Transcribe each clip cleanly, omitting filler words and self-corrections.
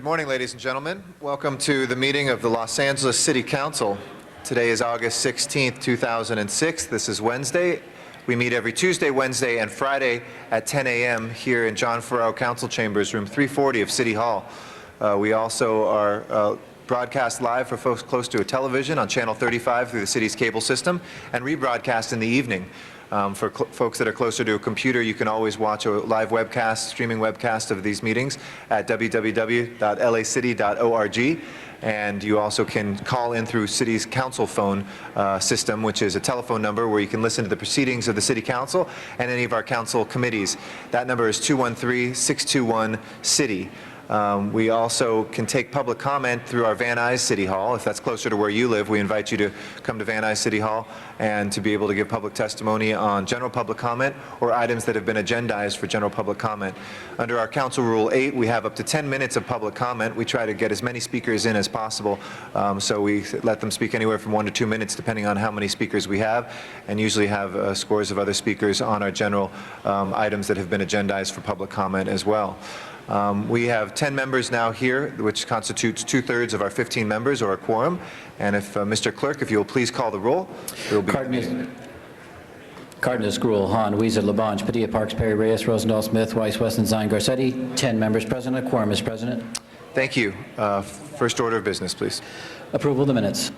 Good morning, ladies and gentlemen. Welcome to the meeting of the Los Angeles City Council. Today is August 16th, 2006. This is Wednesday. We meet every Tuesday, Wednesday, and Friday at 10 a.m. here in John Ferraro Council Chambers, room 340 of City Hall. We also are broadcast live for folks close to a television on Channel 35 through the city's cable system, and rebroadcast in the evening. For folks that are closer to a computer, you can always watch a live webcast, streaming webcast of these meetings at www.lacity.org. And you also can call in through City's council phone system, which is a telephone number where you can listen to the proceedings of the City Council and any of our council committees. That number is 213-621-CITY. We also can take public comment through our Van Nuys City Hall. If that's closer to where you live, we invite you to come to Van Nuys City Hall and to be able to give public testimony on general public comment or items that have been agendized for general public comment. Under our Council Rule 8, we have up to 10 minutes of public comment. We try to get as many speakers in as possible, so we let them speak anywhere from 1 to 2 minutes depending on how many speakers we have, and usually have scores of other speakers on our general items that have been agendized for public comment as well. We have 10 members now here, which constitutes 2/3 of our 15 members, or a quorum. And if Mr. Clerk, if you will please call the roll. Cardenas, Gruel, Hahn, Weezer, Labange, Padilla, Parks, Perry, Reyes, Rosendahl, Smith, Weiss, Weston, Zine, Garcetti. 10 members present. A quorum, Mr. President. Thank you. First order of business, please. Approval of the minutes.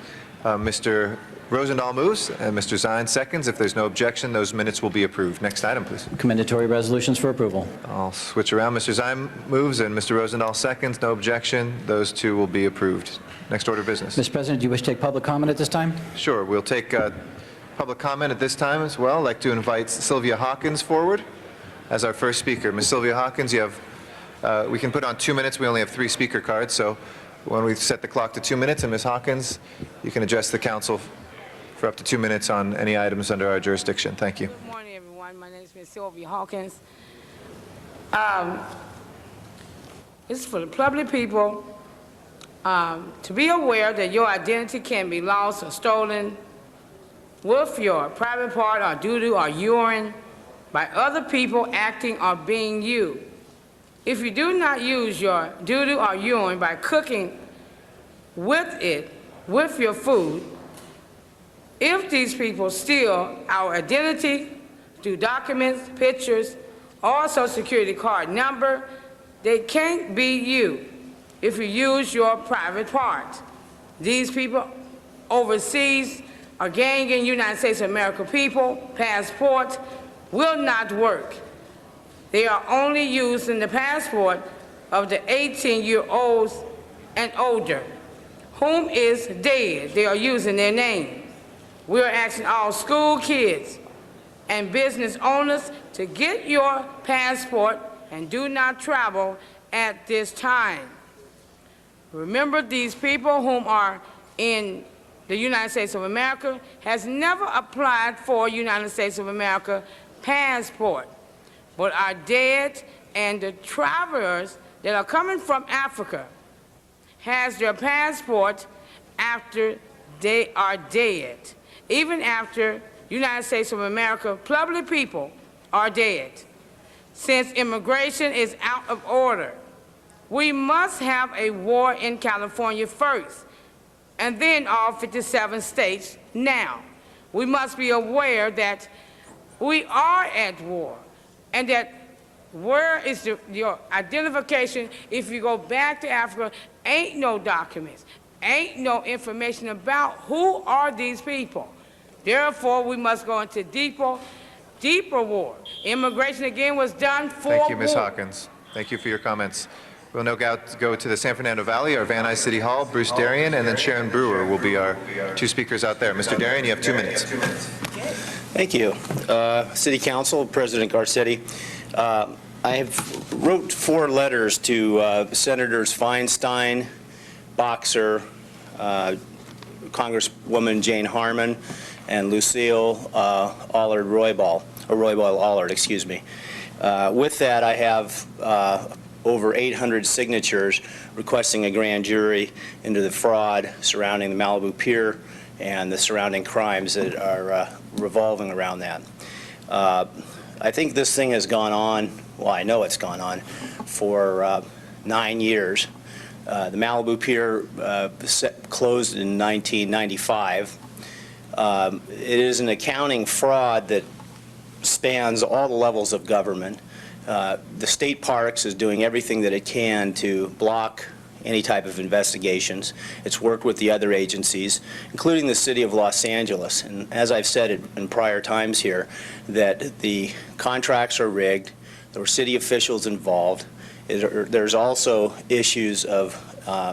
Mr. Rosendahl moves and Mr. Zine seconds. If there's no objection, those minutes will be approved. Next item, please. Commendatory resolutions for approval. I'll switch around. Mr. Zine moves and Mr. Rosendahl seconds. No objection. Those two will be approved. Next order of business. Mr. President, do you wish to take public comment at this time? Sure. We'll take public comment at this time as well. I'd like to invite Sylvia Hawkins forward as our first speaker. Ms. Sylvia Hawkins, you have, we can put on 2 minutes. We only have 3 speaker cards, so when we set the clock to 2 minutes, and Ms. Hawkins, you can address the council for up to 2 minutes on any items under our jurisdiction. Thank you. Good morning, everyone. My name is Ms. Sylvia Hawkins. This is for the public people to be aware that your identity can be lost or stolen with your private part or doo-doo or urine by other people acting or being you. If you do not use your doo-doo or urine by cooking with it, with your food, if these people steal our identity through documents, pictures, or social security card number, they can't be you if you use your private part. These people overseas are ganging United States of America people, passport will not work. They are only using the passport of the 18-year-olds and older, whom is dead. They are using their name. We are asking all school kids and business owners to get your passport and do not travel at this time. Remember, these people whom are in the United States of America has never applied for United States of America passport, but are dead, and the travelers that are coming from Africa has their passport after they are dead. Even after United States of America public people are dead. Since immigration is out of order, we must have a war in California first, and then all 57 states now. We must be aware that we are at war, and that where is your identification if you go back to Africa, ain't no documents, ain't no information about who are these people. Therefore, we must go into deeper war. Immigration, again, was done for war. Thank you, Ms. Hawkins. Thank you for your comments. We'll now go to the San Fernando Valley, our Van Nuys City Hall. Bruce Darien and then Sharon Brewer will be our 2 speakers out there. Mr. Darien, you have 2 minutes. Thank you. City Council, President Garcetti. I have wrote 4 letters to Senators Feinstein, Boxer, Congresswoman Jane Harman, and Lucille Roybal-Allard, excuse me. With that, I have over 800 signatures requesting a grand jury into the fraud surrounding the Malibu Pier and the surrounding crimes that are revolving around that. I think this thing has gone on, well, I know it's gone on for 9 years. The Malibu Pier closed in 1995. It is an accounting fraud that spans all the levels of government. The state parks is doing everything that it can to block any type of investigations. It's worked with the other agencies, including the City of Los Angeles. And as I've said in prior times here, that the contracts are rigged, there were city officials involved. There's also issues of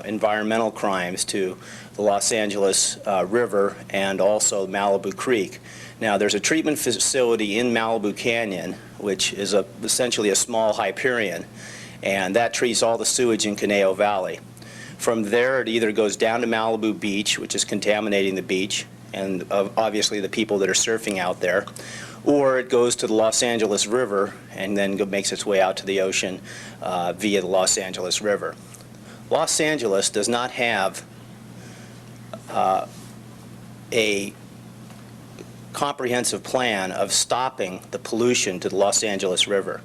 environmental crimes to the Los Angeles River and also Malibu Creek. Now, there's a treatment facility in Malibu Canyon, which is essentially a small Hyperion, and that treats all the sewage in Conejo Valley. From there, it either goes down to Malibu Beach, which is contaminating the beach, and obviously the people that are surfing out there, or it goes to the Los Angeles River and then makes its way out to the ocean via the Los Angeles River. Los Angeles does not have a comprehensive plan of stopping the pollution to the Los Angeles River.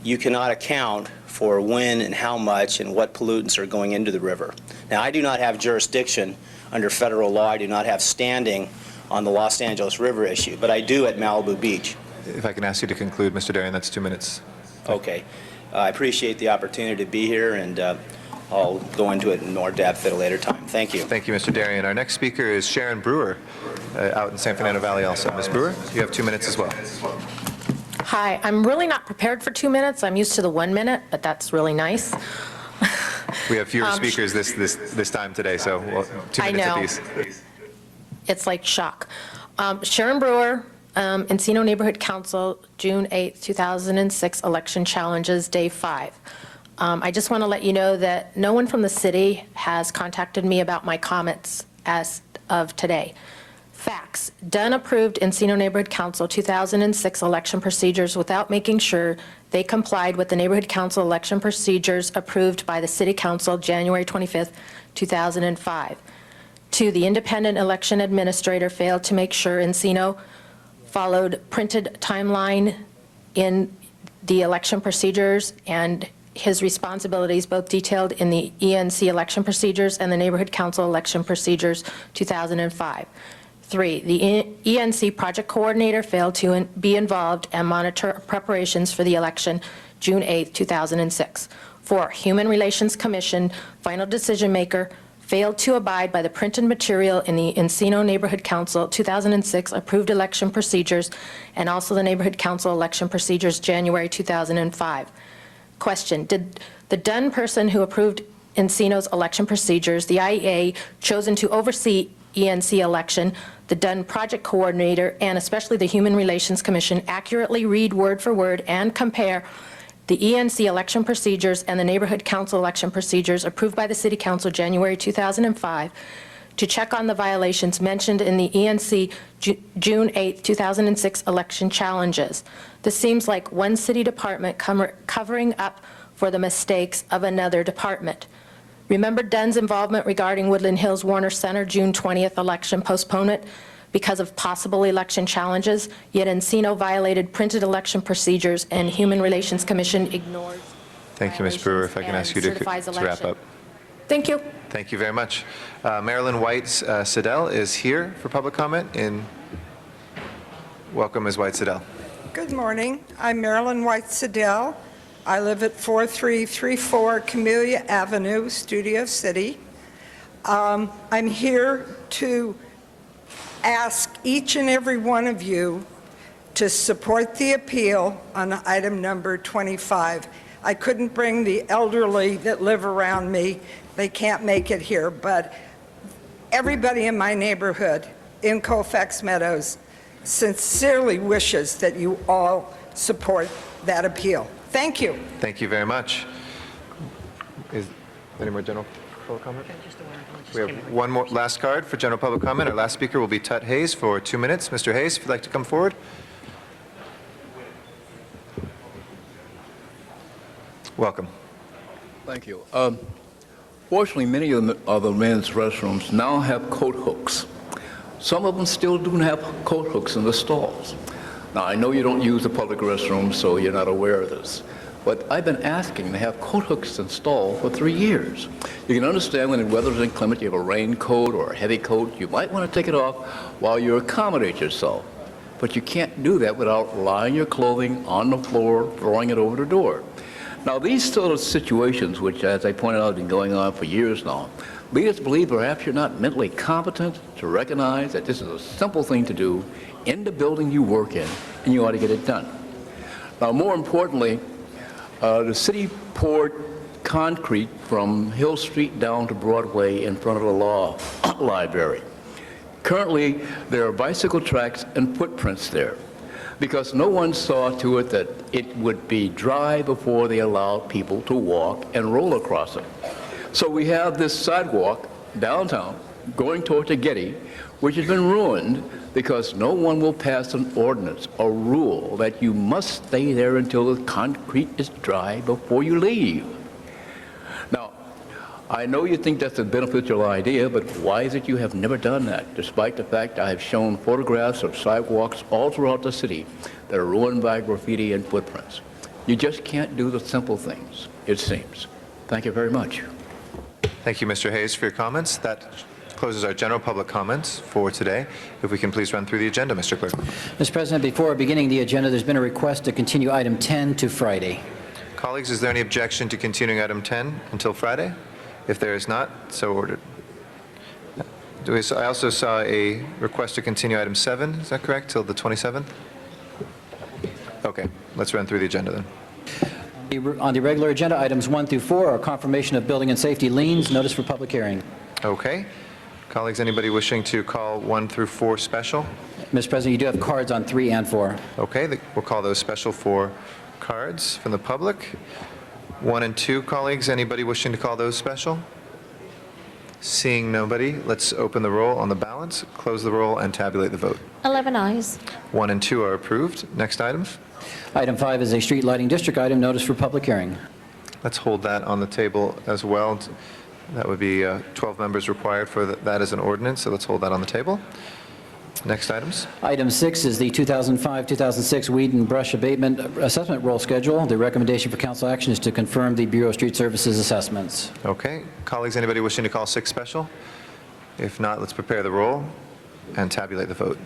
You cannot account for when and how much and what pollutants are going into the river. Now, I do not have jurisdiction under federal law. I do not have standing on the Los Angeles River issue, but I do at Malibu Beach. If I can ask you to conclude, Mr. Darian, that's 2 minutes. Okay. I appreciate the opportunity to be here, and I'll go into it in more depth at a later time. Thank you. Thank you, Mr. Darian. Our next speaker is Sharon Brewer, out in San Fernando Valley also. Ms. Brewer, you have 2 minutes as well. Hi, I'm really not prepared for 2 minutes. I'm used to the 1 minute, but that's really nice. We have fewer speakers this time today, so 2 I minutes know. apiece. It's like shock. Sharon Brewer, Encino Neighborhood Council, June 8th, 2006, election challenges, day 5. I just want to let you know that no one from the city has contacted me about my comments as of today. Facts. Dunn approved Encino Neighborhood Council 2006 election procedures without making sure they complied with the Neighborhood Council election procedures approved by the City Council January 25th, 2005. 2, the independent election administrator failed to make sure Encino followed printed timeline in the election procedures and his responsibilities, both detailed in the ENC election procedures and the Neighborhood Council election procedures 2005. 3, the ENC project coordinator failed to be involved and monitor preparations for the election June 8, 2006. 4, Human Relations Commission final decision maker failed to abide by the printed material in the Encino Neighborhood Council 2006 approved election procedures and also the Neighborhood Council election procedures January 2005. Question, did the Dunn person who approved Encino's election procedures, the IEA, chosen to oversee ENC election, the Dunn project coordinator, and especially the Human Relations Commission accurately read word for word and compare the ENC election procedures and the Neighborhood Council election procedures approved by the City Council January 2005 to check on the violations mentioned in the ENC June 8, 2006 election challenges? This seems like one city department covering up for the mistakes of another department. Remember Dunn's involvement regarding Woodland Hills Warner Center June 20th election postponement because of possible election challenges, yet Encino violated printed election procedures and Human Relations Commission ignores. Thank you, Ms. Brewer. If I can ask you to wrap up. Thank you. Thank you very much. Marilyn White-Siddell is here for public comment. Welcome, Ms. White-Siddell. Good morning. I'm Marilyn White-Siddell. I live at 4334 Camellia Avenue, Studio City. I'm here to ask each and every one of you to support the appeal on item number 25. I couldn't bring the elderly that live around me. They can't make it here, but everybody in my neighborhood in Colfax Meadows sincerely wishes that you all support that appeal. Thank you. Thank you very much. Is any more general public comment? We have one more last card for general public comment. Our last speaker will be Tut Hayes for 2 minutes. Mr. Hayes, if you'd like to come forward. Welcome. Thank you. Fortunately, many of the men's restrooms now have coat hooks. Some of them still do have coat hooks in the stalls. Now, I know you don't use the public restrooms, so you're not aware of this. but I've been asking to have coat hooks installed for 3 years. You can understand when the weather's inclement, you have a raincoat or a heavy coat, you might want to take it off while you accommodate yourself. But you can't do that without lying your clothing on the floor, throwing it over the door. Now, these sort of situations, which, as I pointed out, have been going on for years now, lead us to believe perhaps you're not mentally competent to recognize that this is a simple thing to do in the building you work in, and you ought to get it done. Now, more importantly, the city poured concrete from Hill Street down to Broadway in front of the law library. Currently, there are bicycle tracks and footprints there because no one saw to it that it would be dry before they allowed people to walk and roll across it. So we have this sidewalk downtown going toward the Getty, which has been ruined because no one will pass an ordinance, a rule that you must stay there until the concrete is dry before you leave. Now, I know you think that's a beneficial idea, but why is it you have never done that, despite the fact I have shown photographs of sidewalks all throughout the city that are ruined by graffiti and footprints? You just can't do the simple things, it seems. Thank you very much. Thank you, Mr. Hayes, for your comments. That closes our general public comments for today. If we can please run through the agenda, Mr. Clerk. Mr. President, before beginning the agenda, there's been a request to continue item 10 to Friday. Colleagues, is there any objection to continuing item 10 until Friday? If there is not, so ordered. I also saw a request to continue item 7, is that correct, till the 27th? Okay, let's run through the agenda then. On the regular agenda, items 1 through 4 are confirmation of building and safety liens, notice for public hearing. Okay. Colleagues, anybody wishing to call 1 through 4 special? Mr. President, you do have cards on 3 and 4. Okay, we'll call those special for cards from the public. 1 and 2, colleagues, anybody wishing to call those special? Seeing nobody, let's open the roll on the balance, close the roll, and tabulate the vote. 11 ayes. 1 and 2 are approved. Next items. Item 5 is a street lighting district item, notice for public hearing. Let's hold that on the table as well. That would be 12 members required for that as an ordinance, so let's hold that on the table. Next items. Item 6 is the 2005-2006 weed and brush abatement assessment roll schedule. The recommendation for council action is to confirm the Bureau of Street Services assessments. Okay. Colleagues, anybody wishing to call 6 special? If not, let's prepare the roll and tabulate the vote.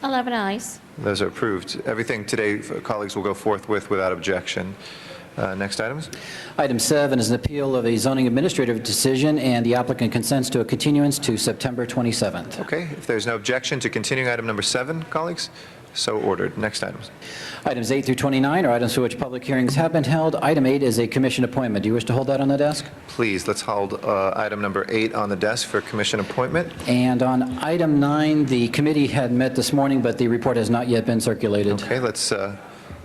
11 ayes. Those are approved. Everything today, colleagues, will go forthwith without objection. Next items. Item 7 is an appeal of a zoning administrative decision, and the applicant consents to a continuance to September 27th. Okay. If there's no objection to continuing item number 7, colleagues, so ordered. Next items. Items 8 through 29 are items for which public hearings have been held. Item 8 is a commission appointment. Do you wish to hold that on the desk? Please, let's hold item number 8 on the desk for commission appointment. And on item 9, the committee had met this morning, but the report has not yet been circulated. Okay, let's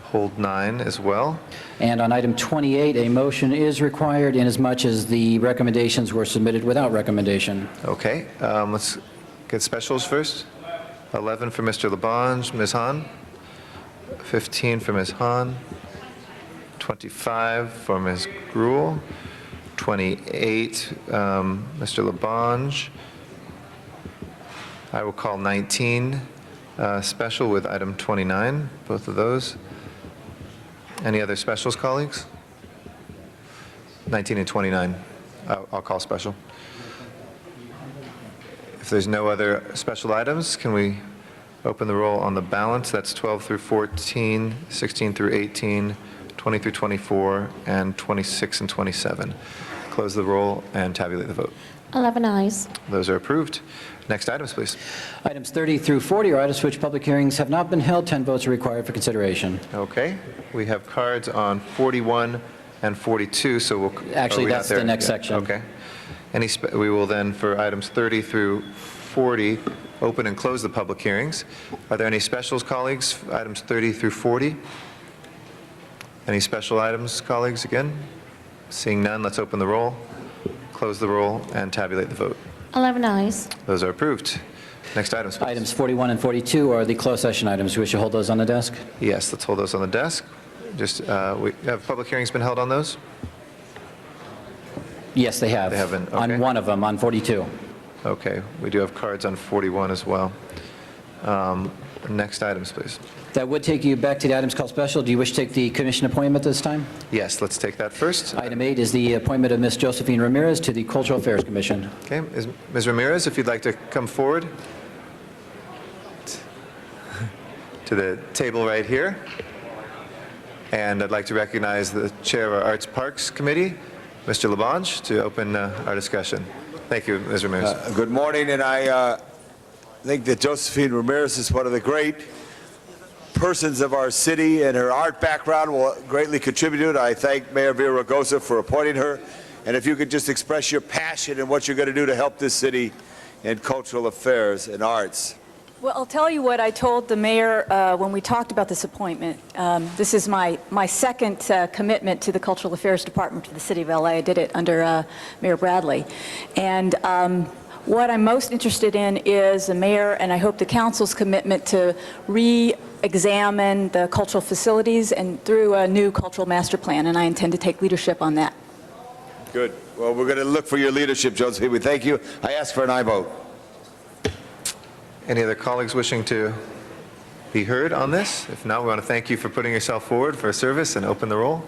hold 9 as well. And on item 28, a motion is required inasmuch as the recommendations were submitted without recommendation. Okay, let's get specials first. 11 for Mr. Labange, Ms. Han. 15 for Ms. Han. 25 for Ms. Gruhl. 28, Mr. Labange. I will call 19 special with item 29, both of those. Any other specials, colleagues? 19 and 29, I'll call special. If there's no other special items, can we open the roll on the balance? That's 12 through 14, 16 through 18, 20 through 24, and 26 and 27. Close the roll and tabulate the vote. 11 ayes. Those are approved. Next items, please. Items 30 through 40 are items for which public hearings have not been held. 10 votes are required for consideration. Okay, we have cards on 41 and 42, so we'll... Actually, are we not that's the there? next Yeah, section. Okay. We will then, for items 30 through 40, open and close the public hearings. Are there any specials, colleagues, items 30 through 40? Any special items, colleagues, again? Seeing none, let's open the roll, close the roll, and tabulate the vote. 11 ayes. Those are approved. Next items, please. Items 41 and 42 are the closed session items. You wish to hold those on the desk? Yes, let's hold those on the desk. Just, have public hearings been held on those? Yes, they have. They have been, okay. On one of them, on 42. Okay, we do have cards on 41 as well. Next items, please. That would take you back to the items called special. Do you wish to take the commission appointment this time? Yes, let's take that first. Item 8 is the appointment of Ms. Josephine Ramirez to the Cultural Affairs Commission. Okay, Ms. Ramirez, if you'd like to come forward to the table right here. And I'd like to recognize the Chair of our Arts Parks Committee, Mr. Labange, to open our discussion. Thank you, Ms. Ramirez. Good morning, and I think that Josephine Ramirez is one of the great persons of our city, and her art background will greatly contribute to it. I thank Mayor Villaraigosa for appointing her, and if you could just express your passion and what you're going to do to help this city in cultural affairs and arts. Well, I'll tell you what I told the mayor when we talked about this appointment. This is my second commitment to the Cultural Affairs Department for the City of LA. I did it under Mayor Bradley. And what I'm most interested in is the mayor and I hope the council's commitment to re-examine the cultural facilities and through a new cultural master plan, and I intend to take leadership on that. Good. Well, we're going to look for your leadership, Josephine. We thank you. I ask for an aye vote. Any other colleagues wishing to be heard on this? If not, we want to thank you for putting yourself forward for service and open the roll,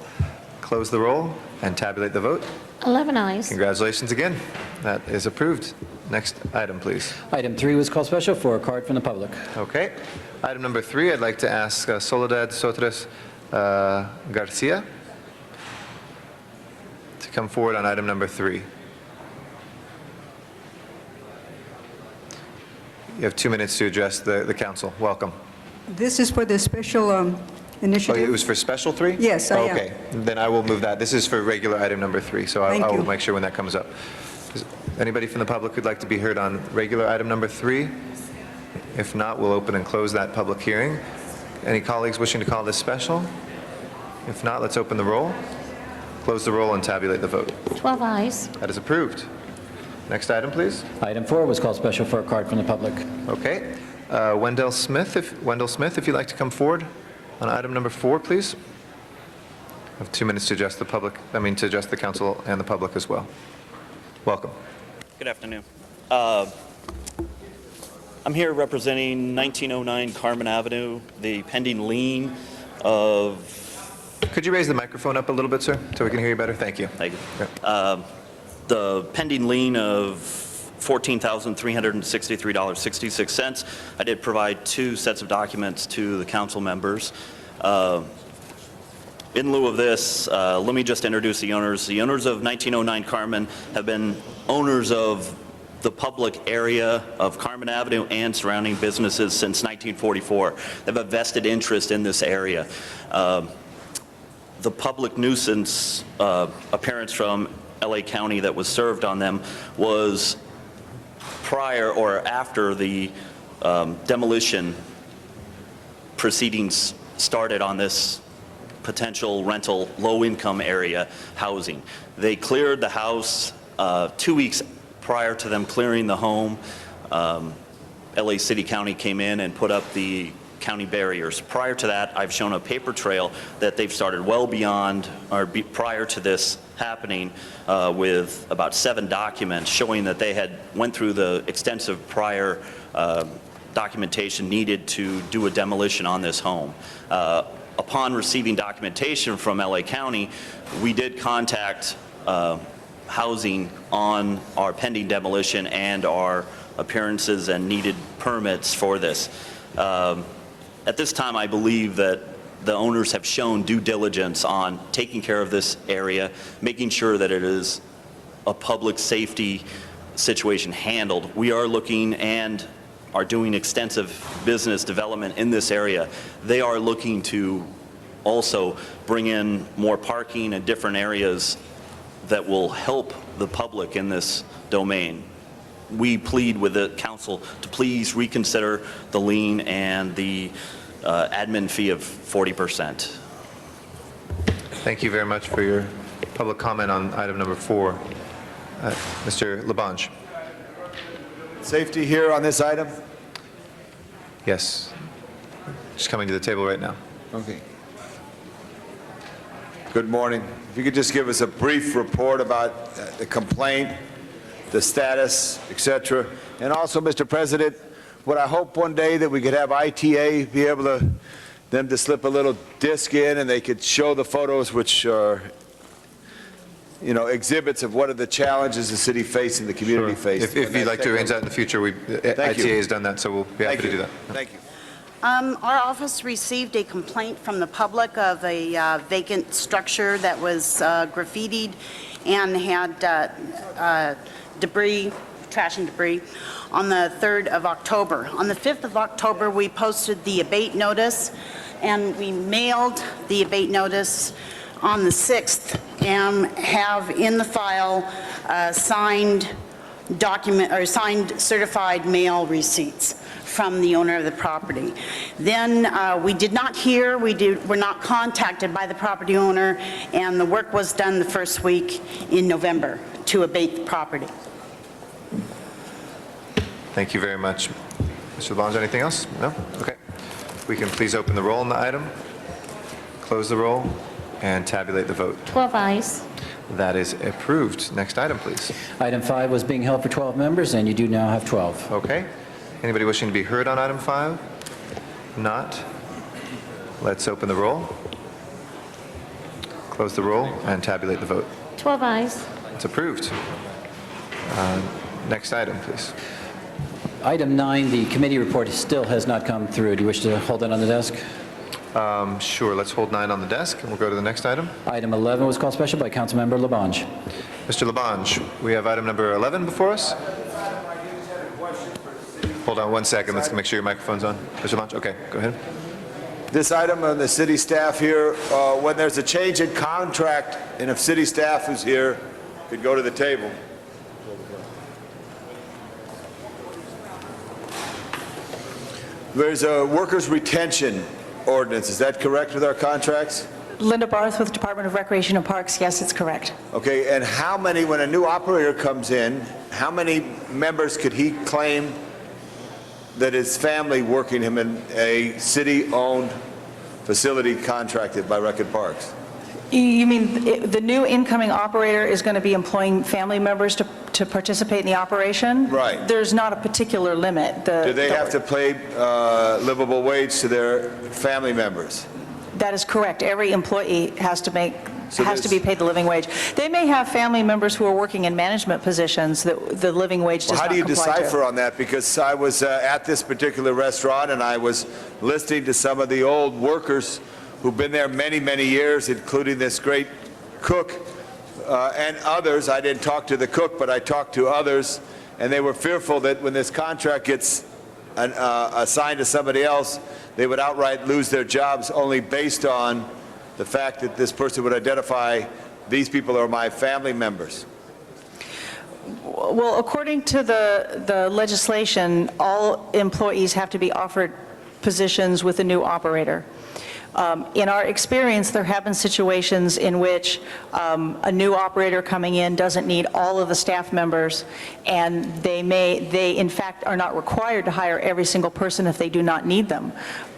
close the roll, and tabulate the vote. 11 eyes. Congratulations again. That is approved. Next item, please. Item 3 was called special for a card from the public. Okay. Item number 3, I'd like to ask Soledad Sotres Garcia to come forward on item number 3. You have 2 minutes to address the council. Welcome. This is for the special Oh, initiative? it was for special 3? Yes, I am. Okay, then I will move that. This is for regular item number 3, so I Thank will you. make sure when that comes up. Is anybody from the public who'd like to be heard on regular item number 3? If not, we'll open and close that public hearing. Any colleagues wishing to call this special? If not, let's open the roll, close the roll, and tabulate the vote. 12 eyes. That is approved. Next item, please. Item 4 was called special for a card from the public. Okay. Wendell Smith, if you'd like to come forward on item number 4, please. I have 2 minutes to address the public, to address the council and the public as well. Welcome. Good afternoon. I'm here representing 1909 Carmen Avenue, the pending lien of... Could you raise the microphone up a little bit, sir, so we can hear you better? Thank you. Thank you. Yeah. The pending lien of $14,363.66. I did provide 2 sets of documents to the council members. In lieu of this, let me just introduce the owners. The owners of 1909 Carmen have been owners of the public area of Carmen Avenue and surrounding businesses since 1944. They have a vested interest in this area. The public nuisance appearance from LA County that was served on them was prior or after the demolition proceedings started on this potential rental low-income area housing. They cleared the house 2 weeks prior to them clearing the home. LA City County came in and put up the county barriers. Prior to that, I've shown a paper trail that they've started well beyond or prior to this happening with about 7 documents showing that they had went through the extensive prior documentation needed to do a demolition on this home. Upon receiving documentation from LA County, we did contact housing on our pending demolition and our appearances and needed permits for this. At this time, I believe that the owners have shown due diligence on taking care of this area, making sure that it is a public safety situation handled. We are looking and are doing extensive business development in this area. They are looking to also bring in more parking and different areas that will help the public in this domain. We plead with the council to please reconsider the lien and the admin fee of 40%. Thank you very much for your public comment on item number 4. Mr. Labange. Safety here on this item? Yes. Just coming to the table right now. Okay. Good morning. If you could just give us a brief report about the complaint, the status, et cetera. And also, Mr. President, would I hope one day that we could have ITA be able to them to slip a little disc in, and they could show the photos, which are, you know, exhibits of what are the challenges the city faced and the community faced. If you'd like to arrange that in the future, ITA has done that, so we'll be happy to do that. Thank you. Our office received a complaint from the public of a vacant structure that was graffitied and had debris, trash and debris, on the 3rd of October. On the 5th of October, we posted the abate notice, and we mailed the abate notice on the 6th, and have in the file signed document, or signed certified mail receipts from the owner of the property. Then we did not hear, were not contacted by the property owner, and the work was done the first week in November to abate the property. Thank you very much. Mr. Labange, anything else? No? Okay. We can please open the roll on the item, close the roll, and tabulate the vote. 12 ayes. That is approved. Next item, please. Item 5 was being held for 12 members, and you do now have 12. Okay. Anybody wishing to be heard on item 5? Not. Let's open the roll, close the roll, and tabulate the vote. 12 ayes. It's approved. Next item, please. Item 9, the committee report still has not come through. Do you wish to hold that on the desk? Sure, let's hold 9 on the desk, and we'll go to the next item. Item 11 was called special by Councilmember Labange. Mr. Labange, we have item number 11 before us. Hold on one second. Let's make sure your microphone's on. Mr. Labange, okay, go ahead. This item on the city staff here, when there's a change in contract, and if city staff is here, could go to the table. There's a workers' retention ordinance. Is that correct with our contracts? Linda Barth with Department of Recreation and Parks. Yes, it's correct. Okay, and how many, when a new operator comes in, how many members could he claim that his family working him in a city-owned facility contracted by Rec and Parks? You mean the new incoming operator is going to be employing family members to participate in the operation? Right. There's not a particular limit. Do they have to pay livable wage to their family members? That is correct. Every employee has to So be paid the living wage. They may have family members who are working in management positions that the living wage does Well, how not do you comply to. decipher on that? Because I was at this particular restaurant, and I was listening to some of the old workers who've been there many, many years, including this great cook and others. I didn't talk to the cook, but I talked to others, and they were fearful that when this contract gets assigned to somebody else, they would outright lose their jobs only based on the fact that this person would identify, these people are my family members. Well, according to the legislation, all employees have to be offered positions with a new operator. In our experience, there have been situations in which a new operator coming in doesn't need all of the staff members, and they in fact are not required to hire every single person if they do not need them.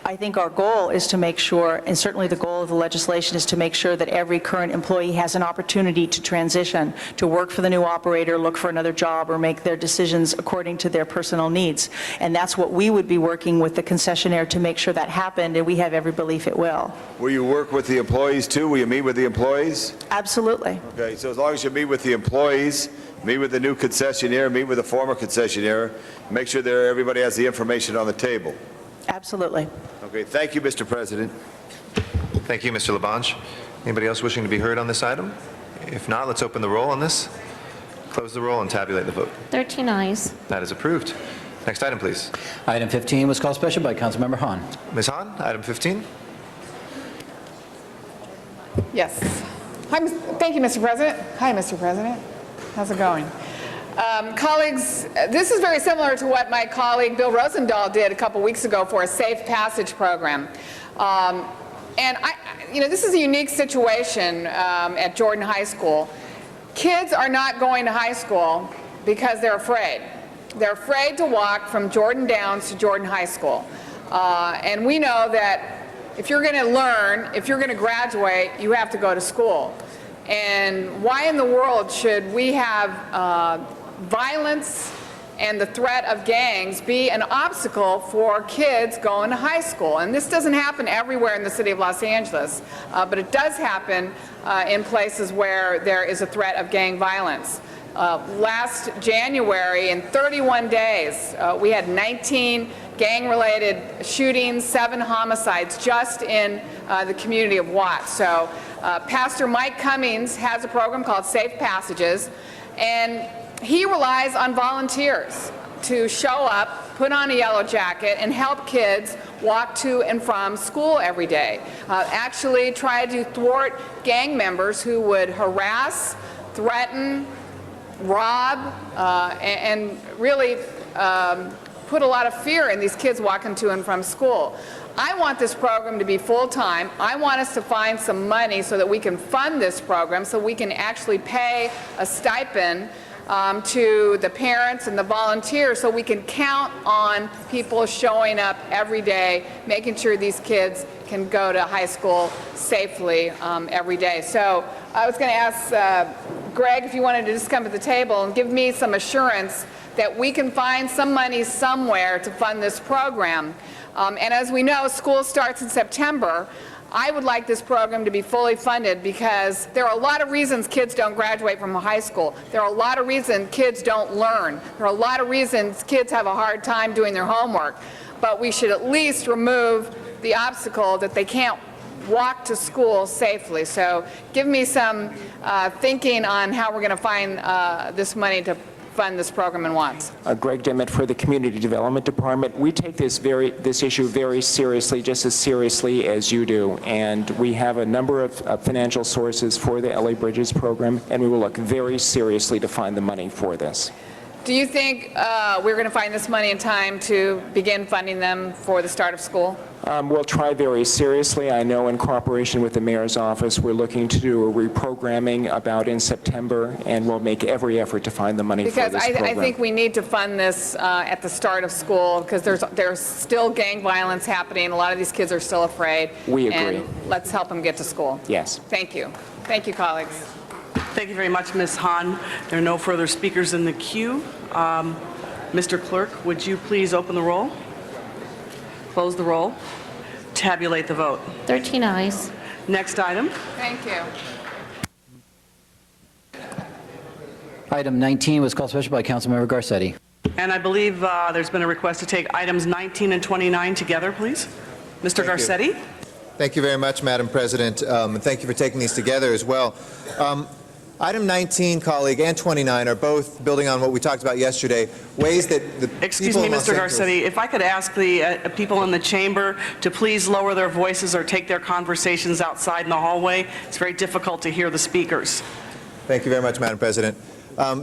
I think our goal is to make sure, and certainly the goal of the legislation is to make sure that every current employee has an opportunity to transition, to work for the new operator, look for another job, or make their decisions according to their personal needs. And that's what we would be working with the concessionaire to make sure that happened, and we have every belief it will. Will you work with the employees too? Will you meet with the employees? Absolutely. Okay, so as long as you meet with the employees, meet with the new concessionaire, meet with the former concessionaire, make sure that everybody has the information on the table. Absolutely. Okay, thank you, Mr. President. Thank you, Mr. Labange. Anybody else wishing to be heard on this item? If not, let's open the roll on this, close the roll, and tabulate the vote. 13 ayes. That is approved. Next item, please. Item 15 was called special by Councilmember Hahn. Ms. Hahn, item 15. Yes. Thank you, Mr. President. Hi, Mr. President. How's it going? Colleagues, this is very similar to what my colleague Bill Rosendahl did a couple weeks ago for a Safe Passage program. And this is a unique situation at Jordan High School. Kids are not going to high school because they're afraid. They're afraid to walk from Jordan Downs to Jordan High School. And we know that if you're going to learn, if you're going to graduate, you have to go to school. And why in the world should we have violence and the threat of gangs be an obstacle for kids going to high school. And this doesn't happen everywhere in the city of Los Angeles, but it does happen in places where there is a threat of gang violence. Last January, in 31 days, we had 19 gang-related shootings, 7 homicides just in the community of Watts. So Pastor Mike Cummings has a program called Safe Passages, and he relies on volunteers to show up, put on a yellow jacket, and help kids walk to and from school every day. Actually try to thwart gang members who would harass, threaten, rob, and really put a lot of fear in these kids walking to and from school. I want this program to be full-time. I want us to find some money so that we can fund this program, so we can actually pay a stipend to the parents and the volunteers, so we can count on people showing up every day, making sure these kids can go to high school safely every day. So I was going to ask Greg if you wanted to just come to the table and give me some assurance that we can find some money somewhere to fund this program. And as we know, school starts in September. I would like this program to be fully funded because there are a lot of reasons kids don't graduate from high school. There are a lot of reasons kids don't learn. There are a lot of reasons kids have a hard time doing their homework. But we should at least remove the obstacle that they can't walk to school safely. So give me some thinking on how we're going to find this money to fund this program in Watts. Greg Dimmitt for the Community Development Department. We take this issue very seriously, just as seriously as you do, and we have a number of financial sources for the LA Bridges program, and we will look very seriously to find the money for this. Do you think we're going to find this money in time to begin funding them for the start of school? We'll try very seriously. I know in cooperation with the mayor's office, we're looking to do a reprogramming about in September, and we'll make every effort to find the money for this program. Because I think we need to fund this at the start of school, because there's still gang violence happening. A lot of these kids are still afraid. We agree. And let's help them get to school. Yes. Thank you. Thank you, colleagues. Thank you very much, Ms. Hahn. There are no further speakers in the queue. Mr. Clerk, would you please open the roll, close the roll, tabulate the vote. 13 ayes. Next item. Thank you. Item 19 was called special by Councilmember Garcetti. And I believe there's been a request to take items 19 and 29 together, please. Mr. Garcetti? Thank you very much, Madam President, and thank you for taking these together as well. Item 19, colleague, and 29 are both building on what we talked about yesterday, ways that the Excuse people me, in Los Mr. Angeles- Garcetti, if I could ask the people in the chamber to please lower their voices or take their conversations outside in the hallway. It's very difficult to hear the speakers. Thank you very much, Madam President.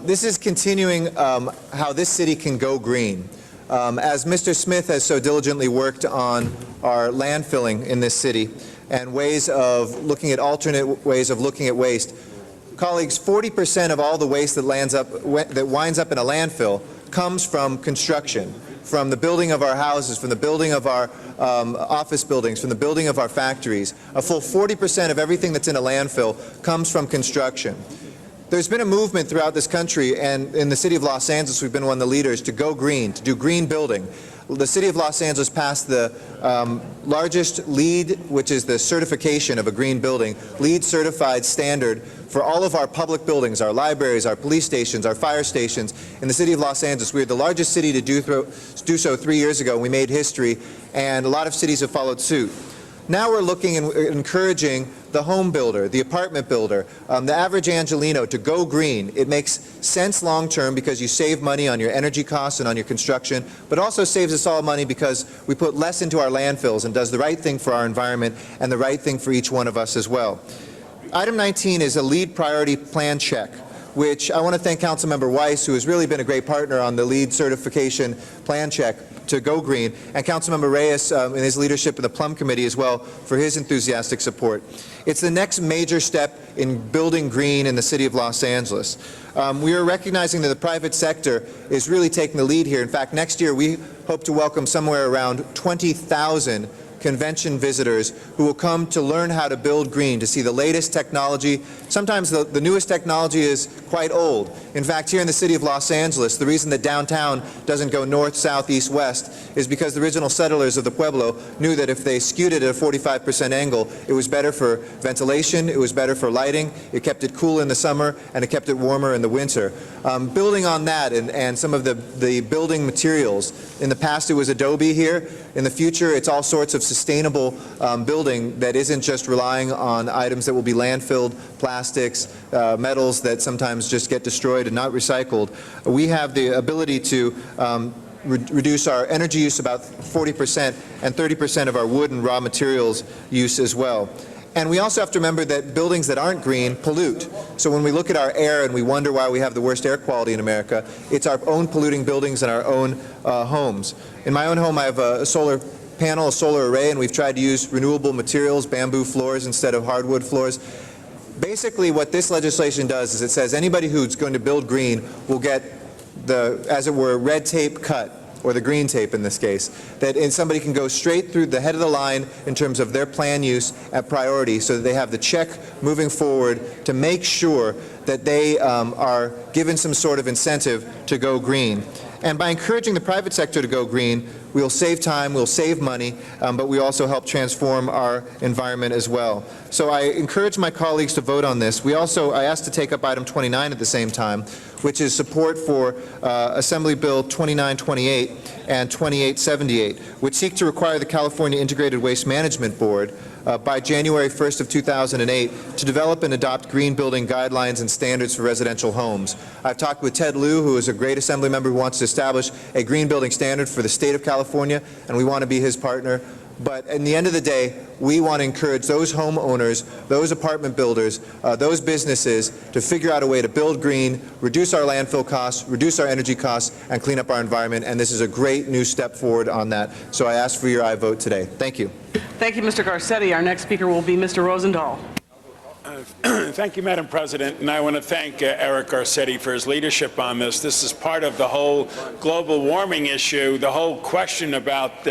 This is continuing how this city can go green. As Mr. Smith has so diligently worked on our landfilling in this city and ways of looking at alternate ways of looking at waste, colleagues, 40% of all the waste that winds up in a landfill comes from construction, from the building of our houses, from the building of our office buildings, from the building of our factories. A full 40% of everything that's in a landfill comes from construction. There's been a movement throughout this country, and in the city of Los Angeles, we've been one of the leaders to go green, to do green building. The city of Los Angeles passed the largest LEED, which is the certification of a green building, LEED certified standard for all of our public buildings, our libraries, our police stations, our fire stations. In the city of Los Angeles, we are the largest city to do so 3 years ago. We made history, and a lot of cities have followed suit. Now we're looking and encouraging the home builder, the apartment builder, the average Angelino to go green. It makes sense long-term because you save money on your energy costs and on your construction, but also saves us all money because we put less into our landfills and does the right thing for our environment and the right thing for each one of us as well. Item 19 is a LEED priority plan check, which I want to thank Councilmember Weiss, who has really been a great partner on the LEED certification plan check to go green, and Councilmember Reyes in his leadership in the Plum Committee as well for his enthusiastic support. It's the next major step in building green in the city of Los Angeles. We are recognizing that the private sector is really taking the lead here. In fact, next year we hope to welcome somewhere around 20,000 convention visitors who will come to learn how to build green, to see the latest technology. Sometimes the newest technology is quite old. In fact, here in the city of Los Angeles, the reason that downtown doesn't go north, south, east, west is because the original settlers of the Pueblo knew that if they skewed it at a 45% angle, it was better for ventilation, it was better for lighting, it kept it cool in the summer, and it kept it warmer in the winter. Building on that and some of the building materials, in the past it was adobe here. In the future, it's all sorts of sustainable building that isn't just relying on items that will be landfilled, plastics, metals that sometimes just get destroyed and not recycled. We have the ability to reduce our energy use about 40% and 30% of our wood and raw materials use as well. And we also have to remember that buildings that aren't green pollute. So when we look at our air and we wonder why we have the worst air quality in America, it's our own polluting buildings and our own homes. In my own home, I have a solar panel, a solar array, and we've tried to use renewable materials, bamboo floors instead of hardwood floors. Basically, what this legislation does is it says anybody who's going to build green will get the, as it were, red tape cut, or the green tape in this case, that somebody can go straight through the head of the line in terms of their plan use at priority so that they have the check moving forward to make sure that they are given some sort of incentive to go green. And by encouraging the private sector to go green, we'll save time, we'll save money, but we also help transform our environment as well. So I encourage my colleagues to vote on this. I asked to take up item 29 at the same time, which is support for Assembly Bill 2928 and 2878, which seek to require the California Integrated Waste Management Board by January 1st of 2008 to develop and adopt green building guidelines and standards for residential homes. I've talked with Ted Lieu, who is a great Assembly member who wants to establish a green building standard for the state of California, and we want to be his partner. But in the end of the day, we want to encourage those homeowners, those apartment builders, those businesses to figure out a way to build green, reduce our landfill costs, reduce our energy costs, and clean up our environment. And this is a great new step forward on that. So I ask for your aye vote today. Thank you. Thank you, Mr. Garcetti. Our next speaker will be Mr. Rosendahl. Thank you, Madam President, and I want to thank Eric Garcetti for his leadership on this. This is part of the whole global warming issue, the whole question about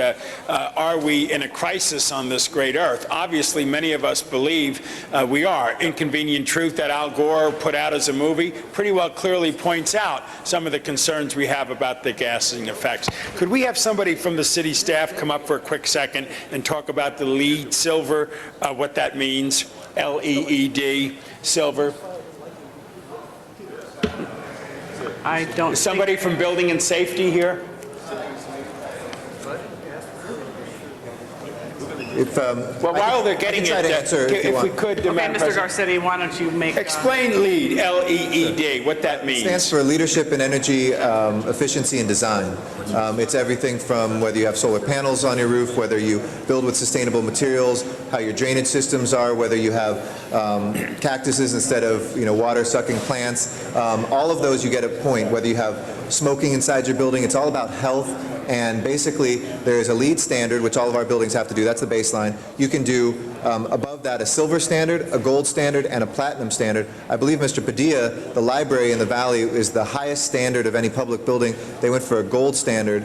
are we in a crisis on this great earth? Obviously, many of us believe we are. Inconvenient Truth that Al Gore put out as a movie pretty well clearly points out some of the concerns we have about the gassing effects. Could we have somebody from the city staff come up for a quick second and talk about the LEED silver, what that means? LEED, silver. I don't. Is somebody from Building and Safety here? Well, while they're getting it, if we could, Madam Mr. Garcetti, why don't you make... Explain LEED, L-E-E-D, what that means. It stands for Leadership in Energy Efficiency and Design. It's everything from whether you have solar panels on your roof, whether you build with sustainable materials, how your drainage systems are, whether you have cactuses instead of water-sucking plants. All of those you get a point, whether you have smoking inside your building. It's all about health. And basically, there is a LEED standard, which all of our buildings have to do. That's the baseline. You can do above that a silver standard, a gold standard, and a platinum standard. I believe Mr. Padilla, the library in the Valley, is the highest standard of any public building. They went for a gold standard,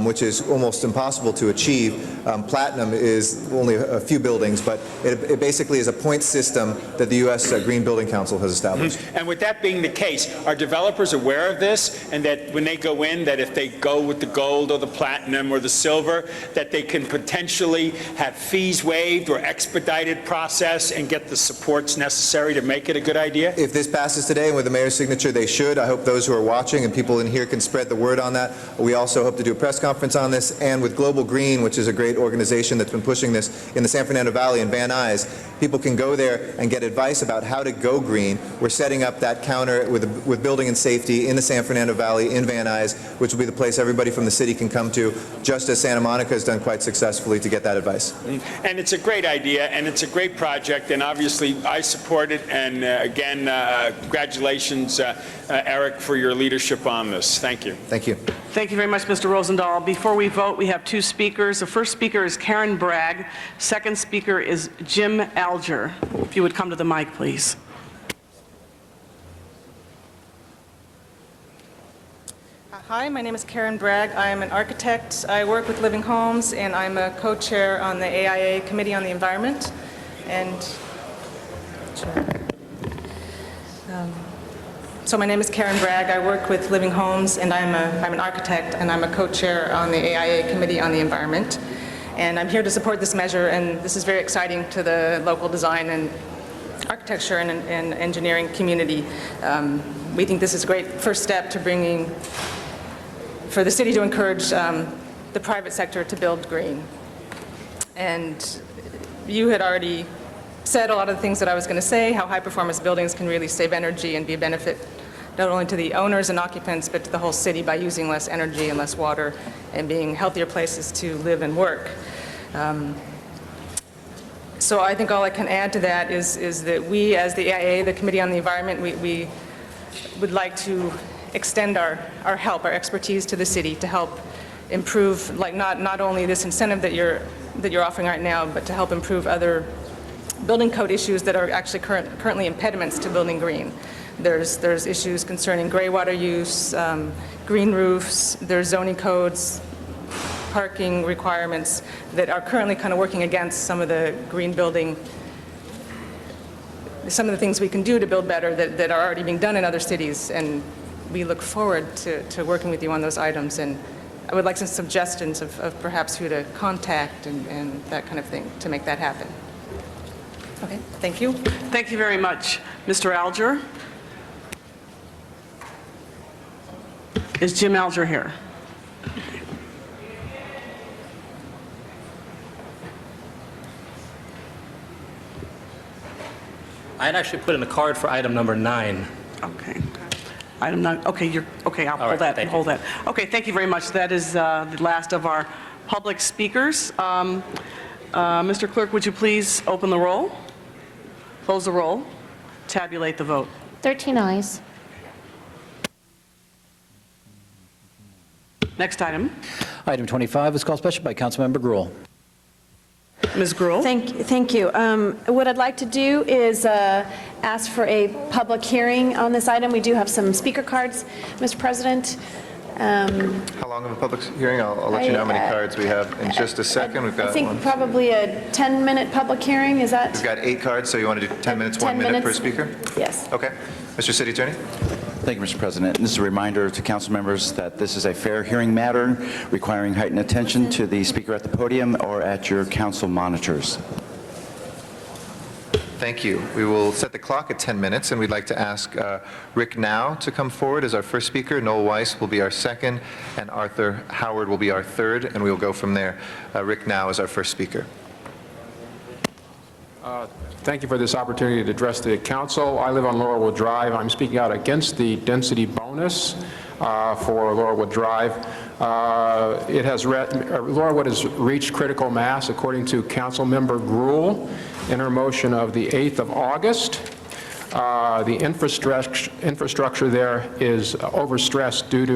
which is almost impossible to achieve. Platinum is only a few buildings, but it basically is a point system that the U.S. Green Building Council has established. And with that being the case, are developers aware of this, and that when they go in, that if they go with the gold or the platinum or the silver, that they can potentially have fees waived or expedited process and get the supports necessary to make it a good idea? If this passes today and with the mayor's signature, they should. I hope those who are watching and people in here can spread the word on that. We also hope to do a press conference on this, and with Global Green, which is a great organization that's been pushing this in the San Fernando Valley and Van Nuys, people can go there and get advice about how to go green. We're setting up that counter with Building and Safety in the San Fernando Valley in Van Nuys, which will be the place everybody from the city can come to, just as Santa Monica has done quite successfully to get that advice. And it's a great idea, and it's a great project, and obviously I support it, and again, congratulations, Eric, for your leadership on this. Thank you. Thank you. Thank you very much, Mr. Rosendahl. Before we vote, we have two speakers. The first speaker is Karen Bragg. Second speaker is Jim Alger. If you would come to the mic, please. Hi, my name is Karen Bragg. I am an architect. I work with Living Homes, and I'm a co-chair on the AIA Committee on the Environment. And so my name is Karen Bragg. I work with Living Homes, and I'm an architect, and I'm a co-chair on the AIA Committee on the Environment. And I'm here to support this measure, and this is very exciting to the local design and architecture and engineering community. We think this is a great first step to for the city to encourage the private sector to build green. And you had already said a lot of the things that I was going to say, how high-performance buildings can really save energy and be a benefit not only to the owners and occupants, but to the whole city by using less energy and less water and being healthier places to live and work. So I think all I can add to that is that we, as the AIA, the Committee on the Environment, we would like to extend our help, our expertise to the city to help improve, like not only this incentive that you're offering right now, but to help improve other building code issues that are actually currently impediments to building green. There's issues concerning gray water use, green roofs, there's zoning codes, parking requirements that are currently kind of working against some of the green building, some of the things we can do to build better that are already being done in other cities. And we look forward to working with you on those items. And I would like some suggestions of perhaps who to contact and that kind of thing to make that happen. Okay, thank you. Thank you very much. Mr. Alger? Is Jim Alger here? I had actually put in a card for item number 9. Okay. Item 9, okay, okay, I'll All right, thank you. hold that. Okay, thank you very much. That is the last of our public speakers. Mr. Clerk, would you please open the roll, close the roll, tabulate the vote. 13 ayes. Next item. Item 25 is called special by Councilmember Gruhl. Ms. Gruhl? Thank you. What I'd like to do is ask for a public hearing on this item. We do have some speaker cards, Mr. President. How long of a public hearing? I'll let you know how many cards we have in just a second. We've got I think probably a 10-minute public hearing, is that? We've got 8 cards, so you want to do 10 minutes, 1 10 minute per minutes? speaker? Yes. Okay. Mr. City Attorney? Thank you, Mr. President. This is a reminder to council members that this is a fair hearing matter requiring heightened attention to the speaker at the podium or at your council monitors. Thank you. We will set the clock at 10 minutes, and we'd like to ask Rick Now to come forward as our first speaker. Noel Weiss will be our second, and Arthur Howard will be our third, and we'll go from there. Rick Now is our first speaker. Thank you for this opportunity to address the council. I live on Laurelwood Drive. I'm speaking out against the density bonus for Laurelwood Drive. Laurelwood has reached critical mass, according to Councilmember Gruhl, in her motion of the 8th of August. The infrastructure there is overstressed due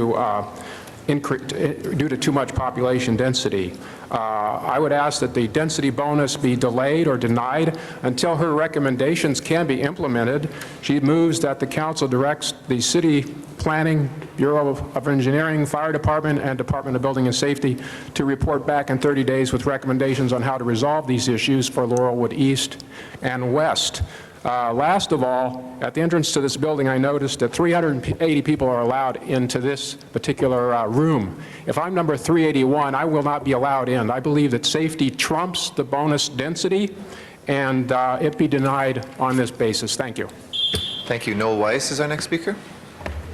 to too much population density. I would ask that the density bonus be delayed or denied until her recommendations can be implemented. She moves that the council directs the city planning, Bureau of Engineering, Fire Department, and Department of Building and Safety to report back in 30 days with recommendations on how to resolve these issues for Laurelwood East and West. Last of all, at the entrance to this building, I noticed that 380 people are allowed into this particular room. If I'm number 381, I will not be allowed in. I believe that safety trumps the bonus density, and it be denied on this basis. Thank you. Thank you. Noel Weiss is our next speaker.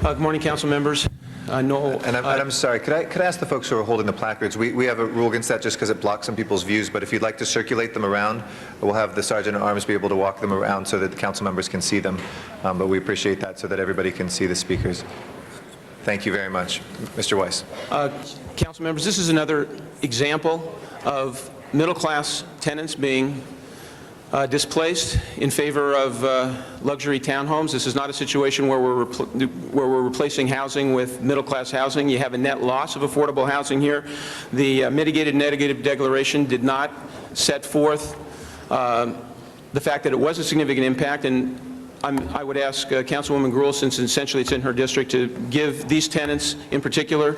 Good morning, council members. Noel. And I'm sorry, could I ask the folks who are holding the placards, we have a rule against that just because it blocks some people's views, but if you'd like to circulate them around, we'll have the Sergeant at Arms be able to walk them around so that the council members can see them. But we appreciate that so that everybody can see the speakers. Thank you very much. Mr. Weiss. Council members, this is another example of middle-class tenants being displaced in favor of luxury townhomes. This is not a situation where we're replacing housing with middle-class housing. You have a net loss of affordable housing here. The mitigated negative declaration did not set forth the fact that it was a significant impact, and I would ask Councilwoman Gruhl, since essentially it's in her district, to give these tenants in particular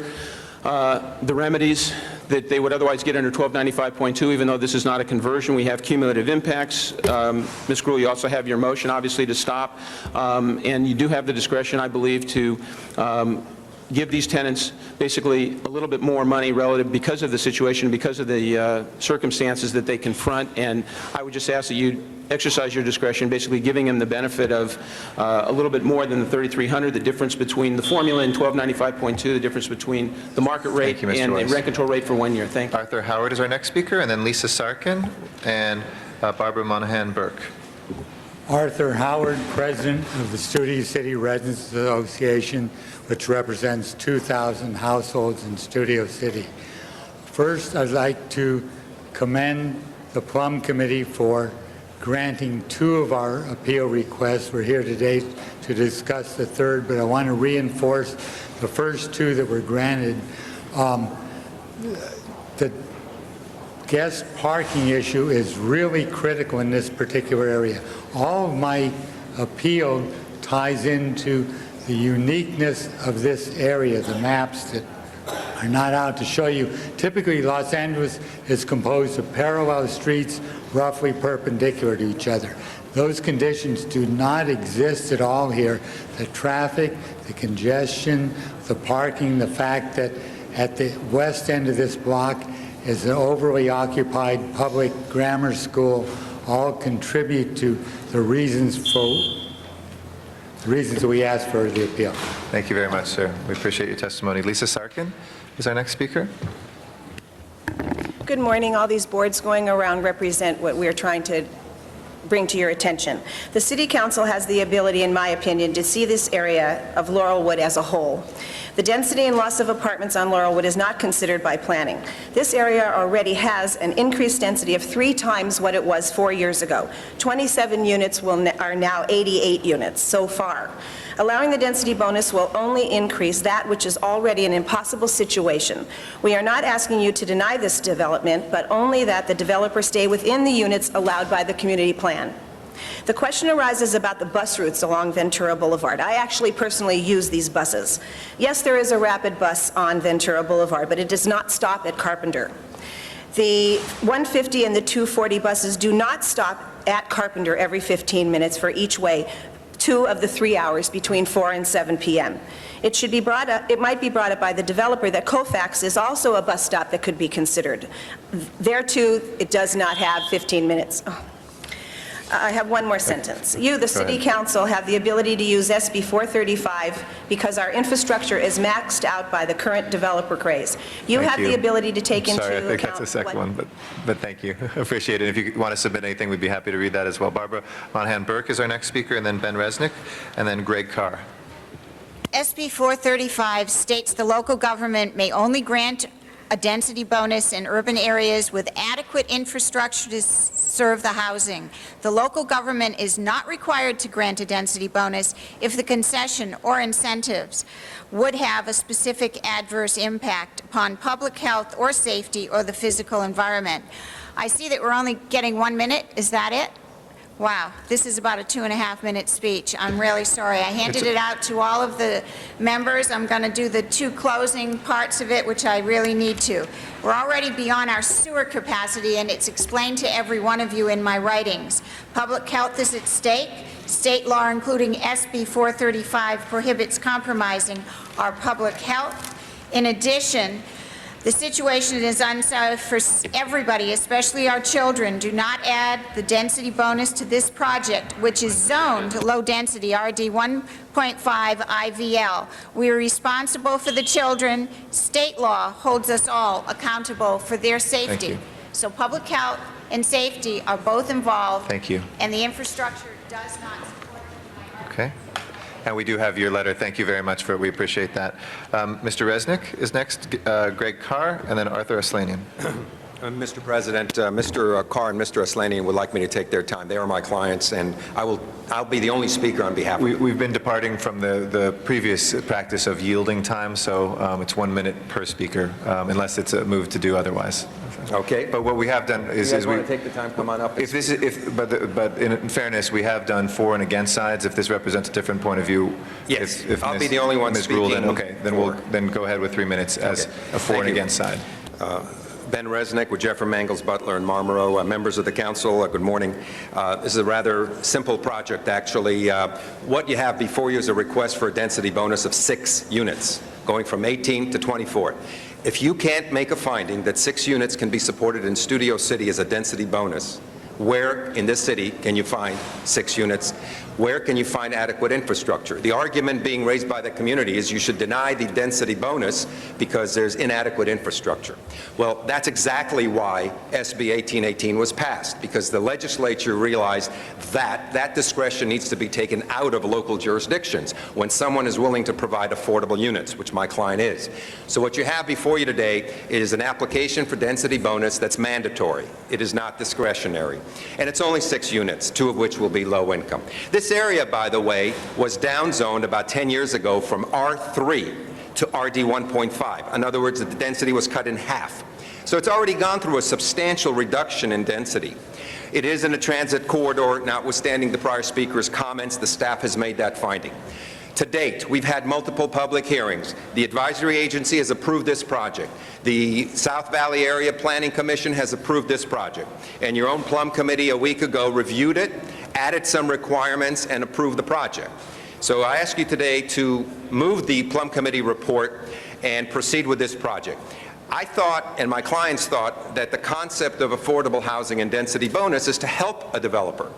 the remedies that they would otherwise get under 1295.2, even though this is not a conversion. We have cumulative impacts. Ms. Gruhl, you also have your motion, obviously, to stop. And you do have the discretion, I believe, to give these tenants basically a little bit more money relative because of the situation, because of the circumstances that they confront. And I would just ask that you exercise your discretion, basically giving them the benefit of a little bit more than the $3,300, the difference between the formula and 1295.2, the difference between the market rate and the rent control rate for 1 year. Thank you. Arthur Howard is our next speaker, and then Lisa Sarkin and Barbara Monahan Burke. Arthur Howard, President of the Studio City Residents Association, which represents 2,000 households in Studio City. First, I'd like to commend the Plum Committee for granting 2 of our appeal requests. We're here today to discuss the third, but I want to reinforce the first 2 that were granted. The guest parking issue is really critical in this particular area. All of my appeal ties into the uniqueness of this area, the maps that are not out to show you. Typically, Los Angeles is composed of parallel streets roughly perpendicular to each other. Those conditions do not exist at all here. The traffic, the congestion, the parking, the fact that at the west end of this block is an overly occupied public grammar school, all contribute to the reasons that we asked for the appeal. Thank you very much, sir. We appreciate your testimony. Lisa Sarkin is our next speaker. Good morning. All these boards going around represent what we're trying to bring to your attention. The City Council has the ability, in my opinion, to see this area of Laurelwood as a whole. The density and loss of apartments on Laurelwood is not considered by planning. This area already has an increased density of 3 times what it was 4 years ago. 27 units are now 88 units so far. Allowing the density bonus will only increase that which is already an impossible situation. We are not asking you to deny this development, but only that the developer stay within the units allowed by the community plan. The question arises about the bus routes along Ventura Boulevard. I actually personally use these buses. Yes, there is a rapid bus on Ventura Boulevard, but it does not stop at Carpenter. The 150 and the 240 buses do not stop at Carpenter every 15 minutes for each way, 2 of the 3 hours between 4 and 7 p.m. It should be brought up, it might be brought up by the developer that Colfax is also a bus stop that could be considered. There too, it does not have 15 minutes. Oh. I have one more sentence. You, the City Council, have the ability to use SB 435 because our infrastructure is maxed out by the current developer craze. You have the ability to take into account... Sorry, I think that's the second one, but thank you. Appreciate it. If you want to submit anything, we'd be happy to read that as well. Barbara Monahan Burke is our next speaker, and then Ben Resnick, and then Greg Carr. SB 435 states the local government may only grant a density bonus in urban areas with adequate infrastructure to serve the housing. The local government is not required to grant a density bonus if the concession or incentives would have a specific adverse impact upon public health or safety or the physical environment. I see that we're only getting 1 minute. Is that it? Wow, this is about a 2.5-minute speech. I'm really sorry. I handed it out to all of the members. I'm going to do the 2 closing parts of it, which I really need to. We're already beyond our sewer capacity, and it's explained to every one of you in my writings. Public health is at stake. State law, including SB 435, prohibits compromising our public health. In addition, the situation is unsafe for everybody, especially our children. Do not add the density bonus to this project, which is zoned low density, RD 1.5 IVL. We are responsible for the children. State law holds us all accountable for their safety. So public health and safety are both involved. Thank you. And the infrastructure does not support it. Okay. And we do have your letter. Thank you very much for it. We appreciate that. Mr. Resnick is next, Greg Carr, and then Arthur Aslanian. Mr. President, Mr. Carr and Mr. Aslanian would like me to take their time. They are my clients, and I'll be the only speaker on behalf of them. We've been departing from the previous practice of yielding time, so it's 1 minute per speaker, unless it's a move to do otherwise. Okay. But what we have done is... You guys want to take the time, come on up. But in fairness, we have done for and against sides. If this represents a different point of view... Yes, if I'll be the only one misruled, speaking. then okay, then go ahead with 3 minutes as a for and against side. Ben Resnick with Jeffrey Mangels, Butler, and Marlboro. Members of the council, good morning. This is a rather simple project, actually. What you have before you is a request for a density bonus of 6 units, going from 18 to 24. If you can't make a finding that 6 units can be supported in Studio City as a density bonus, where in this city can you find 6 units? Where can you find adequate infrastructure? The argument being raised by the community is you should deny the density bonus because there's inadequate infrastructure. Well, that's exactly why SB 1818 was passed, because the legislature realized that that discretion needs to be taken out of local jurisdictions when someone is willing to provide affordable units, which my client is. So what you have before you today is an application for density bonus that's mandatory. It is not discretionary. And it's only 6 units, 2 of which will be low income. This area, by the way, was downzoned about 10 years ago from R3 to RD 1.5. In other words, the density was cut in half. So it's already gone through a substantial reduction in density. It is in a transit corridor, notwithstanding the prior speaker's comments. The staff has made that finding. To date, we've had multiple public hearings. The advisory agency has approved this project. The South Valley Area Planning Commission has approved this project. And your own Plum Committee a week ago reviewed it, added some requirements, and approved the project. So I ask you today to move the Plum Committee report and proceed with this project. I thought, and my clients thought, that the concept of affordable housing and density bonus is to help a developer,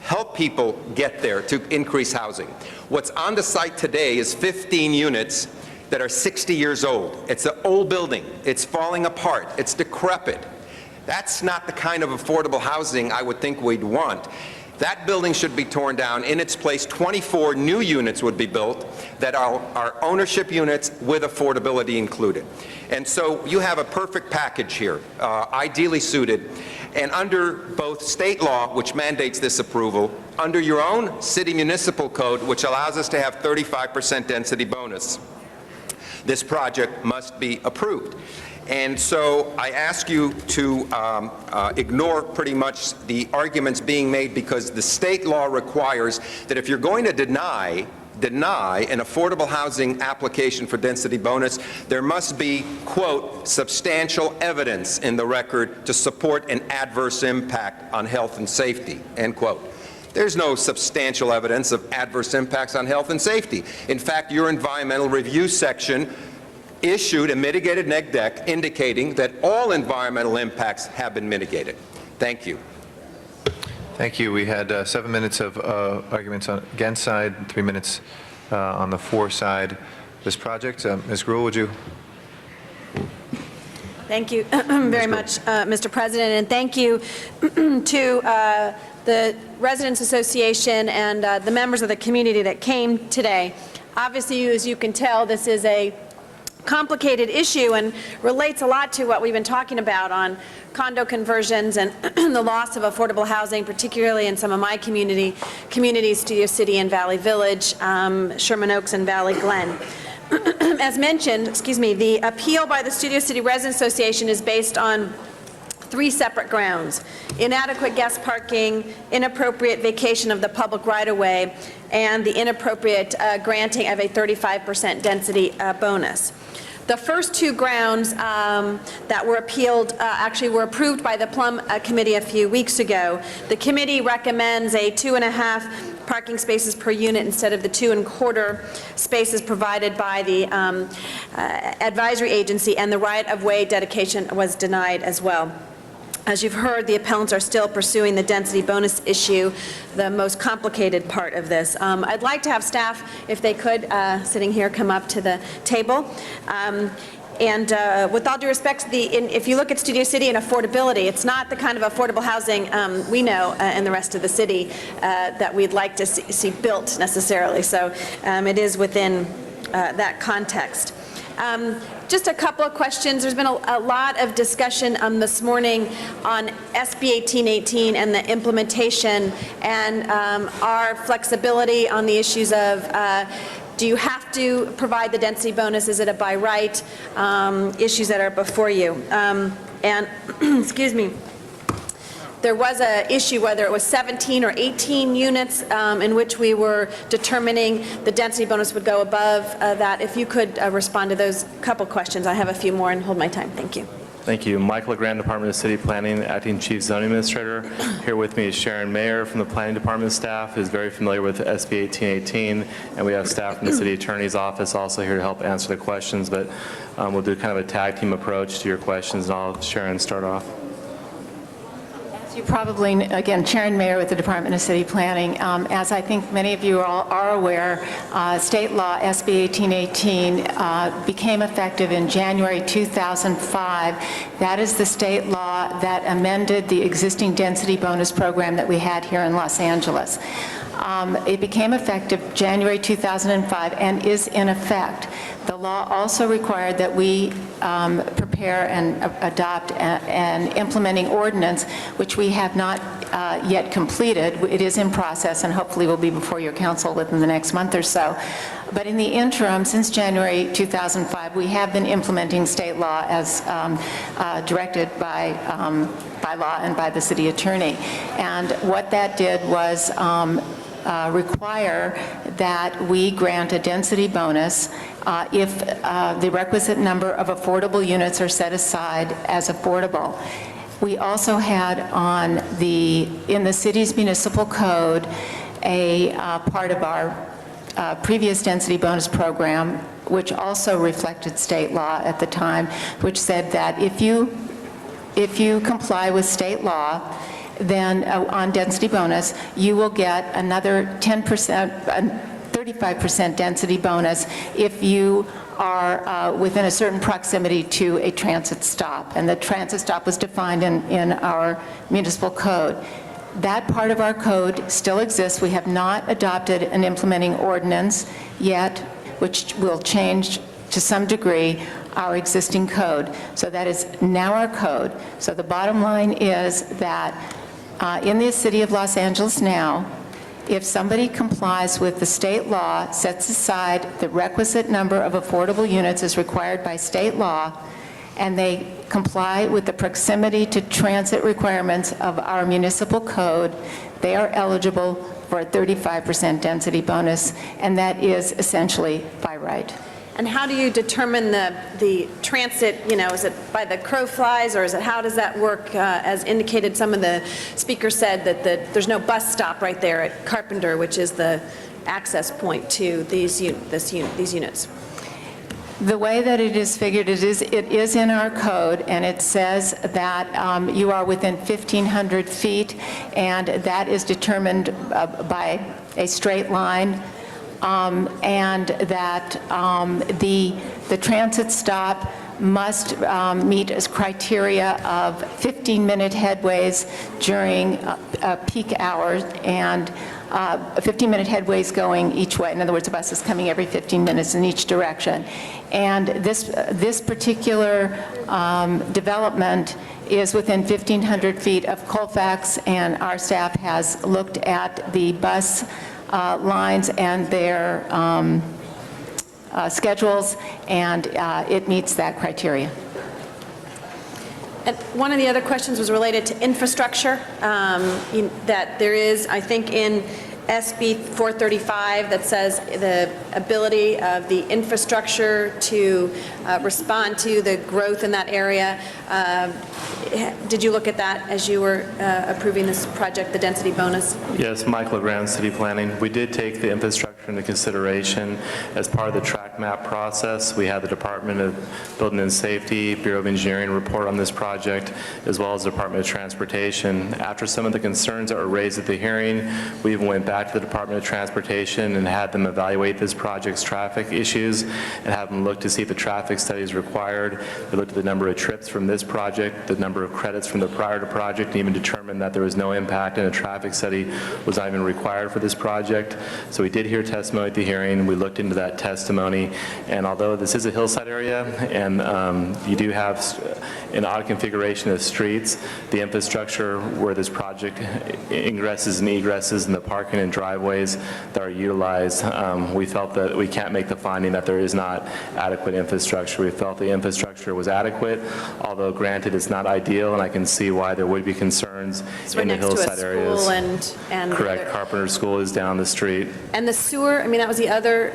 help people get there to increase housing. What's on the site today is 15 units that are 60 years old. It's an old building. It's falling apart. It's decrepit. That's not the kind of affordable housing I would think we'd want. That building should be torn down. In its place, 24 new units would be built that are ownership units with affordability included. And so you have a perfect package here, ideally suited. And under both state law, which mandates this approval, under your own city municipal code, which allows us to have 35% density bonus, this project must be approved. And so I ask you to ignore pretty much the arguments being made, because the state law requires that if you're going to deny an affordable housing application for density bonus, there must be, quote, substantial evidence in the record to support an adverse impact on health and safety, end quote. There's no substantial evidence of adverse impacts on health and safety. In fact, your environmental review section issued a mitigated neg deck indicating that all environmental impacts have been mitigated. Thank you. Thank you. We had 7 minutes of arguments on against side, 3 minutes on the for side. This project, Ms. Gruhl, would you? Thank you very much, Mr. President, and thank you to the Residents Association and the members of the community that came today. Obviously, as you can tell, this is a complicated issue and relates a lot to what we've been talking about on condo conversions and the loss of affordable housing, particularly in some of my communities, Studio City and Valley Village, Sherman Oaks and Valley Glen. As mentioned, the appeal by the Studio City Residents Association is based on 3 separate grounds: inadequate guest parking, inappropriate vacation of the public right-of-way, and the inappropriate granting of a 35% density bonus. The first 2 grounds that were appealed actually were approved by the Plum Committee a few weeks ago. The committee recommends a 2.5 parking spaces per unit instead of the 2.25 spaces provided by the advisory agency, and the right-of-way dedication was denied as well. As you've heard, the appellants are still pursuing the density bonus issue, the most complicated part of this. I'd like to have staff, if they could, sitting here, come up to the table. And with all due respect, if you look at Studio City and affordability, it's not the kind of affordable housing we know in the rest of the city that we'd like to see built necessarily. So it is within that context. Just a couple of questions. There's been a lot of discussion this morning on SB 1818 and the implementation and our flexibility on the issues of do you have to provide the density bonus? Is it a by right? Issues that are before you. And, excuse me, there was an issue whether it was 17 or 18 units in which we were determining the density bonus would go above that. If you could respond to those couple questions. I have a few more and hold my time. Thank you. Thank you. Michael LeGrand, Department of City Planning, Acting Chief Zoning Administrator. Here with me is Sharon Mayer from the Planning Department staff, who's very familiar with SB 1818, and we have staff from the City Attorney's Office also here to help answer the questions, but we'll do kind of a tag team approach to your questions, and I'll, Sharon, start off. As you probably, again, Sharon Mayer with the Department of City Planning. As I think many of you are aware, state law SB 1818 became effective in January 2005. That is the state law that amended the existing density bonus program that we had here in Los Angeles. It became effective January 2005 and is in effect. The law also required that we prepare and adopt an implementing ordinance, which we have not yet completed. It is in process and hopefully will be before your council within the next month or so. But in the interim, since January 2005, we have been implementing state law as directed by law and by the city attorney. And what that did was require that we grant a density bonus if the requisite number of affordable units are set aside as affordable. We also had in the city's municipal code, a part of our previous density bonus program, which also reflected state law at the time, which said that if you comply with state law, then on density bonus, you will get another 10%, 35% density bonus if you are within a certain proximity to a transit stop. And the transit stop was defined in our municipal code. That part of our code still exists. We have not adopted an implementing ordinance yet, which will change to some degree our existing code. So that is now our code. So the bottom line is that in the city of Los Angeles now, if somebody complies with the state law, sets aside the requisite number of affordable units as required by state law, and they comply with the proximity to transit requirements of our municipal code, they are eligible for a 35% density bonus, and that is essentially by right. And how do you determine the transit, is it by the crow flies, or is it, how does that work? As indicated, some of the speakers said that there's no bus stop right there at Carpenter, which is the access point to these units. The way that it is figured, it is in our code, and it says that you are within 1,500 feet, and that is determined by a straight line. And that the transit stop must meet as criteria of 15-minute headways during peak hours and 15-minute headways going each way. In other words, the bus is coming every 15 minutes in each direction. And this particular development is within 1,500 feet of Colfax, and our staff has looked at the bus lines and their schedules, and it meets that criteria. And one of the other questions was related to infrastructure, that there is, I think, in SB 435 that says the ability of the infrastructure to respond to the growth in that area. Did you look at that as you were approving this project, the density bonus? Yes, Michael LeGrand, City Planning. We did take the infrastructure into consideration as part of the track map process. We had the Department of Building and Safety, Bureau of Engineering report on this project, as well as the Department of Transportation. After some of the concerns that were raised at the hearing, we even went back to the Department of Transportation and had them evaluate this project's traffic issues and have them look to see if the traffic study is required. We looked at the number of trips from this project, the number of credits from the prior project, and even determined that there was no impact and a traffic study was not even required for this project. So we did hear testimony at the hearing. We looked into that testimony, and although this is a hillside area, and you do have an odd configuration of streets, the infrastructure where this project ingresses and egresses and the parking and driveways that are utilized, we felt that we can't make the finding that there is not adequate infrastructure. We felt the infrastructure was adequate, although granted it's not ideal, and I can see why there would be concerns in the hillside areas. And Correct. Carpenter School is down the street. And the sewer, I mean, that was the other,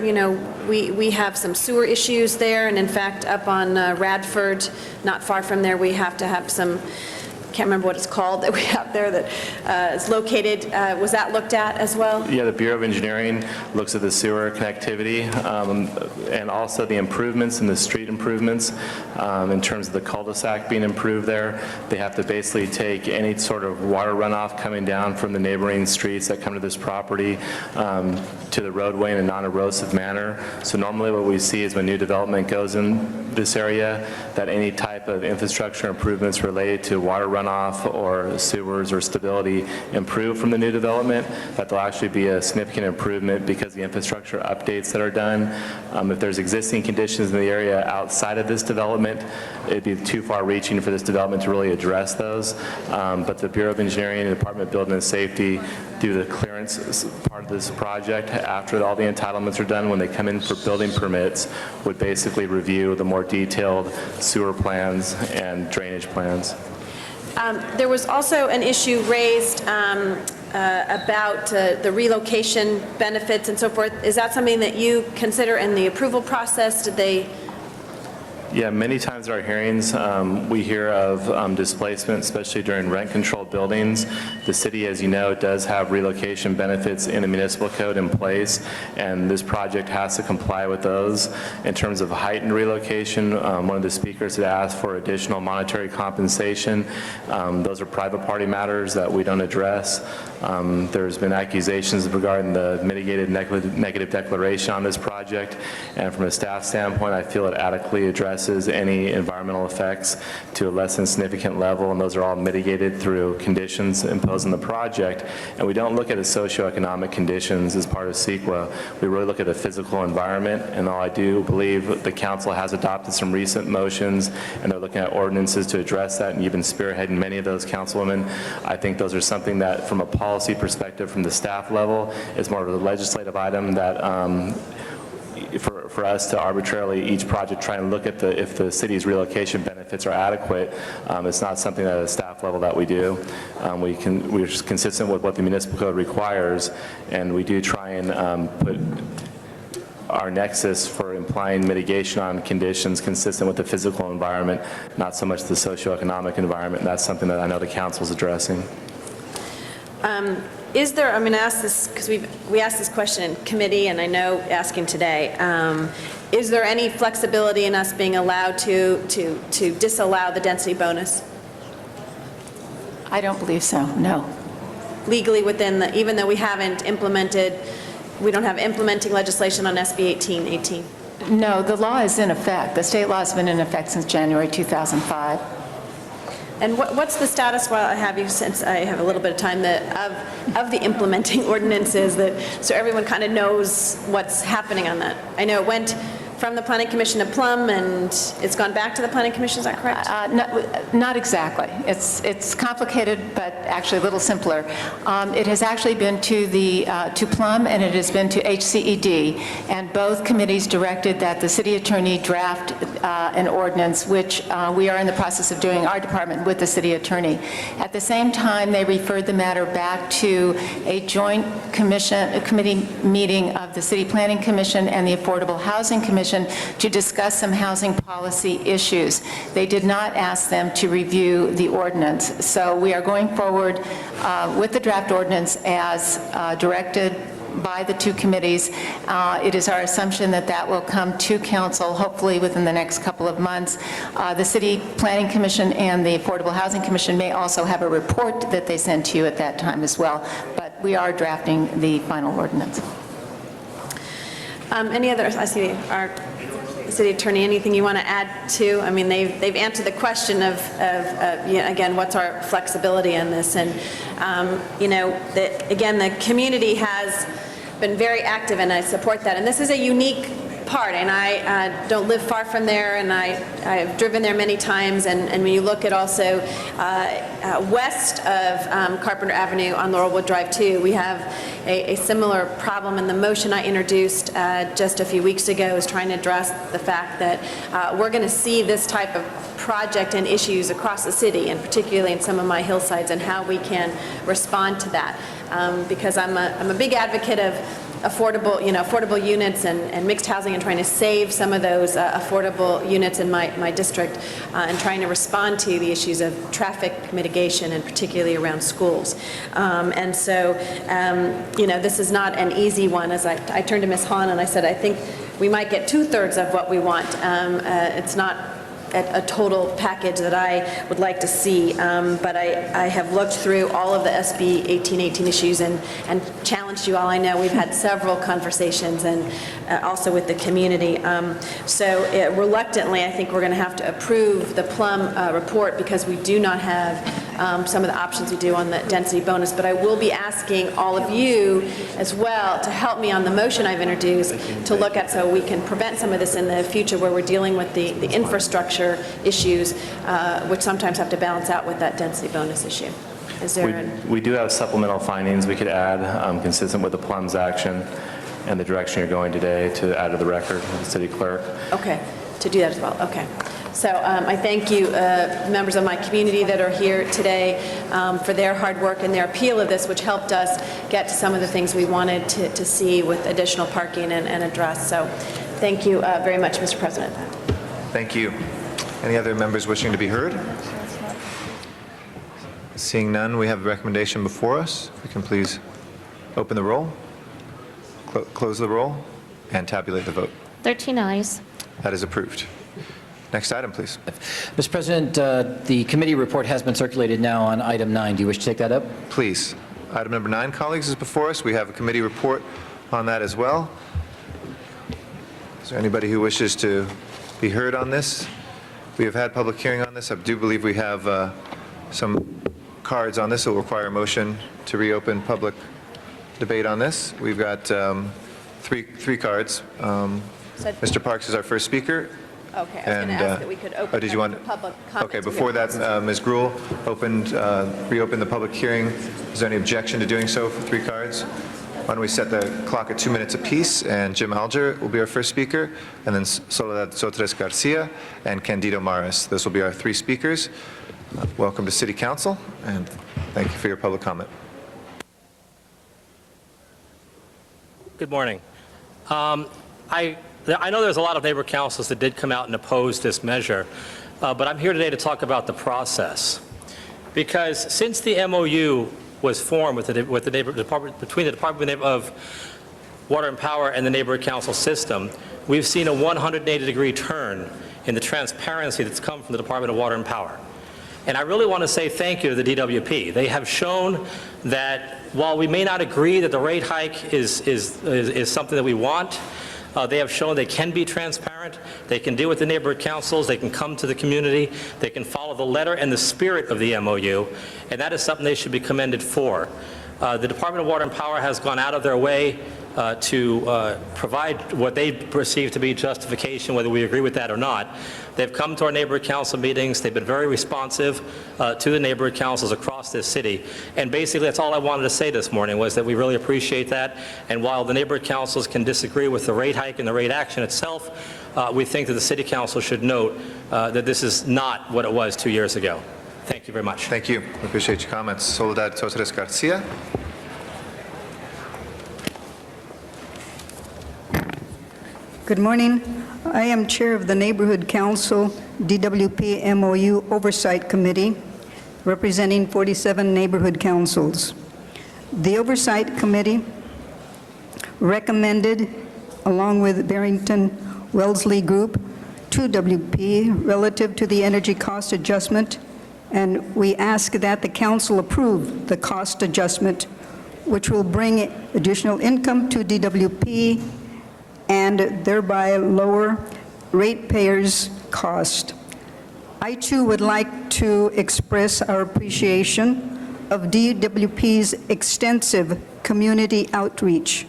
we have some sewer issues there, and in fact, up on Radford, not far from there, we have to have some, can't remember what it's called that we have there that is located. Was that looked at as well? Yeah, the Bureau of Engineering looks at the sewer connectivity and also the improvements and the street improvements in terms of the cul-de-sac being improved there. They have to basically take any sort of water runoff coming down from the neighboring streets that come to this property to the roadway in a non-erosive manner. So normally what we see is when new development goes in this area, that any type of infrastructure improvements related to water runoff or sewers or stability improve from the new development, that there'll actually be a significant improvement because the infrastructure updates that are done. If there's existing conditions in the area outside of this development, it'd be too far reaching for this development to really address those. But the Bureau of Engineering and Department of Building and Safety do the clearance part of this project after all the entitlements are done. When they come in for building permits, would basically review the more detailed sewer plans and drainage plans. There was also an issue raised about the relocation benefits and so forth. Is that something that you consider in the approval process? Did they? Yeah, many times at our hearings, we hear of displacement, especially during rent-controlled buildings. The city, as you know, does have relocation benefits in the municipal code in place, and this project has to comply with those. In terms of heightened relocation, one of the speakers had asked for additional monetary compensation. Those are private party matters that we don't address. There's been accusations regarding the mitigated negative declaration on this project, and from a staff standpoint, I feel it adequately addresses any environmental effects to a less than significant level, and those are all mitigated through conditions imposed on the project. And we don't look at the socioeconomic conditions as part of CEQA. We really look at the physical environment, and though I do believe the council has adopted some recent motions, and they're looking at ordinances to address that, and you've been spearheading many of those, Councilwomen. I think those are something that, from a policy perspective, from the staff level, is more of a legislative item that for us to arbitrarily each project try and look at if the city's relocation benefits are adequate. It's not something at a staff level that we do. We're just consistent with what the municipal code requires, and we do try and put our nexus for implying mitigation on conditions consistent with the physical environment, not so much the socioeconomic environment, and that's something that I know the council's addressing. Is there, I'm going to ask this because we asked this question in committee, and I know asking today, is there any flexibility in us being allowed to disallow the density bonus? I don't believe so, no. Legally within even though we haven't implemented, we don't have implementing legislation on SB 1818? No, the law is in effect. The state law has been in effect since January 2005. And what's the status, while I have you, since I have a little bit of time, of the implementing ordinances, so everyone kind of knows what's happening on that? I know it went from the Planning Commission to Plum, and it's gone back to the Planning Commission, is that correct? Not exactly. It's complicated, but actually a little simpler. It has actually been to Plum, and it has been to HCED, and both committees directed that the city attorney draft an ordinance, which we are in the process of doing, our department, with the city attorney. At the same time, they referred the matter back to a joint committee meeting of the City Planning Commission and the Affordable Housing Commission to discuss some housing policy issues. They did not ask them to review the ordinance. So we are going forward with the draft ordinance as directed by the two committees. It is our assumption that that will come to council hopefully within the next couple of months. The City Planning Commission and the Affordable Housing Commission may also have a report that they send to you at that time as well, but we are drafting the final ordinance. Any other, I see our city attorney, anything you want to add to? I mean, they've answered the question of again, what's our flexibility in this? And, again, the community has been very active, and I support that. And this is a unique part, and I don't live far from there, and I've driven there many times, and when you look at also west of Carpenter Avenue on Laurelwood Drive too, we have a similar problem, and the motion I introduced just a few weeks ago is trying to address the fact that we're going to see this type of project and issues across the city, and particularly in some of my hillsides, and how we can respond to that. Because I'm a big advocate of affordable units and mixed housing, and trying to save some of those affordable units in my district, and trying to respond to the issues of traffic mitigation, and particularly around schools. And so, this is not an easy one. As I turned to Ms. Hahn and I said, I think we might get 2/3 of what we want. It's not a total package that I would like to see, but I have looked through all of the SB 1818 issues and challenged you all. I know we've had several conversations, and also with the community. So reluctantly, I think we're going to have to approve the Plum report, because we do not have some of the options we do on the density bonus. But I will be asking all of you as well to help me on the motion I've introduced to look at, so we can prevent some of this in the future, where we're dealing with the infrastructure issues, which sometimes have to balance out with that density bonus issue. Is there We do have supplemental findings we could add, consistent with the Plums action and the direction you're going today, to add to the record of the city clerk. Okay, to do that as well, okay. So I thank you, members of my community that are here today, for their hard work and their appeal of this, which helped us get to some of the things we wanted to see with additional parking and address. So thank you very much, Mr. President. Thank you. Any other members wishing to be heard? Seeing none, we have a recommendation before us. We can please open the roll, close the roll, and tabulate the vote. 13 ayes. That is approved. Next item, please. Mr. President, the committee report has been circulated now on item 9. Do you wish to take that up? Please. Item number 9, colleagues, is before us. We have a committee report on that as well. Is there anybody who wishes to be heard on this? We have had public hearing on this. I do believe we have some cards on this. It will require a motion to reopen public debate on this. We've got three cards. Mr. Parks is our first speaker. Okay, I was going to ask that we could open did you want, for public comment. Okay, before that, Ms. Gruhl reopened the public hearing. Is there any objection to doing so for 3 cards? Why don't we set the clock at 2 minutes apiece, and Jim Alger will be our first speaker, and then Soledad Sotres Garcia and Candido Maris. This will be our 3 speakers. Welcome to City Council, and thank you for your public comment. Good morning. I know there's a lot of neighbor councils that did come out and oppose this measure, but I'm here today to talk about the process. Because since the MOU was formed with the neighbor department, between the Department of Water and Power and the neighborhood council system, we've seen a 180-degree turn in the transparency that's come from the Department of Water and Power. And I really want to say thank you to the DWP. They have shown that while we may not agree that the rate hike is something that we want, they have shown they can be transparent, they can deal with the neighborhood councils, they can come to the community, they can follow the letter and the spirit of the MOU, and that is something they should be commended for. The Department of Water and Power has gone out of their way to provide what they perceive to be justification, whether we agree with that or not. They've come to our neighborhood council meetings. They've been very responsive to the neighborhood councils across this city. And basically, that's all I wanted to say this morning, was that we really appreciate that. And while the neighborhood councils can disagree with the rate hike and the rate action itself, we think that the city council should note that this is not what it was 2 years ago. Thank you very much. Thank you. We appreciate your comments. Soledad Sotres Garcia. Good morning. I am Chair of the Neighborhood Council DWP MOU Oversight Committee, representing 47 neighborhood councils. The Oversight Committee recommended, along with Barrington Wellesley Group, to WP relative to the energy cost adjustment, and we ask that the council approve the cost adjustment, which will bring additional income to DWP and thereby lower ratepayers' cost. I too would like to express our appreciation of DWP's extensive community outreach.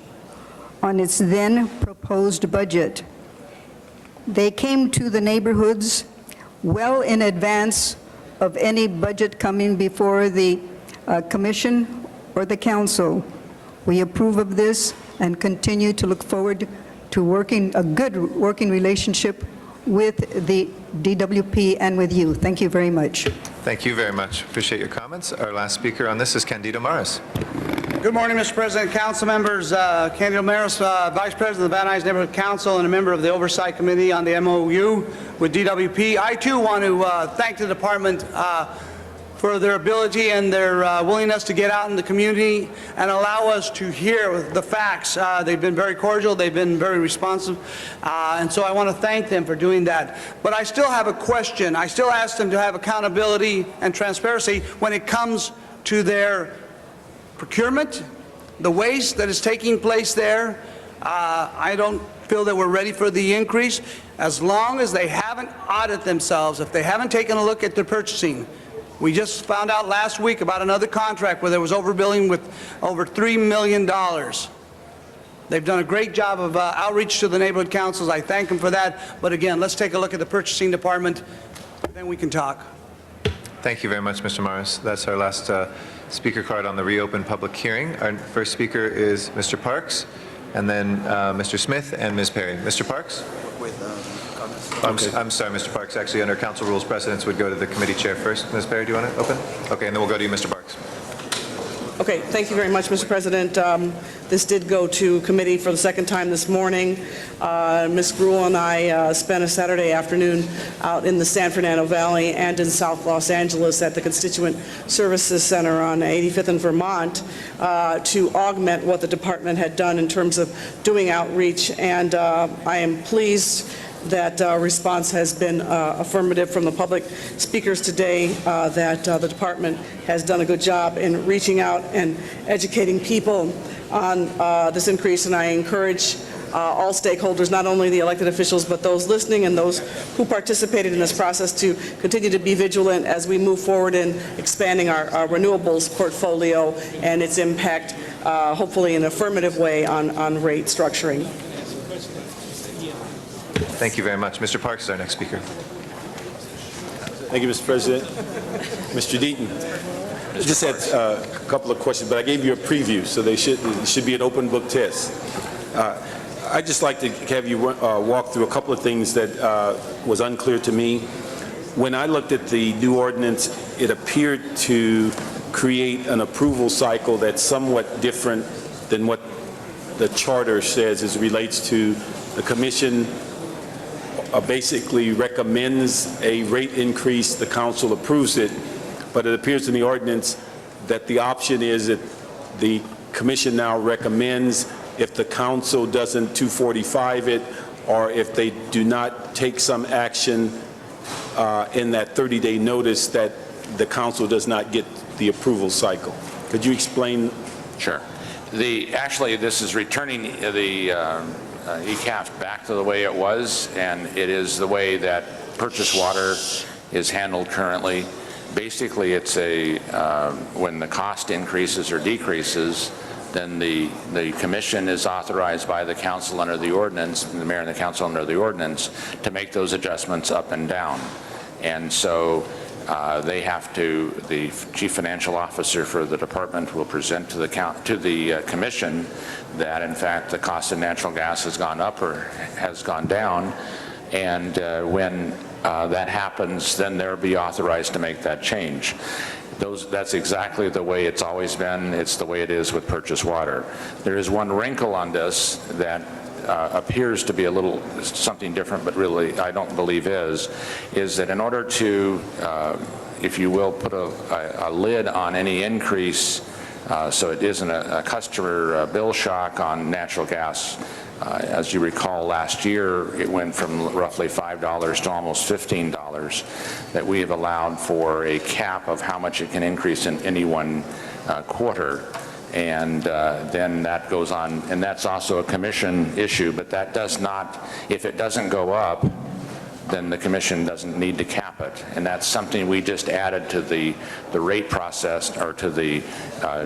on its then proposed budget. They came to the neighborhoods well in advance of any budget coming before the commission or the council. We approve of this and continue to look forward to a good working relationship with the DWP and with you. Thank you very much. Thank you very much. Appreciate your comments. Our last speaker on this is Candido Maris. Good morning, Mr. President, council members. Candido Maris, Vice President of the Van Nuys Neighborhood Council and a member of the Oversight Committee on the MOU with DWP. I, too, want to thank the department for their ability and their willingness to get out in the community and allow us to hear the facts. They've been very cordial, they've been very responsive, and so I want to thank them for doing that. But I still have a question. I still ask them to have accountability and transparency when it comes to their procurement, the waste that is taking place there. I don't feel that we're ready for the increase. As long as they haven't audited themselves, if they haven't taken a look at their purchasing. We just found out last week about another contract where there was overbilling with over $3 million. They've done a great job of outreach to the neighborhood councils. I thank them for that. But again, let's take a look at the purchasing department, then we can talk. Thank you very much, Mr. Maris. That's our last speaker card on the reopened public hearing. Our first speaker is Mr. Parks, and then Mr. Smith and Ms. Perry. Mr. Parks? I'm sorry, Mr. Parks. Actually, under council rules, precedence would go to the committee chair first. Ms. Perry, do you want to open? Okay, and then we'll go to you, Mr. Parks. Okay, thank you very much, Mr. President. This did go to committee for the second time this morning. Ms. Gruhl and I spent a Saturday afternoon out in the San Fernando Valley and in South Los Angeles at the Constituent Services Center on 85th and Vermont to augment what the department had done in terms of doing outreach, and I am pleased that response has been affirmative from the public speakers today, that the department has done a good job in reaching out and educating people on this increase, and I encourage all stakeholders, not only the elected officials, but those listening and those who participated in this process to continue to be vigilant as we move forward in expanding our renewables portfolio and its impact, hopefully in an affirmative way on rate structuring. Thank you very much. Mr. Parks is our next speaker. Thank you, Mr. President. Mr. Deaton, I just had a couple of questions, but I gave you a preview, so it should be an open book test. I'd just like to have you walk through a couple of things that was unclear to me. When I looked at the new ordinance, it appeared to create an approval cycle that's somewhat different than what the charter says as it relates to the commission basically recommends a rate increase, the council approves it, but it appears in the ordinance that the option is that the commission now recommends if the council doesn't 245 it, or if they do not take some action in that 30-day notice, that the council does not get the approval cycle. Could you explain? Sure. Actually, this is returning the ECAF back to the way it was, and it is the way that purchase water is handled currently. Basically, it's when the cost increases or decreases, then the commission is authorized by the council under the ordinance, the mayor and the council under the ordinance, to make those adjustments up and down. And so they have to, the chief financial officer for the department will present to the commission that in fact the cost of natural gas has gone up or has gone down, and when that happens, then they'll be authorized to make that change. That's exactly the way it's always been. It's the way it is with purchase water. There is one wrinkle on this that appears to be a little something different, but really I don't believe is that in order to, if you will, put a lid on any increase so it isn't a customer bill shock on natural gas. As you recall, last year it went from roughly $5 to almost $15, that we have allowed for a cap of how much it can increase in any one quarter. And then that goes on, and that's also a commission issue, but that does not, if it doesn't go up, then the commission doesn't need to cap it. And that's something we just added to the rate process, or to the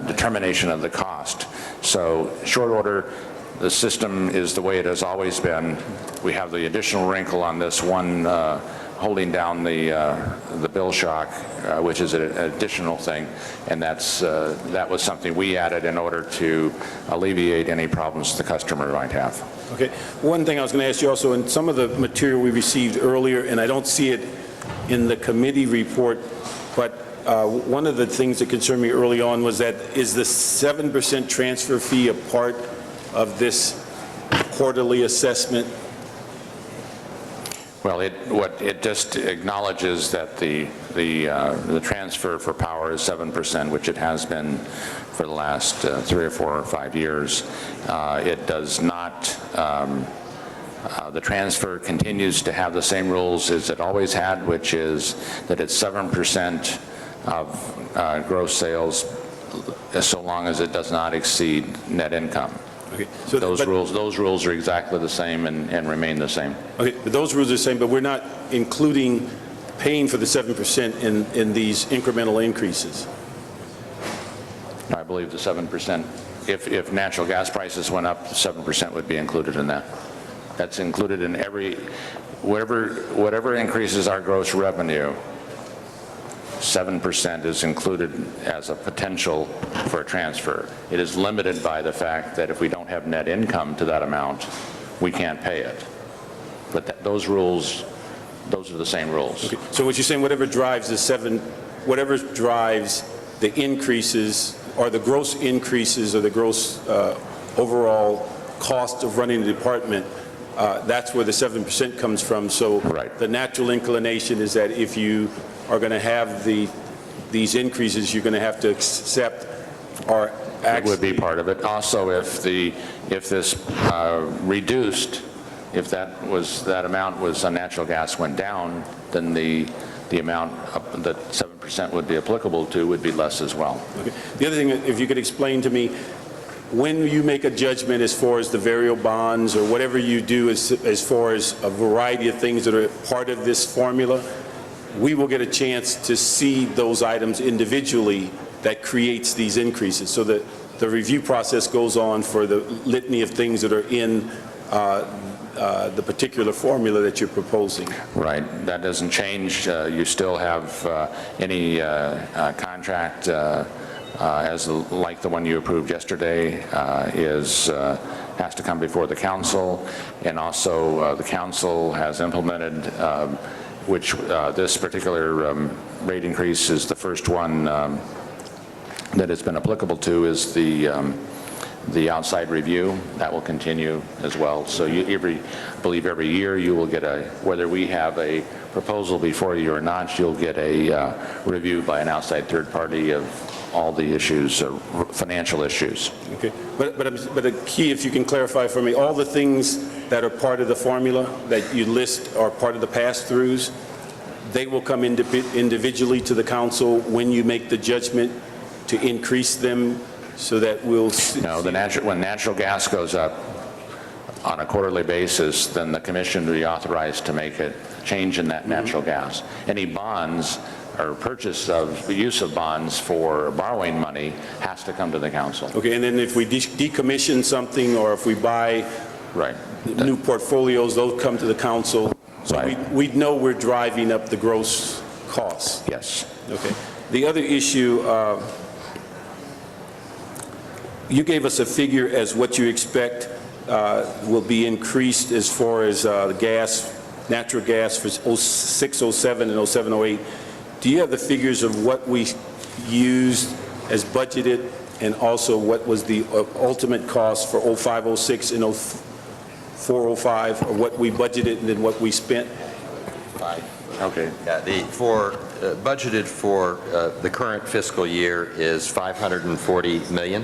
determination of the cost. So short order, the system is the way it has always been. We have the additional wrinkle on this one holding down the bill shock, which is an additional thing, and that was something we added in order to alleviate any problems the customer might have. Okay. One thing I was going to ask you also, in some of the material we received earlier, and I don't see it in the committee report, but one of the things that concerned me early on was that, is the 7% transfer fee a part of this quarterly assessment? Well, it just acknowledges that the transfer for power is 7%, which it has been for the last 3 or 4 or 5 years. It does not, the transfer continues to have the same rules as it always had, which is that it's 7% of gross sales so long as it does not exceed net income. Okay. So those rules are exactly the same and remain the same. Okay, but those rules are the same, but we're not including paying for the 7% in these incremental increases. I believe the 7%, if natural gas prices went up, 7% would be included in that. That's included in whatever increases our gross revenue, 7% is included as a potential for a transfer. It is limited by the fact that if we don't have net income to that amount, we can't pay it. But those rules, those are the same rules. Okay. So what you're saying, whatever drives the increases, or the gross increases, or the gross overall cost of running the department, that's where the 7% comes from. So right. The natural inclination is that if you are going to have these increases, you're going to have to accept or actually... It would be part of it. Also, if this reduced, if that amount was on natural gas went down, then the amount that 7% would be applicable to would be less as well. Okay. The other thing, if you could explain to me, when you make a judgment as far as the variable bonds or whatever you do as far as a variety of things that are part of this formula, we will get a chance to see those items individually that creates these increases. So that the review process goes on for the litany of things that are in the particular formula that you're proposing. Right. That doesn't change. You still have any contract like the one you approved yesterday has to come before the council, and also the council has implemented which this particular rate increase is the first one that it's been applicable to, is the outside review. That will continue as well. So I believe every year you will get whether we have a proposal before you or not, you'll get a review by an outside third party of all the issues, financial issues. Okay, but the key, if you can clarify for me, all the things that are part of the formula that you list are part of the pass-throughs, they will come individually to the council when you make the judgment to increase them, so that we'll see. No, when natural gas goes up on a quarterly basis, then the commission will be authorized to make a change in that natural gas. Any bonds or purchase of use of bonds for borrowing money has to come to the council. Okay, and then if we decommission something, or if we buy new portfolios, those come to the council. So we know we're driving up the gross costs. Yes. Okay. The other issue, you gave us a figure as what you expect will be increased as far as natural gas for 06, 07, and 07, 08. Do you have the figures of what we used as budgeted, and also what was the ultimate cost for 05, 06, and 04, 05, or what we budgeted and then what we spent? Okay. Yeah, budgeted for the current fiscal year is $540 million,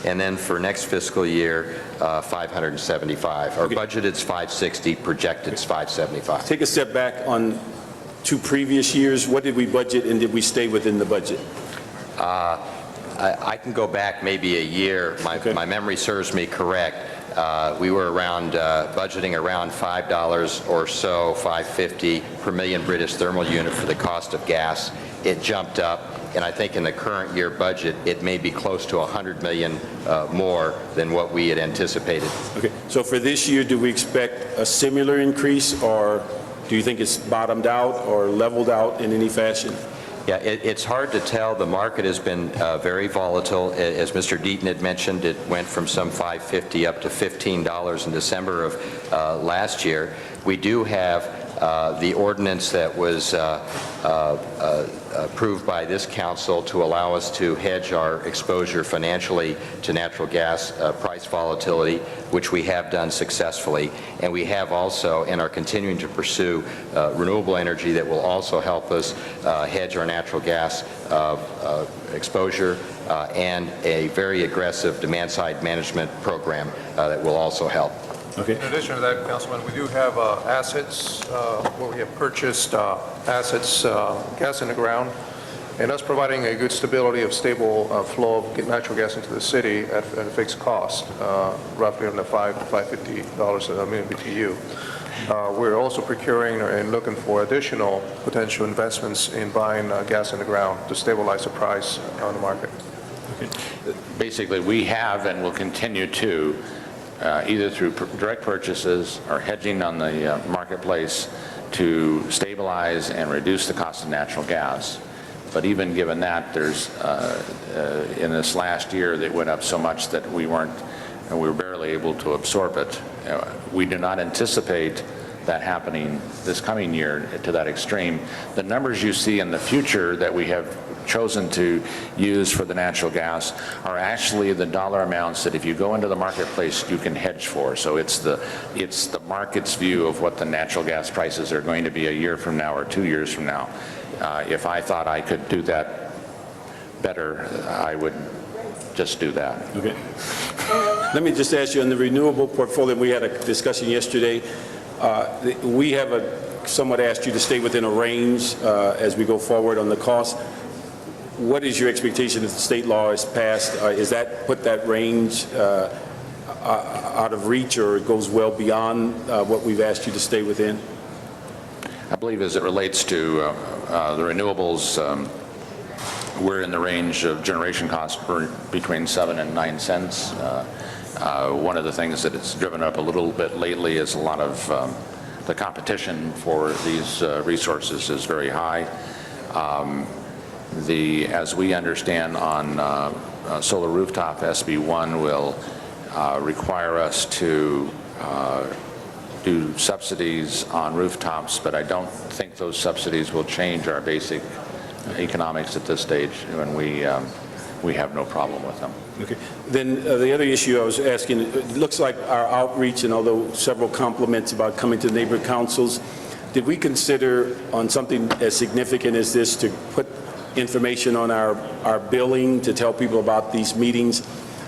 and then for next fiscal year, 575. Our budgeted's 560, projected's 575. Take a step back on 2 previous years. What did we budget, and did we stay within the budget? I can go back maybe a year. My memory serves me correct. We were budgeting around $5 or so, $5.50 per million British thermal unit for the cost of gas. It jumped up And I think in the current year budget, it may be close to $100 million more than what we had anticipated. Okay, so for this year, do we expect a similar increase, or do you think it's bottomed out or leveled out in any fashion? Yeah, it's hard to tell. The market has been very volatile. As Mr. Deaton had mentioned, it went from some $5.50 up to $15 in December of last year. We do have the ordinance that was approved by this council to allow us to hedge our exposure financially to natural gas price volatility, which we have done successfully. And we have also and are continuing to pursue renewable energy that will also help us hedge our natural gas exposure and a very aggressive demand-side management program that will also help. Okay. In addition to that, Councilman, we do have assets where we have purchased assets, gas in the ground, and that's providing a good stability of stable flow of natural gas into the city at a fixed cost, roughly in the $5 to $5.50 a million BTU. We're also procuring and looking for additional potential investments in buying gas in the ground to stabilize the price on the market. Basically, we have and will continue to, either through direct purchases or hedging on the marketplace, to stabilize and reduce the cost of natural gas. But even given that, there's in this last year that went up so much that we were barely able to absorb it. We do not anticipate that happening this coming year to that extreme. The numbers you see in the future that we have chosen to use for the natural gas are actually the dollar amounts that if you go into the marketplace you can hedge for. So it's the market's view of what the natural gas prices are going to be a year from now or 2 years from now. If I thought I could do that better, I would just do that. Okay. Let me just ask you, on the renewable portfolio, we had a discussion yesterday. We have somewhat asked you to stay within a range as we go forward on the cost. What is your expectation if the state law is passed? Is that put that range out of reach, or it goes well beyond what we've asked you to stay within? I believe as it relates to the renewables, we're in the range of generation costs between 7 and 9 cents. One of the things that it's driven up a little bit lately is a lot of the competition for these resources is very high. As we understand on solar rooftop, SB1 will require us to do subsidies on rooftops, but I don't think those subsidies will change our basic economics at this stage, and we have no problem with them. Okay. Then the other issue I was asking, it looks like our outreach, and although several compliments about coming to the neighborhood councils, did we consider on something as significant as this to put information on our billing to tell people about these meetings?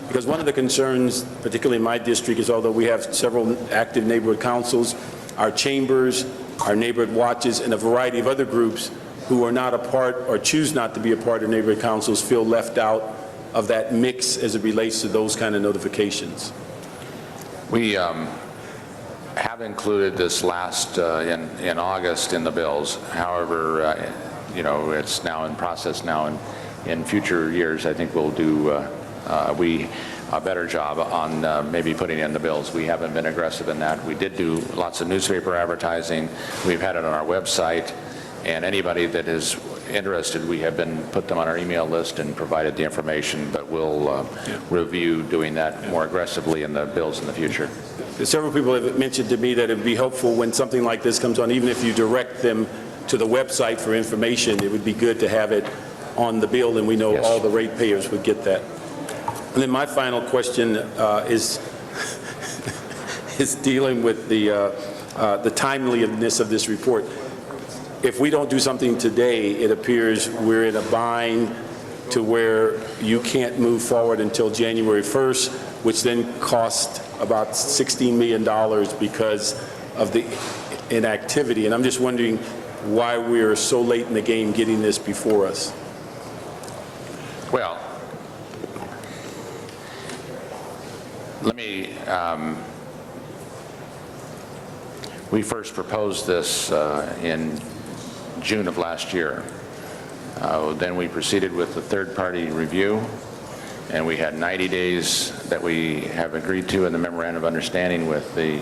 Because one of the concerns, particularly in my district, is although we have several active neighborhood councils, our chambers, our neighborhood watches, and a variety of other groups who are not a part or choose not to be a part of neighborhood councils feel left out of that mix as it relates to those kind of notifications. We have included this last in August in the bills. However, it's now in process now, and in future years, I think we'll do a better job on maybe putting in the bills. We haven't been aggressive in that. We did do lots of newspaper advertising. We've had it on our website, and anybody that is interested, we have put them on our email list and provided the information, but we'll review doing that more aggressively in the bills in the future. Several people have mentioned to me that it would be helpful when something like this comes on, even if you direct them to the website for information, it would be good to have it on the bill, and we know all the ratepayers would get that. And then my final question is dealing with the timeliness of this report. If we don't do something today, it appears we're in a bind to where you can't move forward until January 1st, which then costs about $16 million because of the inactivity. And I'm just wondering why we're so late in the game getting this before us. Well, let me, we first proposed this in June of last year, Then we proceeded with the third-party review, and we had 90 days that we have agreed to in the memorandum of understanding with the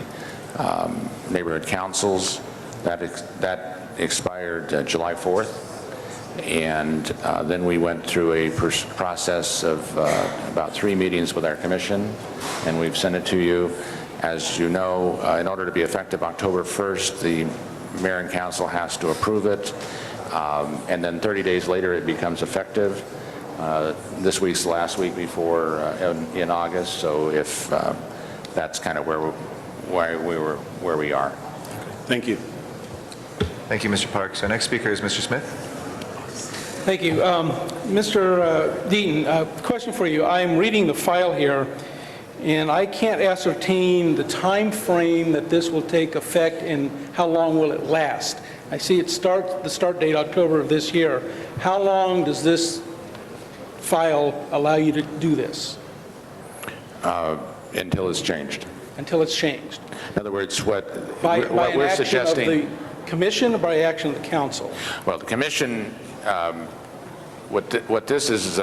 neighborhood councils. That expired July 4th. And then we went through a process of about 3 meetings with our commission, and we've sent it to you. As you know, in order to be effective October 1st, the mayor and council has to approve it, and then 30 days later it becomes effective. This week's the last week before in August, so if that's kind of where we are. Thank you. Thank you, Mr. Parks. Our next speaker is Mr. Smith. Thank you. Mr. Deaton, question for you. I'm reading the file here, and I can't ascertain the time frame that this will take effect and how long will it last. I see the start date October of this year. How long does this file allow you to do this? Until it's changed. Until it's changed. In other words, what By we're an action suggesting... of the commission or by action of the council? Well, the commission, what this is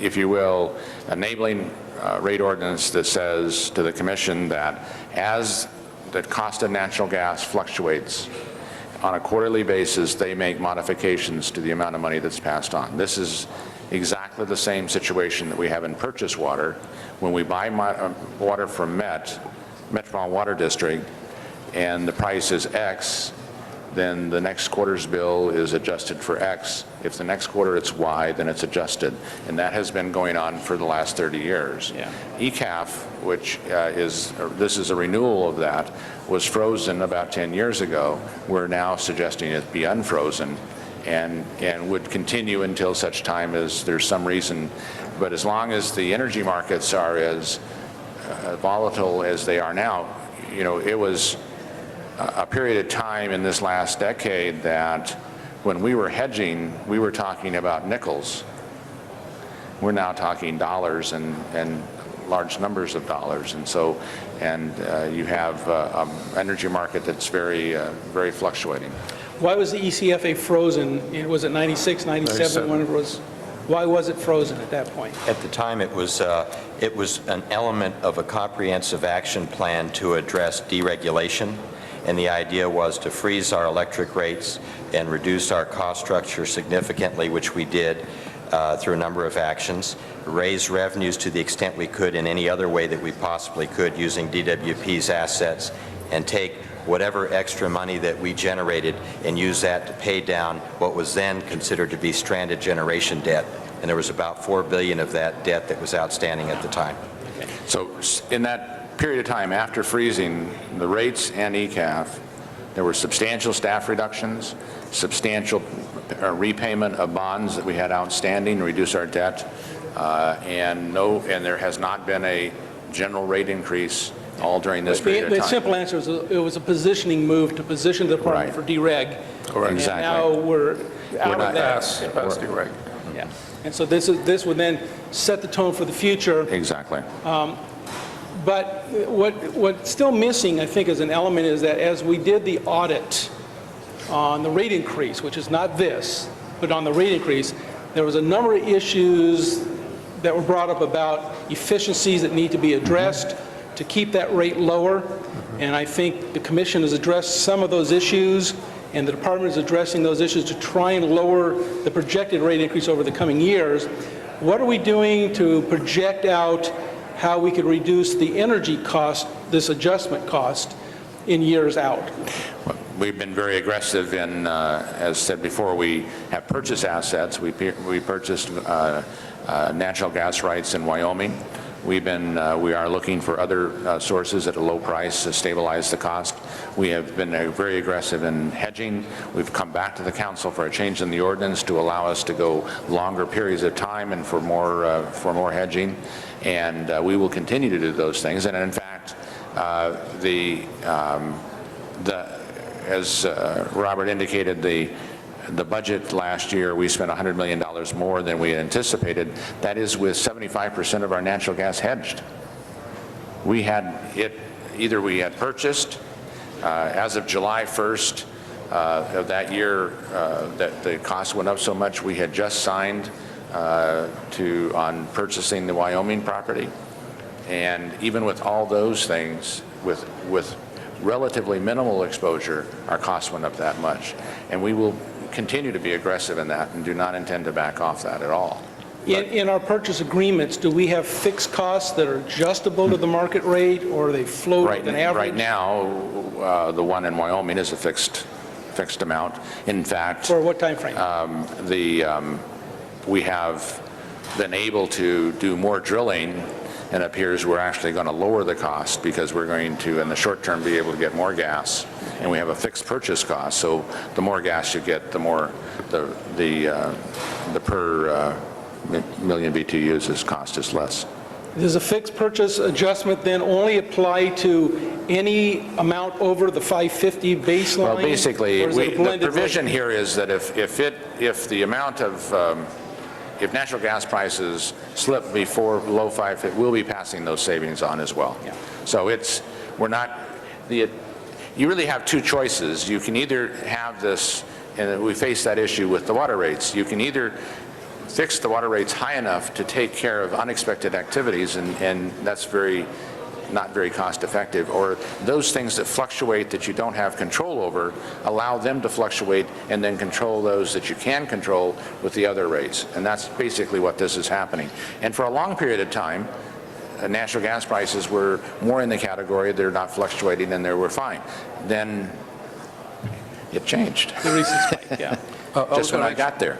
if you will, enabling rate ordinance that says to the commission that as the cost of natural gas fluctuates on a quarterly basis, they make modifications to the amount of money that's passed on. This is exactly the same situation that we have in purchase water. When we buy water from Metropolitan Water District, and the price is X, then the next quarter's bill is adjusted for X. If the next quarter it's Y, then it's adjusted. And that has been going on for the last 30 years. Yeah. ECAF, which this is a renewal of that, was frozen about 10 years ago. We're now suggesting it be unfrozen and would continue until such time as there's some reason. But as long as the energy markets are as volatile as they are now, you know, it was a period of time in this last decade that when we were hedging, we were talking about nickels. We're now talking dollars and large numbers of dollars. And so, you have an energy market that's very, very fluctuating. Why was the ECFA frozen? Was it 96, 97, when it was? Why was it frozen at that point? At the time, it was an element of a comprehensive action plan to address deregulation, and the idea was to freeze our electric rates and reduce our cost structure significantly, which we did through a number of actions, raise revenues to the extent we could in any other way that we possibly could using DWP's assets, and take whatever extra money that we generated and use that to pay down what was then considered to be stranded generation debt. And there was about $4 billion of that debt that was outstanding at the time. So in that period of time after freezing the rates and ECAF, there were substantial staff reductions, substantial repayment of bonds that we had outstanding to reduce our debt, and there has not been a general rate increase all during this period of time. The simple answer is it was a positioning move to position the department for dereg. Correct. And Exactly. now we're out of that. Pass dereg. Yeah. And so this would then set the tone for the future. Exactly. But what's still missing, I think, as an element is that as we did the audit on the rate increase, which is not this, but on the rate increase, there was a number of issues that were brought up about efficiencies that need to be addressed to keep that rate lower. And I think the commission has addressed some of those issues, and the department is addressing those issues to try and lower the projected rate increase over the coming years. What are we doing to project out how we could reduce the energy cost, this adjustment cost, in years out? We've been very aggressive in, as said before, we have purchased assets. We purchased natural gas rights in Wyoming. We are looking for other sources at a low price to stabilize the cost. We have been very aggressive in hedging. We've come back to the council for a change in the ordinance to allow us to go longer periods of time and for more hedging. And we will continue to do those things. And in fact, as Robert indicated, the budget last year, we spent $100 million more than we had anticipated. That is with 75% of our natural gas hedged. We had it, either we had purchased, as of July 1st, of that year that the cost went up so much, we had just signed on purchasing the Wyoming property. And even with all those things, with relatively minimal exposure, our costs went up that much. And we will continue to be aggressive in that and do not intend to back off that at all. In our purchase agreements, do we have fixed costs that are adjustable to the market rate, or are they float with an average? Right now, the one in Wyoming is a fixed amount. In fact, For what time frame? we have been able to do more drilling, and it appears we're actually going to lower the cost because we're going to, in the short term, be able to get more gas, and we have a fixed purchase cost. So the more gas you get, the more the per million BTUs cost is less. Does a fixed purchase adjustment then only apply to any amount over the 550 baseline? Well, basically, or is it a the blended provision rate? here is that if the amount of, if natural gas prices slip below 550, we'll be passing those savings on as well. Yeah. So you really have two choices. You can either have this, and we face that issue with the water rates, you can either fix the water rates high enough to take care of unexpected activities, and that's not very cost effective, or those things that fluctuate that you don't have control over, allow them to fluctuate and then control those that you can control with the other rates. And that's basically what this is happening. And for a long period of time, natural gas prices were more in the category, they're not fluctuating and they were fine. Then it changed. The recent spike, yeah. Just when I got there.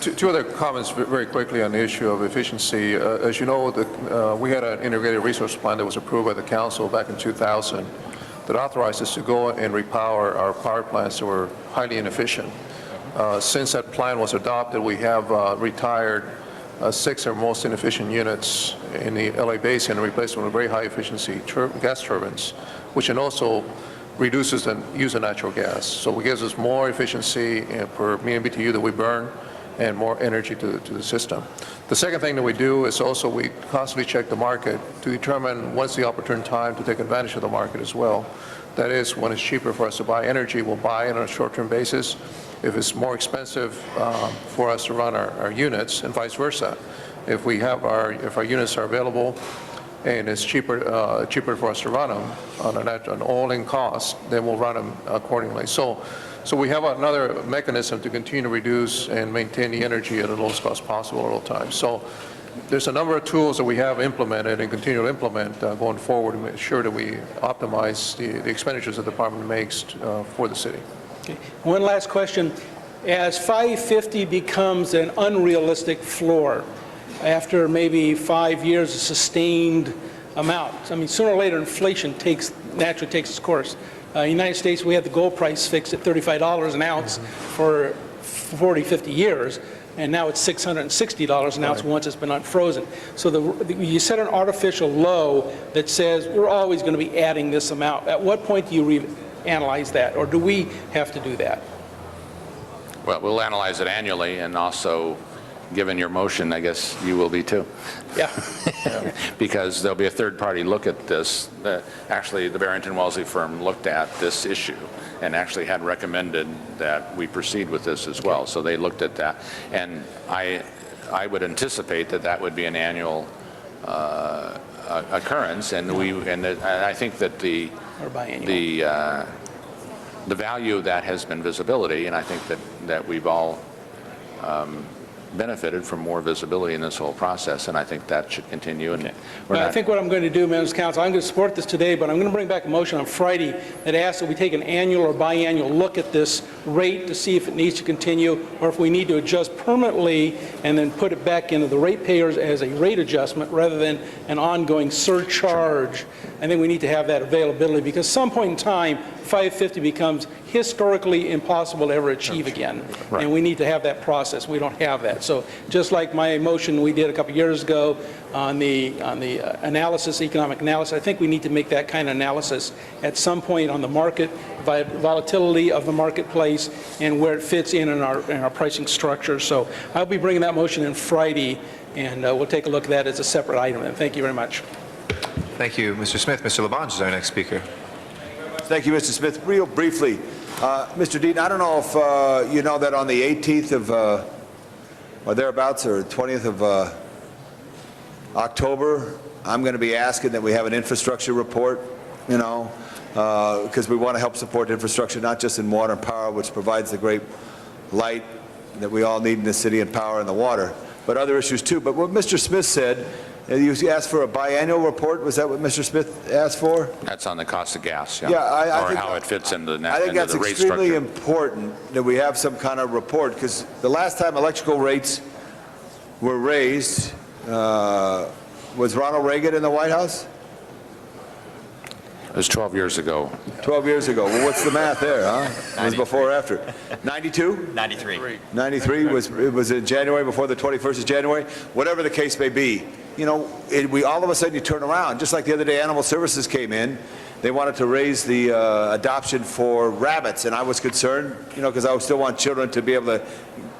Two other comments very quickly on the issue of efficiency. As you know, we had an integrated resource plan that was approved by the council back in 2000 that authorized us to go and repower our power plants that were highly inefficient. Since that plan was adopted, we have retired 6 of our most inefficient units in the LA Basin and replaced them with very high efficiency gas turbines, which can also reduces the use of natural gas. So it gives us more efficiency per million BTU that we burn and more energy to the system. The second thing that we do is also we constantly check the market to determine what's the opportune time to take advantage of the market as well. That is, when it's cheaper for us to buy energy, we'll buy it on a short-term basis. If it's more expensive for us to run our units, and vice versa. If our units are available and it's cheaper for us to run them on an all-in cost, then we'll run them accordingly. So we have another mechanism to continue to reduce and maintain the energy at the lowest cost possible at all times. So there's a number of tools that we have implemented and continue to implement going forward to make sure that we optimize the expenditures that the department makes for the city. Okay. One last question. As 550 becomes an unrealistic floor, after maybe 5 years of sustained amount, I mean, sooner or later inflation naturally takes its course. United States, we had the gold price fixed at $35 an ounce for 40, 50 years, and now it's $660 an ounce once it's been unfrozen. So you set an artificial low that says we're always going to be adding this amount. At what point do you analyze that, or do we have to do that? Well, we'll analyze it annually, and also, given your motion, I guess you will be too. Yeah. Because there'll be a third-party look at this. Actually, the Barrington Wellesley firm looked at this issue and actually had recommended that we proceed with this as well. So they looked at that. And I would anticipate that would be an annual occurrence. And I think that the value of that has been visibility, and I think that we've all benefited from more visibility in this whole process, and I think that should continue. And I think what I'm going to do, Members of Council, I'm going to support this today, but I'm going to bring back a motion on Friday that asks that we take an annual or biannual look at this rate to see if it needs to continue, or if we need to adjust permanently and then put it back into the ratepayers as a rate adjustment rather than an ongoing surcharge. I think we need to have that availability, because some point in time, 550 becomes historically impossible to ever achieve again. Right. And we need to have that process. We don't have that. So just like my motion we did a couple years ago on the analysis, economic analysis, I think we need to make that kind of analysis at some point on the market, volatility of the marketplace, and where it fits in our pricing structure. So I'll be bringing that motion in Friday, and we'll take a look at that as a separate item. And thank you very much. Thank you, Mr. Smith. Mr. Labange is our next speaker. Thank you, Mr. Smith. Real briefly, Mr. Deaton, I don't know if you know that on the 18th of, or thereabouts, or 20th of October, I'm going to be asking that we have an infrastructure report, you know, because we want to help support infrastructure, not just in water and power, which provides the great light that we all need in the city, and power and the water, but other issues too. But what Mr. Smith said, you asked for a biannual report. Was that what Mr. Smith asked for? That's on the cost of gas, yeah. Yeah, I or think, how it fits into the, I think into that's the rate extremely structure. important that we have some kind of report, because the last time electrical rates were raised, was Ronald Reagan in the White House? It was 12 years ago. 12 years ago. Well, what's the math there, huh? It was before or after? 92? 93. 93 was in January, before the 21st of January. Whatever the case may be, you know, we all of a sudden you turn around. Just like the other day, Animal Services came in. They wanted to raise the adoption for rabbits, and I was concerned, you know, because I still want children to be able to,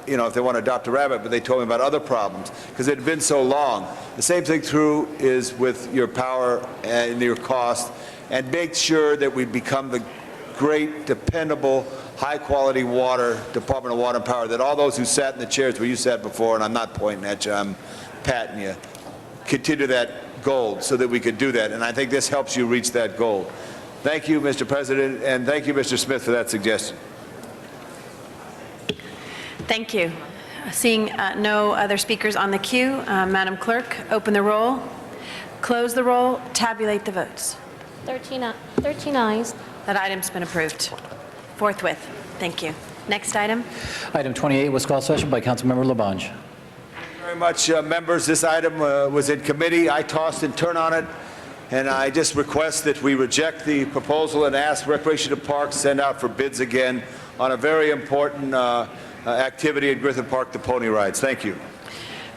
you know, if they want to adopt a rabbit, but they told me about other problems because it had been so long. The same thing through is with your power and your cost, and make sure that we become the great, dependable, high-quality water, Department of Water and Power, that all those who sat in the chairs where you sat before, and I'm not pointing at you, I'm patting you, continue that goal so that we could do that. And I think this helps you reach that goal. Thank you, Mr. President, and thank you, Mr. Smith, for that suggestion. Thank you. Seeing no other speakers on the queue, Madam Clerk, open the roll, close the roll, tabulate the votes. 13 ayes. That item's been approved forthwith. Thank you. Next item. Item 28 was called special by Councilmember Labange. Thank you very much, members. This item was in committee. I tossed and turned on it, and I just request that we reject the proposal and ask Recreation and Parks send out for bids again on a very important activity at Griffith Park, the pony rides. Thank you.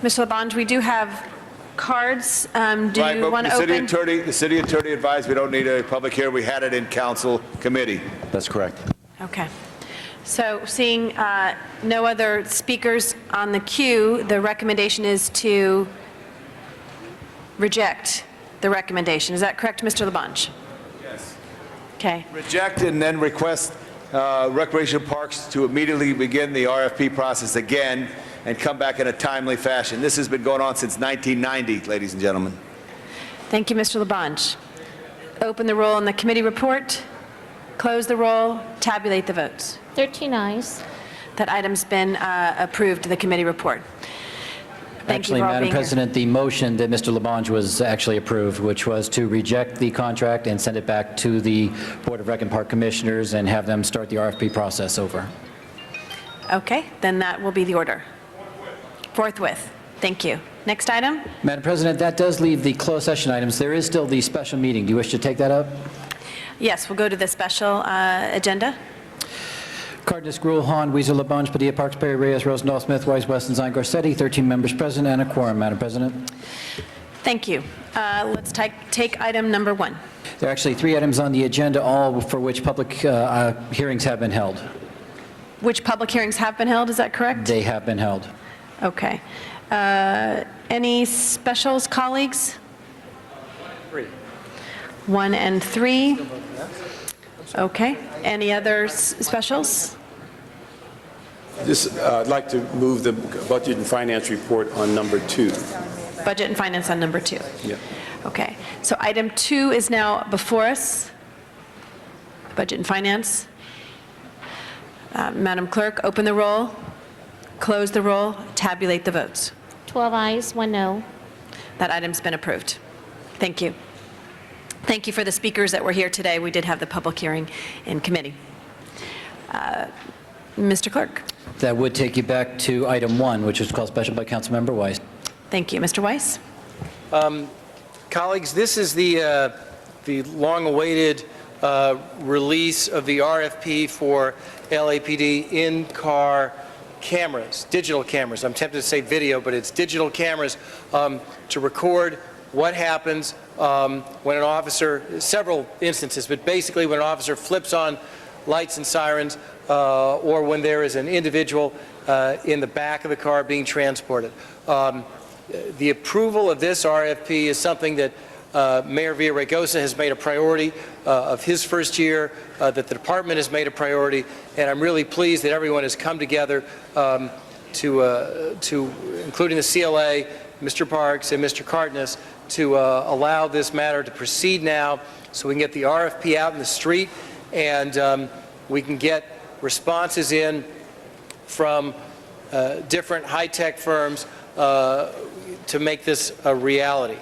Mr. Labange, we do have cards. Do Right, you but want to the city attorney advised we don't need a public hearing. We had it in council committee. That's correct. Okay. So seeing no other speakers on the queue, the recommendation is to reject the recommendation. Is that correct, Mr. Labange? Yes. Okay. Reject and then request Recreation Parks to immediately begin the RFP process again and come back in a timely fashion. This has been going on since 1990, ladies and gentlemen. Thank you, Mr. Labange. Open the roll on the committee report, close the roll, tabulate the votes. 13 ayes. That item's been approved, the committee report. Thank you Actually, for all Madam being here. President, the motion that Mr. Labange was actually approved, which was to reject the contract and send it back to the Board of Rec and Park Commissioners and have them start the RFP process over. Okay, then that will be the order. Forthwith. Thank you. Next item? Madam President, that does leave the closed session items. There is still the special meeting. Do you wish to take that up? Yes, we'll go to the special agenda. Cardenas, Gruel, Hahn, Weezer, Labange, Padilla, Parks, Perry, Reyes, Rosendahl, Smith, Weiss, Weston, Zine, Garcetti, 13 members present and a quorum, Madam President. Thank you. Let's take item number 1. There are actually 3 items on the agenda, all for which public hearings have been held. Which public hearings have been held, is that correct? They have been held. Okay. Any specials, colleagues? 3. 1 and 3. Okay. Any other specials? I'd like to move the Budget and Finance report on number 2. Budget and Finance on number 2. Yeah. Okay. So item 2 is now before us. Budget and Finance. Madam Clerk, open the roll, close the roll, tabulate the votes. 12 ayes, 1 no. That item's been approved. Thank you. Thank you for the speakers that were here today. We did have the public hearing in committee. Mr. Clerk. That would take you back to item 1, which was called special by Councilmember Weiss. Thank you. Mr. Weiss? Colleagues, this is the long-awaited release of the RFP for LAPD in-car cameras, digital cameras. I'm tempted to say video, but it's digital cameras to record what happens when an officer, several instances, but basically when an officer flips on lights and sirens or when there is an individual in the back of the car being transported. The approval of this RFP is something that Mayor Villaraigosa has made a priority of his first year, that the department has made a priority, and I'm really pleased that everyone has come together including the CLA, Mr. Parks, and Mr. Cardenas, to allow this matter to proceed now so we can get the RFP out in the street and we can get responses in from different high-tech firms to make this a reality.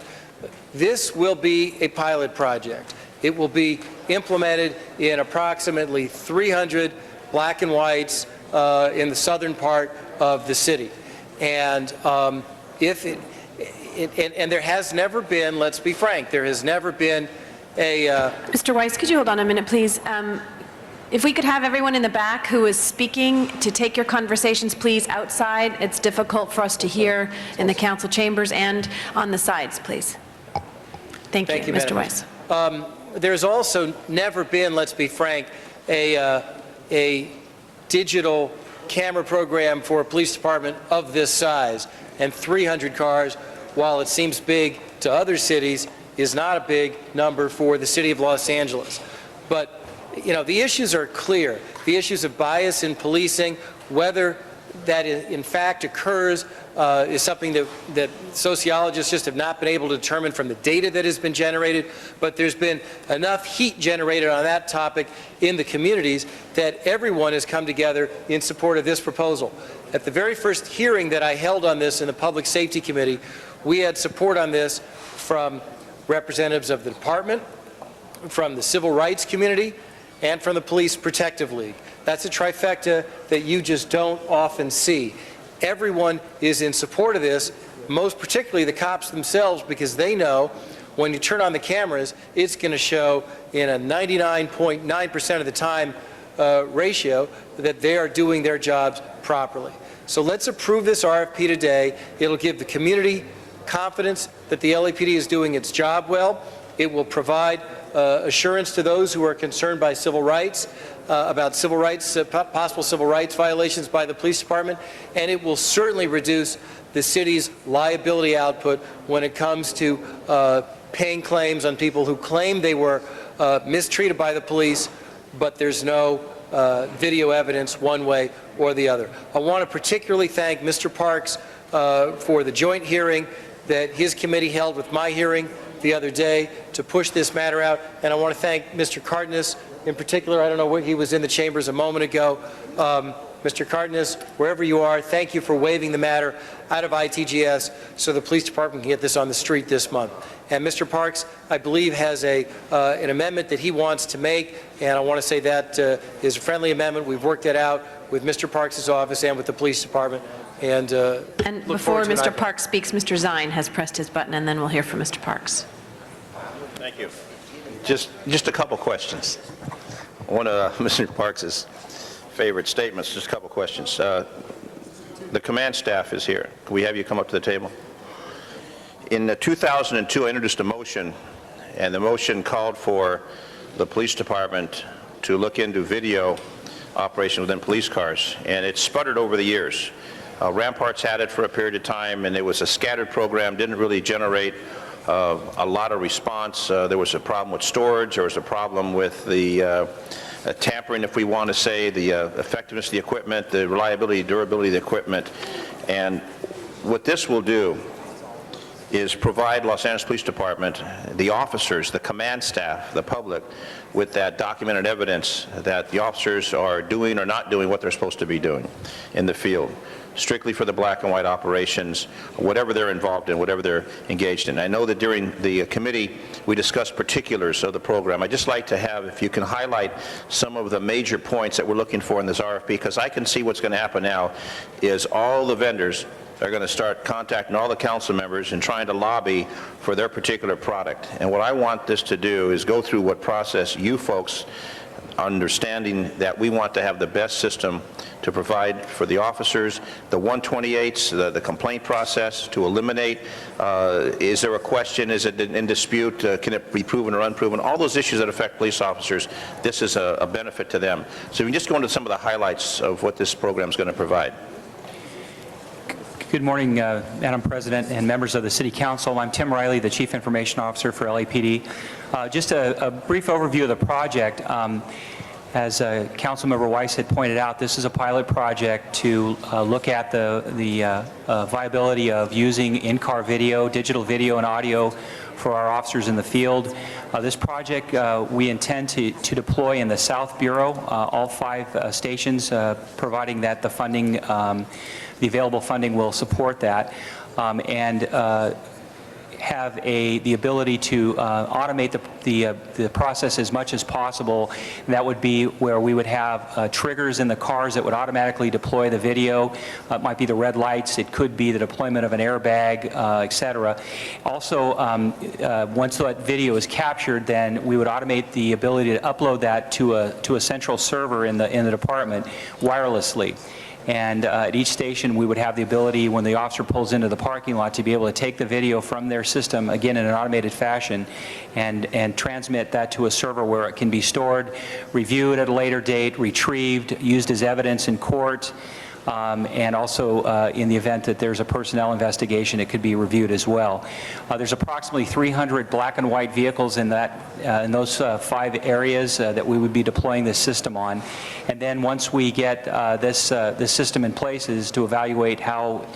This will be a pilot project. It will be implemented in approximately 300 black and whites in the southern part of the city. And and there has never been, let's be frank, there has never been a... Mr. Weiss, could you hold on a minute, please? If we could have everyone in the back who is speaking to take your conversations, please, outside. It's difficult for us to hear in the council chambers and on the sides, please. Thank you, Mr. Weiss. There's also never been, let's be frank, a digital camera program for a police department of this size. And 300 cars, while it seems big to other cities, is not a big number for the city of Los Angeles. But, you know, the issues are clear. The issues of bias in policing, whether that in fact occurs, is something that sociologists just have not been able to determine from the data that has been generated, but there's been enough heat generated on that topic in the communities that everyone has come together in support of this proposal. At the very first hearing that I held on this in the Public Safety Committee, we had support on this from representatives of the department, from the civil rights community, and from the Police Protective League. That's a trifecta that you just don't often see. Everyone is in support of this, most particularly the cops themselves, because they know when you turn on the cameras, it's going to show in a 99.9% of the time ratio that they are doing their jobs properly. So let's approve this RFP today. It'll give the community confidence that the LAPD is doing its job well. It will provide assurance to those who are concerned by civil rights, about civil rights, possible civil rights violations by the police department, and it will certainly reduce the city's liability output when it comes to paying claims on people who claim they were mistreated by the police, but there's no video evidence one way or the other. I want to particularly thank Mr. Parks for the joint hearing that his committee held with my hearing the other day to push this matter out, and I want to thank Mr. Cardenas in particular. I don't know where he was in the chambers a moment ago. Mr. Cardenas, wherever you are, thank you for waiving the matter out of ITGS so the police department can get this on the street this month. And Mr. Parks, I believe, has an amendment that he wants to make, and I want to say that is a friendly amendment. We've worked that out with Mr. Parks' office and with the police department. And before Mr. Parks speaks, Mr. Zine has pressed his button, and then we'll hear from Mr. Parks. Thank you. Just a couple questions. One of Mr. Parks' favorite statements, just a couple questions. The command staff is here. Can we have you come up to the table? In 2002, I introduced a motion, and the motion called for the police department to look into video operation within police cars, and it sputtered over the years. Ramparts had it for a period of time, and it was a scattered program, didn't really generate a lot of response. There was a problem with storage, there was a problem with the tampering, if we want to say, the effectiveness of the equipment, the reliability, durability of the equipment. And what this will do is provide Los Angeles Police Department, the officers, the command staff, the public, with that documented evidence that the officers are doing or not doing what they're supposed to be doing in the field, strictly for the black and white operations, whatever they're involved in, whatever they're engaged in. I know that during the committee we discussed particulars of the program. I'd just like to have, if you can highlight some of the major points that we're looking for in this RFP, because I can see what's going to happen now is all the vendors are going to start contacting all the council members and trying to lobby for their particular product. And what I want this to do is go through what process you folks, understanding that we want to have the best system to provide for the officers, the 128s, the complaint process to eliminate, is there a question, is it in dispute, can it be proven or unproven, all those issues that affect police officers, this is a benefit to them. So we can just go into some of the highlights of what this program is going to provide. Good morning, Madam President and members of the City Council. I'm Tim Riley, the Chief Information Officer for LAPD. Just a brief overview of the project. As Councilmember Weiss had pointed out, this is a pilot project to look at the viability of using in-car video, digital video, and audio for our officers in the field. This project we intend to deploy in the South Bureau, all 5 stations, providing that the funding, the available funding will support that, and have the ability to automate the process as much as possible. And that would be where we would have triggers in the cars that would automatically deploy the video. It might be the red lights, it could be the deployment of an airbag, et cetera. Also, once that video is captured, then we would automate the ability to upload that to a central server in the department wirelessly. And at each station, we would have the ability, when the officer pulls into the parking lot, to be able to take the video from their system, again in an automated fashion, and transmit that to a server where it can be stored, reviewed at a later date, retrieved, used as evidence in court, and also in the event that there's a personnel investigation, it could be reviewed as well. There's approximately 300 black and white vehicles in those 5 areas that we would be deploying this system on. And then once we get this system in place, is to evaluate how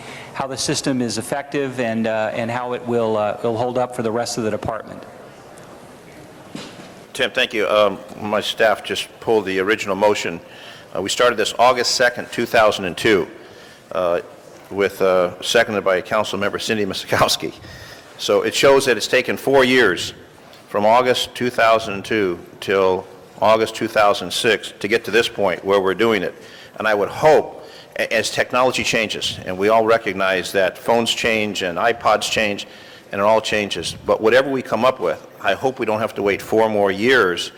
the system is effective and how it will hold up for the rest of the department. Tim, thank you. My staff just pulled the original motion. We started this August 2nd, 2002, seconded by Councilmember Cindy Miskowski. So it shows that it's taken 4 years, from August 2002 till August 2006, to get to this point where we're doing it. And I would hope, as technology changes, and we all recognize that phones change and iPods change, and it all changes, but whatever we come up with, I hope we don't have to wait 4 more years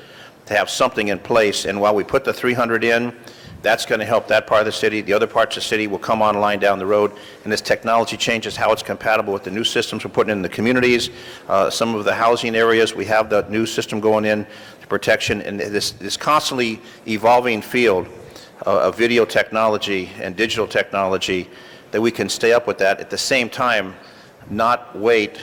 to have something in place. And while we put the 300 in, that's going to help that part of the city. The other parts of the city will come online down the road, and this technology changes how it's compatible with the new systems we're putting in the communities. Some of the housing areas, we have the new system going in to protection, and this constantly evolving field of video technology and digital technology, that we can stay up with that at the same time, not wait.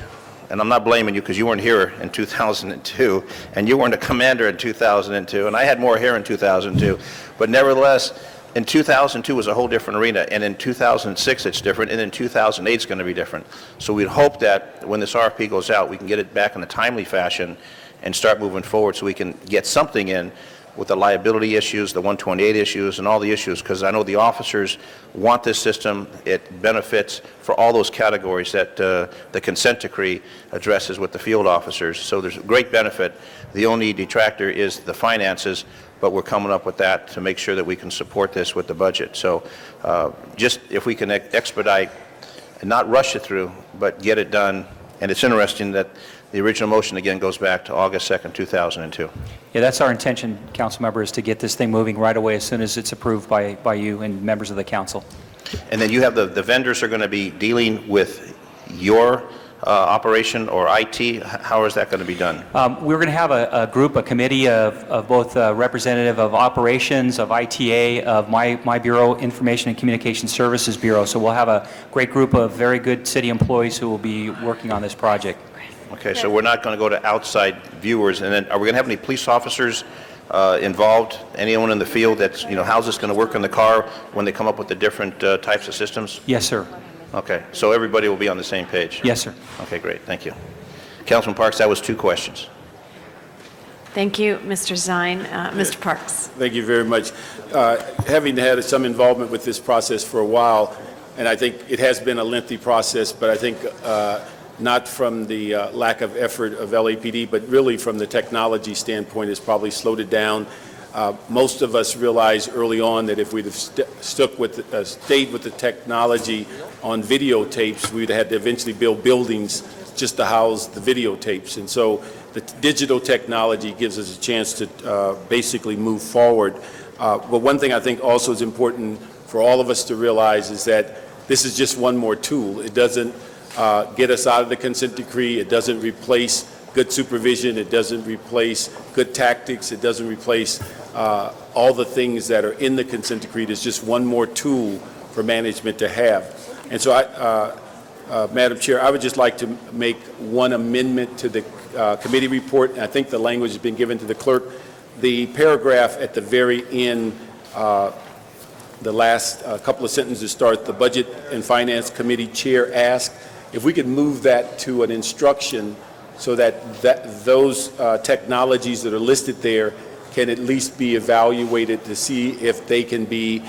And I'm not blaming you because you weren't here in 2002, and you weren't a commander in 2002, and I had more hair in 2002. But nevertheless, in 2002 was a whole different arena, and in 2006 it's different, and in 2008 it's going to be different. So we'd hope that when this RFP goes out, we can get it back in a timely fashion and start moving forward so we can get something in with the liability issues, the 128 issues, and all the issues, because I know the officers want this system. It benefits for all those categories that the consent decree addresses with the field officers. So there's a great benefit. The only detractor is the finances, but we're coming up with that to make sure that we can support this with the budget. So just if we can expedite and not rush it through, but get it done. And it's interesting that the original motion, again, goes back to August 2nd, 2002. Yeah, that's our intention, Councilmember, is to get this thing moving right away as soon as it's approved by you and members of the council. And then you have the vendors are going to be dealing with your operation or IT? How is that going to be done? We're going to have a group, a committee of both representative of operations, of ITA, of my bureau, Information and Communication Services Bureau. So we'll have a great group of very good city employees who will be working on this project. Okay, so we're not going to go to outside viewers. And then are we going to have any police officers involved? Anyone in the field that's, how's this going to work in the car when they come up with the different types of systems? Yes, sir. Okay, so everybody will be on the same page? Yes, sir. Okay, great, thank you. Councilman Parks, that was 2 questions. Thank you, Mr. Zine. Mr. Parks. Thank you very much. Having had some involvement with this process for a while, and I think it has been a lengthy process, but I think not from the lack of effort of LAPD, but really from the technology standpoint, it's probably slowed it down. Most of us realized early on that if we'd have stayed with the technology on videotapes, we'd have had to eventually build buildings just to house the videotapes. And so the digital technology gives us a chance to basically move forward. But one thing I think also is important for all of us to realize is that this is just one more tool. It doesn't get us out of the consent decree. It doesn't replace good supervision. It doesn't replace good tactics. It doesn't replace all the things that are in the consent decree. It's just one more tool for management to have. And so Madam Chair, I would just like to make one amendment to the committee report. And I think the language has been given to the clerk. The paragraph at the very end, the last couple of sentences start, the Budget and Finance Committee Chair asked, if we could move that to an instruction so that those technologies that are listed there can at least be evaluated to see if they can be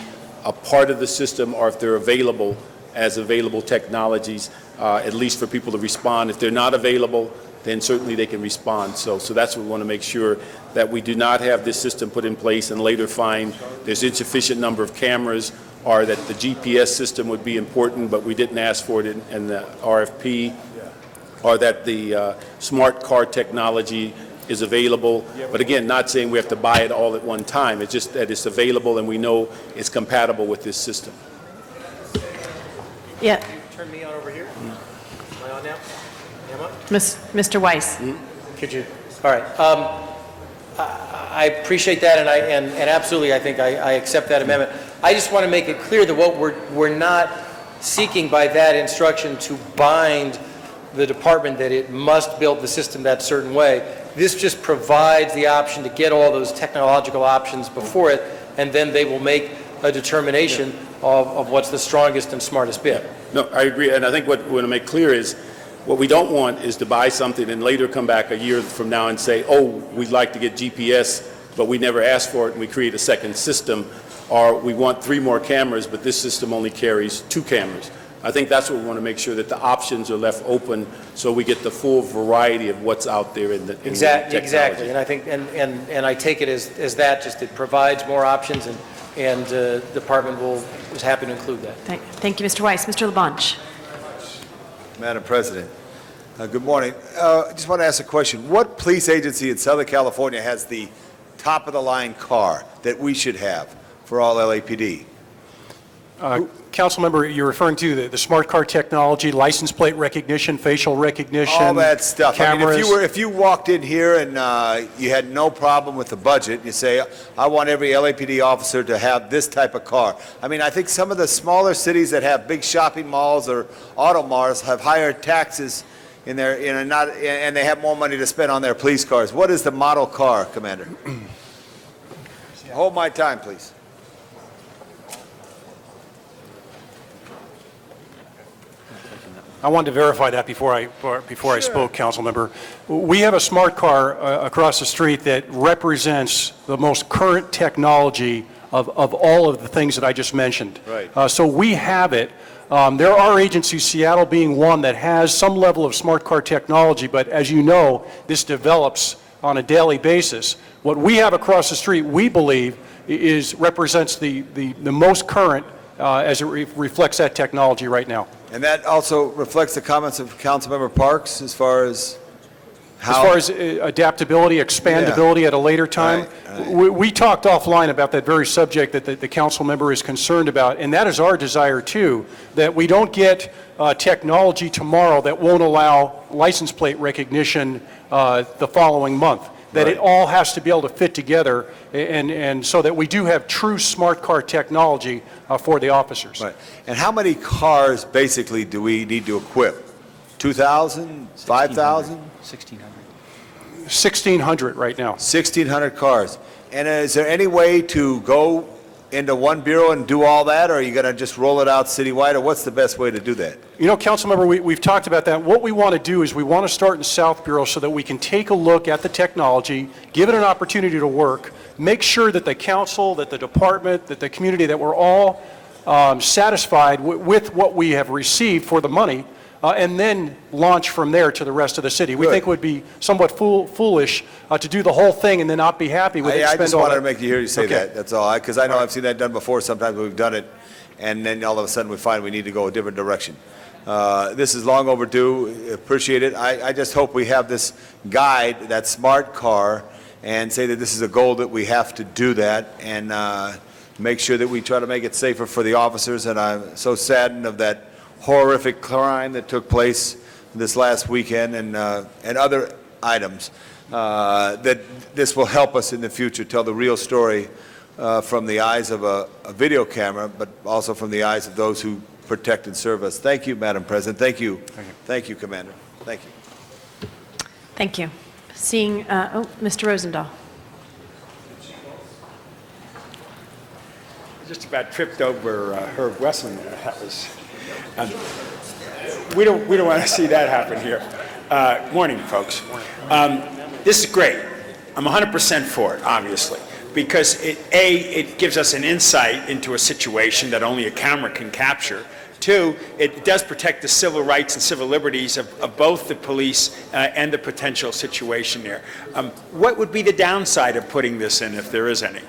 a part of the system or if they're available as available technologies, at least for people to respond. If they're not available, then certainly they can respond. So that's what we want to make sure, that we do not have this system put in place and later find there's insufficient number of cameras, or that the GPS system would be important, but we didn't ask for it in the RFP, or that the smart car technology is available. But again, not saying we have to buy it all at one time. It's just that it's available and we know it's compatible with this system. Yeah. Turn me on over here. Am I on now? Am I? Mr. Weiss. Could you? All right. I appreciate that, and absolutely, I think I accept that amendment. I just want to make it clear that what we're not seeking by that instruction to bind the department that it must build the system that certain way. This just provides the option to get all those technological options before it, and then they will make a determination of what's the strongest and smartest bid. No, I agree, and I think what we want to make clear is, what we don't want is to buy something and later come back a year from now and say, oh, we'd like to get GPS, but we never asked for it, and we create a second system, or we want 3 more cameras, but this system only carries 2 cameras. I think that's what we want to make sure, that the options are left open so we get the full variety of what's out there in the technology. Exactly, and I think, and I take it as that, just it provides more options, and the department is happy to include that. Thank you, Mr. Weiss. Mr. LaBonge. Madam President, good morning. I just want to ask a question. What police agency in Southern California has the top-of-the-line car that we should have for all LAPD? Councilmember, you're referring to the smart car technology, license plate recognition, facial recognition, all that stuff. cameras. I mean, if you walked in here and you had no problem with the budget, you say, I want every LAPD officer to have this type of car. I mean, I think some of the smaller cities that have big shopping malls or auto malls have higher taxes in their, and they have more money to spend on their police cars. What is the model car, Commander? Hold my time, please. I wanted to verify that before I spoke, Councilmember. We have a smart car across the street that represents the most current technology of all of the things that I just mentioned. Right. So we have it. There are agencies, Seattle being one, that has some level of smart car technology, but as you know, this develops on a daily basis. What we have across the street, we believe, represents the most current as it reflects that technology right now. And that also reflects the comments of Councilmember Parks as far as how... As far as adaptability, expandability at a later time. Right. We talked offline about that very subject that the council member is concerned about, and that is our desire too, that we don't get technology tomorrow that won't allow license plate recognition the following month. That it all has to be able to fit together, and so that we do have true smart car technology for the officers. Right. And how many cars basically do we need to equip? 2,000? 5,000? 1,600. 1,600 right now. 1,600 cars. And is there any way to go into one bureau and do all that, or are you going to just roll it out citywide, or what's the best way to do that? You know, Councilmember, we've talked about that. What we want to do is we want to start in South Bureau so that we can take a look at the technology, give it an opportunity to work, make sure that the council, that the department, that the community, that we're all satisfied with what we have received for the money, and then launch from there to the rest of the city. We think it would be somewhat foolish to do the whole thing and then not be happy with it. I just wanted to make you hear you say that, that's all. Because I know I've seen that done before. Sometimes we've done it, and then all of a sudden we find we need to go a different direction. This is long overdue. Appreciate it. I just hope we have this guide, that smart car, and say that this is a goal that we have to do that, and make sure that we try to make it safer for the officers. And I'm so saddened of that horrific crime that took place this last weekend, and other items, that this will help us in the future tell the real story from the eyes of a video camera, but also from the eyes of those who protect, and serve us. Thank you, Madam President. Thank you. Thank you, Commander. Thank you. Thank you. Seeing, Mr. Rosendahl. Just about tripped over Herb Wesson there. That was, we don't want to see that happen here. Morning, folks. This is great. I'm 100% for it, obviously, because it gives us an insight into a situation that only a camera can capture. Two, it does protect the civil rights and civil liberties of both the police and the potential situation there. What would be the downside of putting this in, if there is any?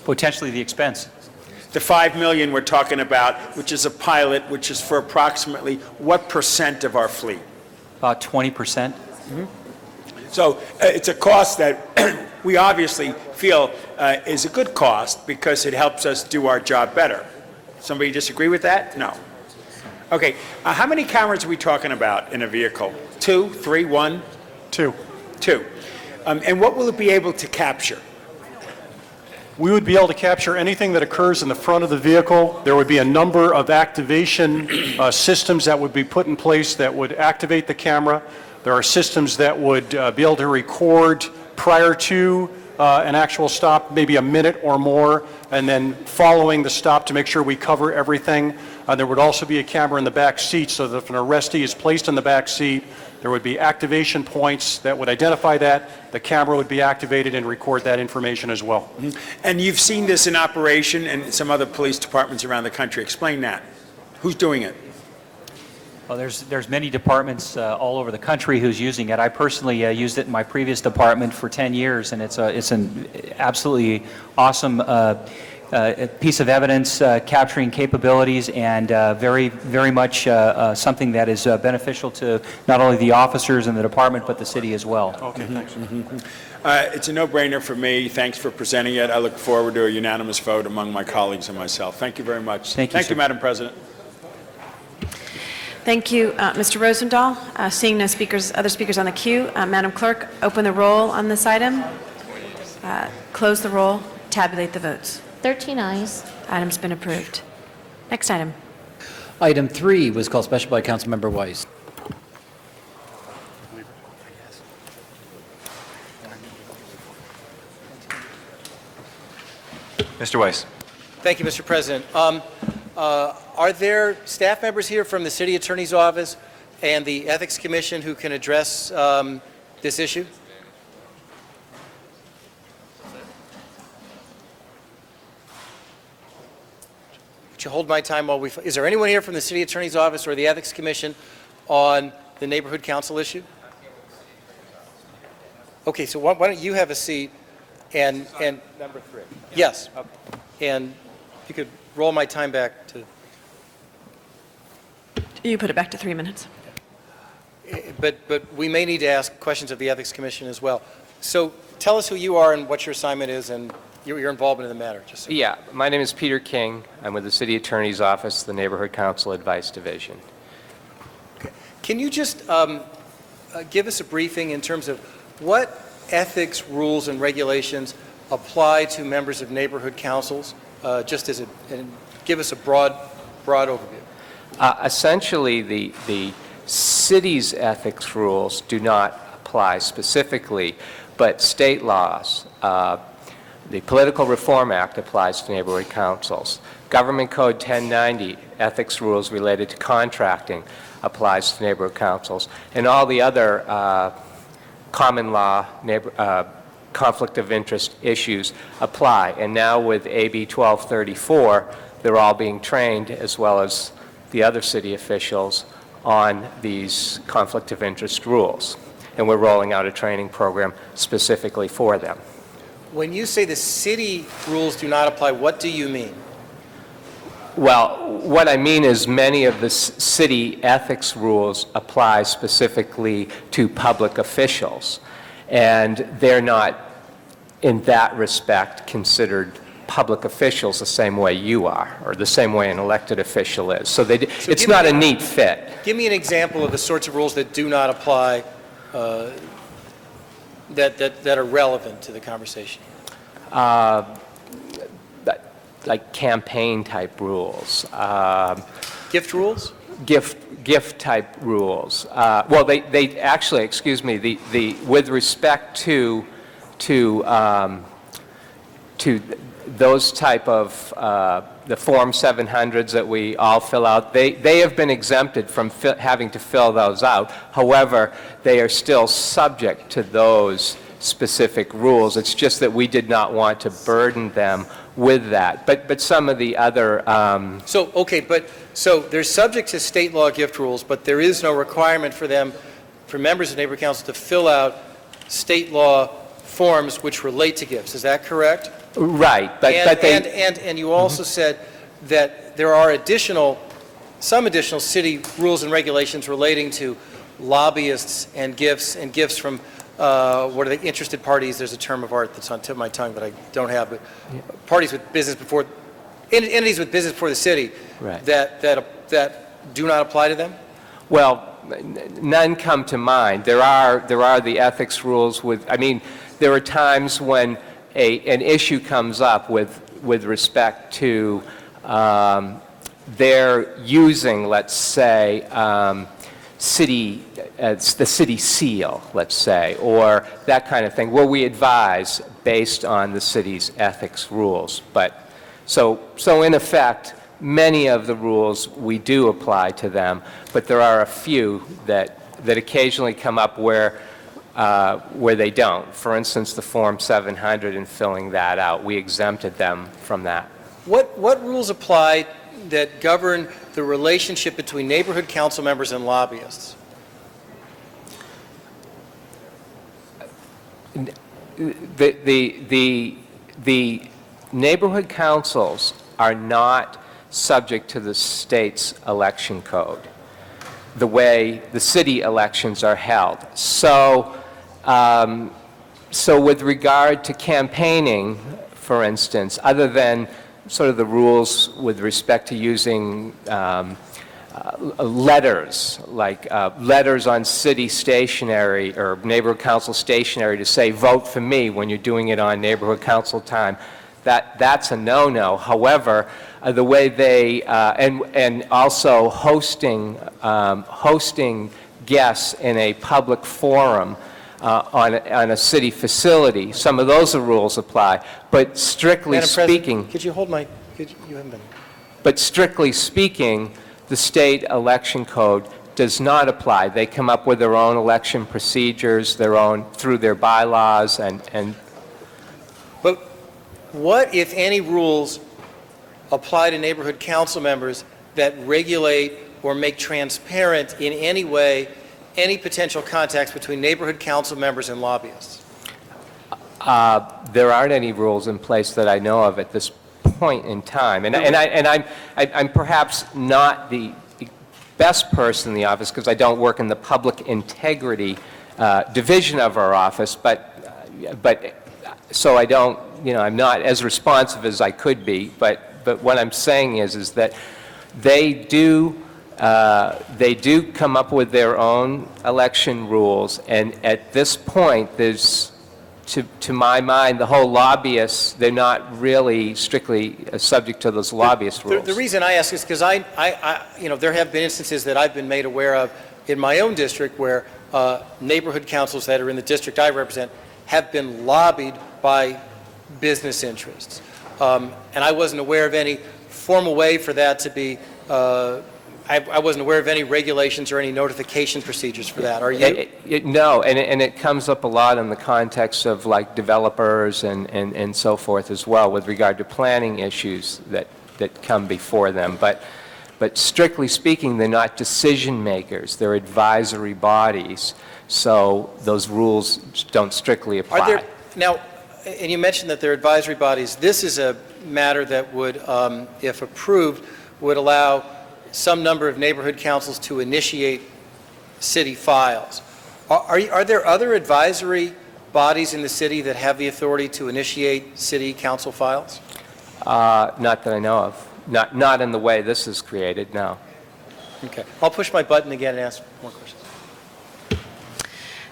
Potentially the expense. The $5 million we're talking about, which is a pilot, which is for approximately what % of our fleet? About 20%. So it's a cost that we obviously feel is a good cost because it helps us do our job better. Somebody disagree with that? No. Okay. How many cameras are we talking about in a vehicle? 2, 3, 1? 2. 2. And what will it be able to capture? We would be able to capture anything that occurs in the front of the vehicle. There would be a number of activation systems that would be put in place that would activate the camera. There are systems that would be able to record prior to an actual stop, maybe a minute or more, and then following the stop to make sure we cover everything. There would also be a camera in the back seat so that if an arrestee is placed in the back seat, there would be activation points that would identify that. The camera would be activated and record that information as well. And you've seen this in operation in some other police departments around the country. Explain that. Who's doing it? Well, there's many departments all over the country who's using it. I personally used it in my previous department for 10 years, and it's an absolutely awesome piece of evidence, capturing capabilities, and very, very much something that is beneficial to not only the officers in the department, but the city as well. Okay, thanks. It's a no-brainer for me. Thanks for presenting it. I look forward to a unanimous vote among my colleagues and myself. Thank you very much. Thank you, Madam President. Thank you, Mr. Rosendahl. Seeing no other speakers on the queue, Madam Clerk, open the roll on this item, close the roll, tabulate the votes. 13 ayes. Item's been approved. Next item. Item 3 was called special by Councilmember Weiss. Mr. Weiss. Thank you, Mr. President. Are there staff members here from the City Attorney's Office and the Ethics Commission who can address this issue? Would you hold my time while is there anyone here from the City Attorney's Office or the Ethics Commission on the Neighborhood Council issue? Okay, so why don't you have a seat and Number 3. yes, and you could roll my time back to. You put it back to 3 minutes. But we may need to ask questions of the Ethics Commission as well. So tell us who you are and what your assignment is and your involvement in the matter. Just so. Yeah, my name is Peter King. I'm with the City Attorney's Office, the Neighborhood Council Advice Division. Can you just give us a briefing in terms of what ethics rules and regulations apply to members of neighborhood councils, just as and give us a broad overview? Essentially, the city's ethics rules do not apply specifically, but state laws, the Political Reform Act applies to neighborhood councils. Government Code 1090, ethics rules related to contracting, applies to neighborhood councils. And all the other common law conflict of interest issues apply. And now with AB 1234, they're all being trained, as well as the other city officials, on these conflict of interest rules. And we're rolling out a training program specifically for them. When you say the city rules do not apply, what do you mean? Well, what I mean is many of the city ethics rules apply specifically to public officials, and they're not, in that respect, considered public officials the same way you are, or the same way an elected official is. So it's not a neat fit. Give me an example of the sorts of rules that do not apply, that are relevant to the conversation. like campaign-type rules. Gift rules? Gift-type rules. Well, they actually, excuse me, with respect to those type of, the Form 700s that we all fill out, they have been exempted from having to fill those out. However, they are still subject to those specific rules. It's just that we did not want to burden them with that. But some of the other... So they're subject to state law gift rules, but there is no requirement for them, for members of neighborhood council, to fill out state law forms which relate to gifts. Is that correct? Right, and you also said that there are some additional city rules and regulations relating to lobbyists and gifts from what are the interested parties. There's a term of art that's on the tip of my tongue that I don't have, but parties with business before, entities with business before the city, right, that do not apply to them? Well, none come to mind. There are the ethics rules with, I mean, there are times when an issue comes up with respect to their using, let's say, the city seal, let's say, or that kind of thing, where we advise based on the city's ethics rules. But so in effect, many of the rules we do apply to them, but there are a few that occasionally come up where they don't. For instance, the Form 700 and filling that out, we exempted them from that. What rules apply that govern the relationship between neighborhood council members and lobbyists? The neighborhood councils are not subject to the state's election code, the way the city elections are held. So with regard to campaigning, for instance, other than sort of the rules with respect to using letters, like letters on city stationery or neighborhood council stationery to say, vote for me when you're doing it on neighborhood council time, that's a no-no. However, the way they, and also hosting guests in a public forum on a city facility, some of those rules apply. But strictly speaking... Could you hold my... you haven't been... But strictly speaking, the state election code does not apply. They come up with their own election procedures, through their bylaws, and... But what, if any, rules apply to neighborhood council members that regulate or make transparent in any way any potential contacts between neighborhood council members and lobbyists? There aren't any rules in place that I know of at this point in time. And I'm perhaps not the best person in the office because I don't work in the public integrity division of our office, but so I don't, I'm not as responsive as I could be, but what I'm saying is that they do come up with their own election rules, and at this point, there's, to my mind, the whole lobbyists, they're not really strictly subject to those lobbyist rules. The reason I ask is because there have been instances that I've been made aware of in my own district where neighborhood councils that are in the district I represent have been lobbied by business interests. And I wasn't aware of any formal way for that to be, I wasn't aware of any regulations or any notification procedures for that. Are you? No, and it comes up a lot in the context of like developers and so forth as well with regard to planning issues that come before them. But strictly speaking, they're not decision makers. They're advisory bodies. So those rules don't strictly apply. Now, and you mentioned that they're advisory bodies. This is a matter that would, if approved, would allow some number of neighborhood councils to initiate city files. Are there other advisory bodies in the city that have the authority to initiate city council files? Not that I know of. Not in the way this is created, no. Okay. I'll push my button again and ask more questions.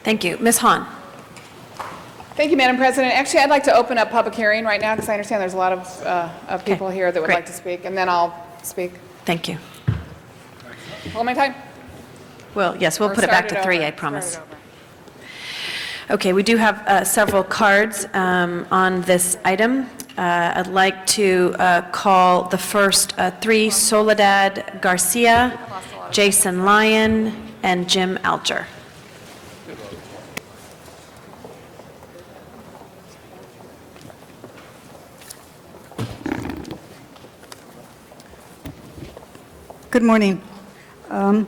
Thank you. Ms. Hahn. Thank you, Madam President. Actually, I'd like to open up public hearing right now because I understand there's a lot of people here that would great. like to speak, and then I'll speak. Thank you. Hold my time. Well, yes, we'll Or put it back start to 3, over. I promise. Start it Okay, we do have several cards on this item. I'd like to call the first 3, Soledad Garcia, Jason Lyon, and Jim Alger. Good morning. I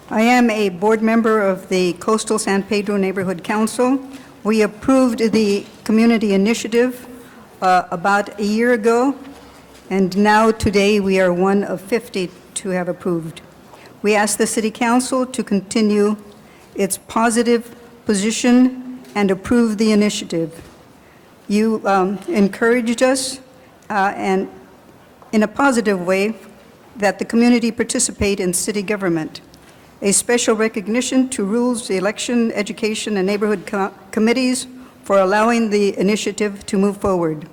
am a board member of the Coastal San Pedro Neighborhood Council. We approved the community initiative about a year ago, and now today we are one of 50 to have approved. We ask the City Council to continue its positive position and approve the initiative. You encouraged us, and in a positive way, that the community participate in city government. A special recognition to Rules, Election, Education, and Neighborhood Committees for allowing the initiative to move forward.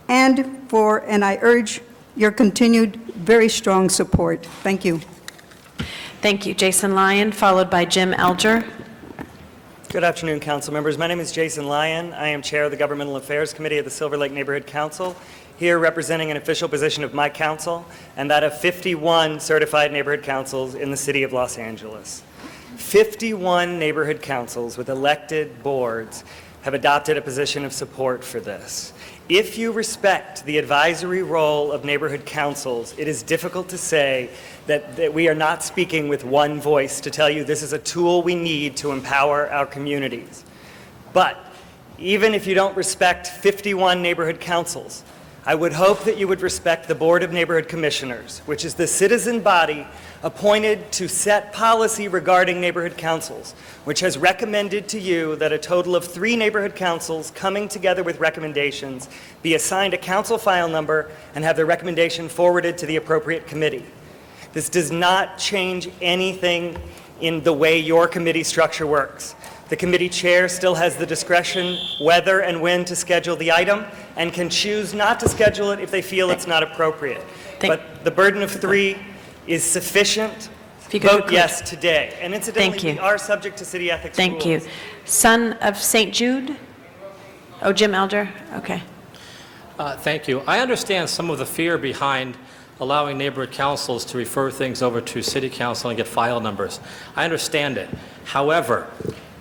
And I urge your continued very strong support. Thank you. Thank you. Jason Lyon, followed by Jim Alger. Good afternoon, council members. My name is Jason Lyon. I am chair of the Governmental Affairs Committee of the Silver Lake Neighborhood Council, here representing an official position of my council and that of 51 certified neighborhood councils in the city of Los Angeles. 51 neighborhood councils with elected boards have adopted a position of support for this. If you respect the advisory role of neighborhood councils, it is difficult to say that we are not speaking with one voice to tell you this is a tool we need to empower our communities. But even if you don't respect 51 neighborhood councils, I would hope that you would respect the Board of Neighborhood Commissioners, which is the citizen body appointed to set policy regarding neighborhood councils, which has recommended to you that a total of 3 neighborhood councils coming together with recommendations be assigned a council file number and have their recommendation forwarded to the appropriate committee. This does not change anything in the way your committee structure works. The committee chair still has the discretion whether and when to schedule the item and can choose not to schedule it if they feel it's not appropriate. But the burden of 3 is sufficient. Vote yes today. And incidentally, we are subject to city ethics rules. Thank you. Son of St. Jude? Oh, Jim Alger? Okay. Thank you. I understand some of the fear behind allowing neighborhood councils to refer things over to city council and get file numbers. I understand it. However,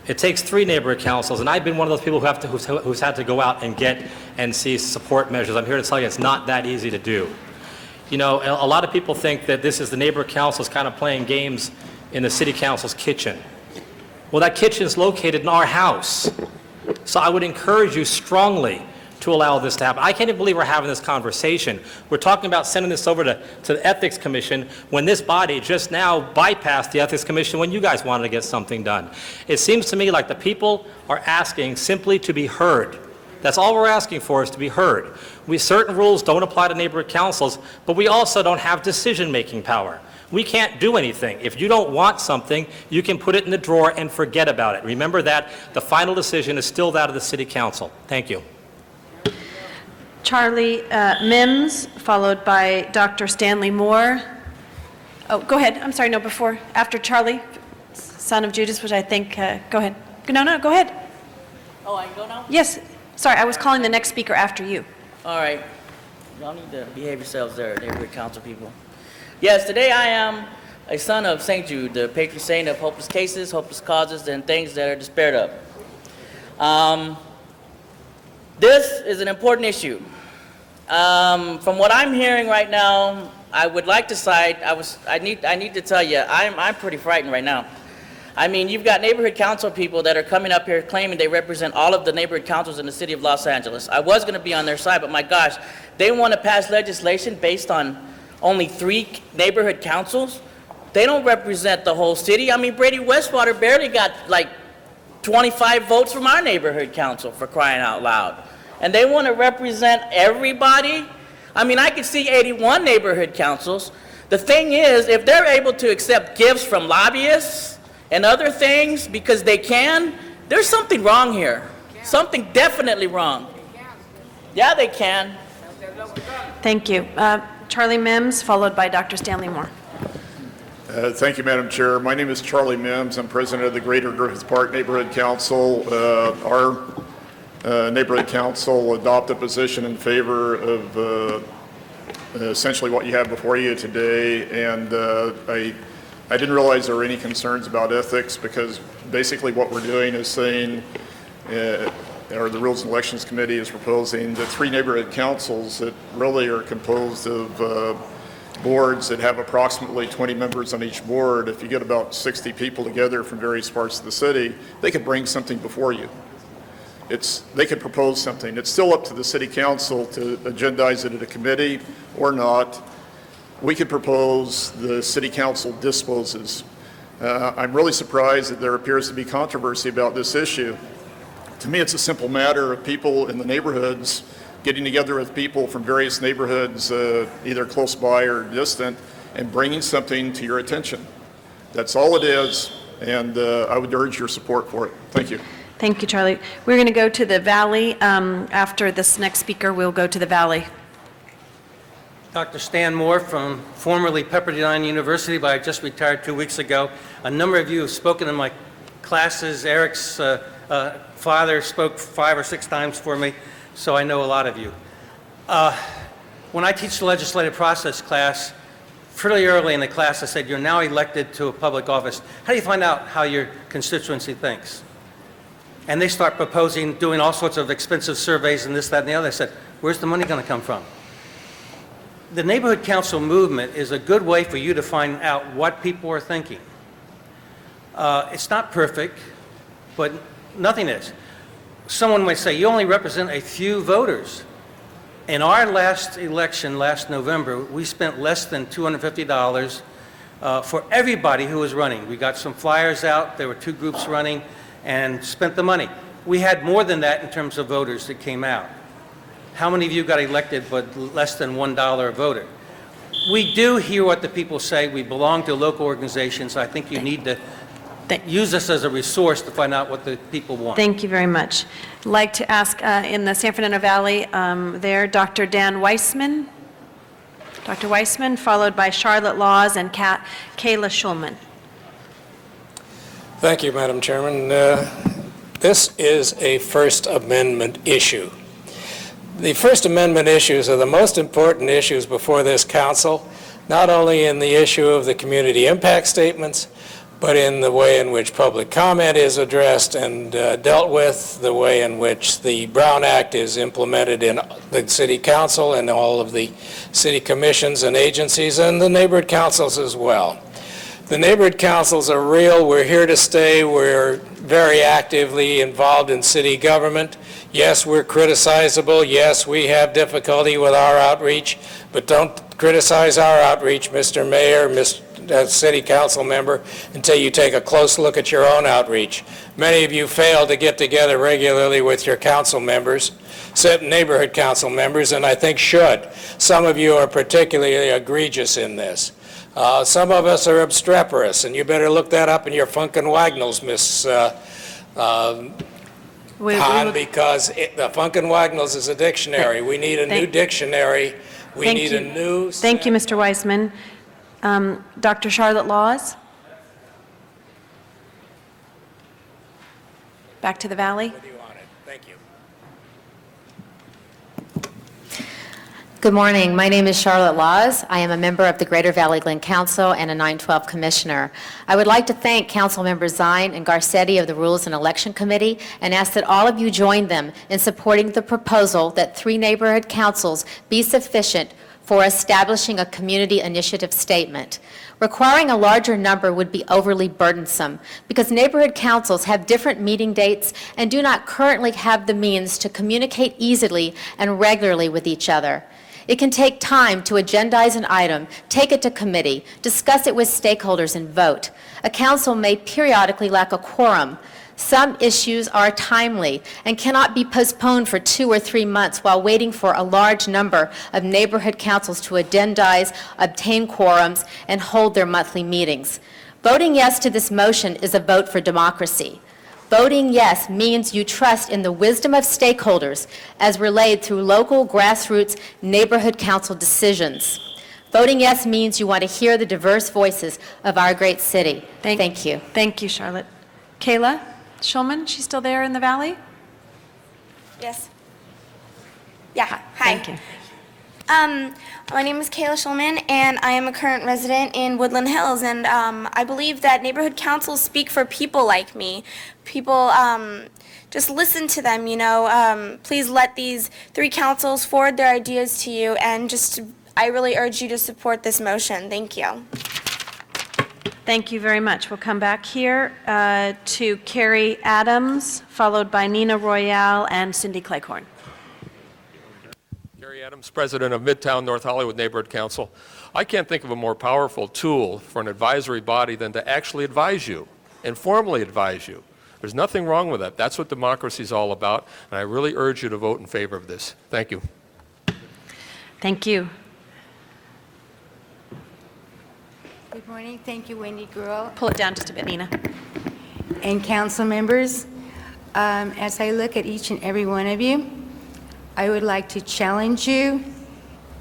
it takes 3 neighborhood councils, and I've been one of those people who's had to go out and get and see support measures. I'm here to tell you it's not that easy to do. You know, a lot of people think that this is the neighborhood councils kind of playing games in the city council's kitchen. Well, that kitchen is located in our house. So I would encourage you strongly to allow this to happen. I can't even believe we're having this conversation. We're talking about sending this over to the Ethics Commission when this body just now bypassed the Ethics Commission when you guys wanted to get something done. It seems to me like the people are asking simply to be heard. That's all we're asking for, is to be heard. Certain rules don't apply to neighborhood councils, but we also don't have decision-making power. We can't do anything. If you don't want something, you can put it in the drawer and forget about it. Remember that the final decision is still that of the city council. Thank you. Charlie Mims, followed by Dr. Stanley Moore. Oh, go ahead. I'm sorry, no, before, after Charlie, son of Judas, which I think, go ahead. No, go ahead. Oh, I can go now? Yes, sorry, I was calling the next speaker after you. All right. Y'all need to behave yourselves there, neighborhood council people. Yes, today I am a son of St. Jude, the patron saint of hopeless cases, hopeless causes, and things that are despaired of. This is an important issue. From what I'm hearing right now, I would like to cite, I need to tell you, I'm pretty frightened right now. I mean, you've got neighborhood council people that are coming up here claiming they represent all of the neighborhood councils in the city of Los Angeles. I was going to be on their side, but my gosh, they want to pass legislation based on only 3 neighborhood councils? They don't represent the whole city. I mean, Brady Westwater barely got like 25 votes from our neighborhood council, for crying out loud. And they want to represent everybody? I mean, I could see 81 neighborhood councils. The thing is, if they're able to accept gifts from lobbyists and other things because they can, there's something wrong here. Something definitely wrong. Yeah, they can. Thank you. Charlie Mims, followed by Dr. Stanley Moore. Thank you, Madam Chair. My name is Charlie Mims. I'm president of the Greater Griffith Park Neighborhood Council. Our Neighborhood Council adopt a position in favor of essentially what you have before you today, and I didn't realize there were any concerns about ethics, because basically what we're doing is saying, or the Rules and Elections Committee is proposing that 3 neighborhood councils that really are composed of boards that have approximately 20 members on each board. If you get about 60 people together from various parts of the city, they could bring something before you. They could propose something. It's still up to the city council to agendize it at a committee or not. We could propose, the city council disposes. I'm really surprised that there appears to be controversy about this issue. To me, it's a simple matter of people in the neighborhoods getting together with people from various neighborhoods, either close by or distant, and bringing something to your attention. That's all it is, and I would urge your support for it. Thank you. Thank you, Charlie. We're going to go to the Valley. After this next speaker, we'll go to the Valley. Dr. Stan Moore from formerly Pepperdine University, but I just retired 2 weeks ago. A number of you have spoken in my classes. Eric's father spoke 5 or 6 times for me, so I know a lot of you. When I teach the legislative process class, fairly early in the class I said, you're now elected to a public office. How do you find out how your constituency thinks? And they start proposing, doing all sorts of expensive surveys and this, that, and the other. I said, where's the money going to come from? The neighborhood council movement is a good way for you to find out what people are thinking. It's not perfect, but nothing is. Someone might say, you only represent a few voters. In our last election, last November, we spent less than $250 for everybody who was running. We got some flyers out, there were 2 groups running, and spent the money. We had more than that in terms of voters that came out. How many of you got elected but less than $1 a voter? We do hear what the people say. We belong to local organizations. I think you need to use us as a resource to find out what the people want. Thank you very much. I'd like to ask in the San Fernando Valley Dr. Dan Weissman. Dr. Weissman, followed by Charlotte Laws and Kayla Schulman. Thank you, Madam Chairman. This is a First Amendment issue. The First Amendment issues are the most important issues before this council, not only in the issue of the community impact statements, but in the way in which public comment is addressed and dealt with, the way in which the Brown Act is implemented in the city council and all of the city commissions and agencies, and the neighborhood councils as well. The neighborhood councils are real. We're here to stay. We're very actively involved in city government. Yes, we're criticizable. Yes, we have difficulty with our outreach, but don't criticize our outreach, Mr. Mayor, Mr. City Council member, until you take a close look at your own outreach. Many of you fail to get together regularly with your council members, neighborhood council members, and I think should. Some of you are particularly egregious in this. Some of us are obstreperous, and you better look that up in your Funkin' Wagnalls, Miss Hahn, because the Funkin' Wagnalls is a dictionary. We need a new dictionary. We need a new... Thank you, Mr. Weissman. Dr. Charlotte Laws? Back to the Valley. Thank you. Good morning. My name is Charlotte Laws. I am a member of the Greater Valley Glen Council and a 912 Commissioner. I would like to thank Council Members Zine and Garcetti of the Rules and Election Committee and ask that all of you join them in supporting the proposal that 3 neighborhood councils be sufficient for establishing a community initiative statement. Requiring a larger number would be overly burdensome because neighborhood councils have different meeting dates and do not currently have the means to communicate easily and regularly with each other. It can take time to agendize an item, take it to committee, discuss it with stakeholders, and vote. A council may periodically lack a quorum. Some issues are timely and cannot be postponed for 2 or 3 months while waiting for a large number of neighborhood councils to agendize, obtain quorums, and hold their monthly meetings. Voting yes to this motion is a vote for democracy. Voting yes means you trust in the wisdom of stakeholders as relayed through local grassroots neighborhood council decisions. Voting yes means you want to hear the diverse voices of our great city. Thank you. Thank you, Charlotte. Kayla Schulman, she's still there in the Valley? Yes. Yeah, hi. Thank you. My name is Kayla Schulman, and I am a current resident in Woodland Hills, and I believe that neighborhood councils speak for people like me. People, just listen to them, you know. Please let these 3 councils forward their ideas to you, and I really urge you to support this motion. Thank you. Thank you very much. We'll come back here to Carrie Adams, followed by Nina Royale and Cindy Cleghorn. Gary Adams, president of Midtown North Hollywood Neighborhood Council. I can't think of a more powerful tool for an advisory body than to actually advise you, informally advise you. There's nothing wrong with that. That's what democracy is all about, and I really urge you to vote in favor of this. Thank you. Thank you. Good morning. Thank you, Wendy Gruhl. Pull it down just a bit, Nina. And council members, as I look at each and every one of you, I would like to challenge you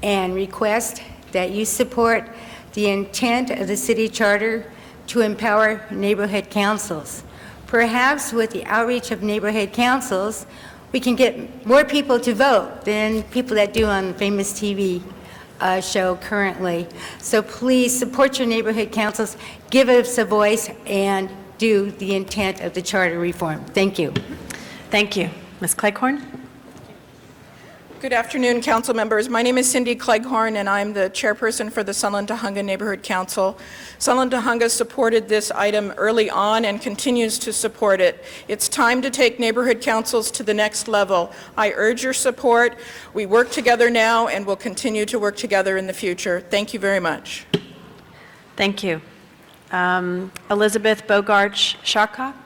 and request that you support the intent of the city charter to empower neighborhood councils. Perhaps with the outreach of neighborhood councils, we can get more people to vote than people that do on famous TV show currently. So please support your neighborhood councils, give us a voice, and do the intent of the charter reform. Thank you. Thank you. Ms. Cleghorn? Good afternoon, council members. My name is Cindy Cleghorn, and I'm the chairperson for the Sunland-Tujunga Neighborhood Council. Sunland-Tujunga supported this item early on and continues to support it. It's time to take neighborhood councils to the next level. I urge your support. We work together now and will continue to work together in the future. Thank you very much. Thank you. Elizabeth Bogarch-Sharkock?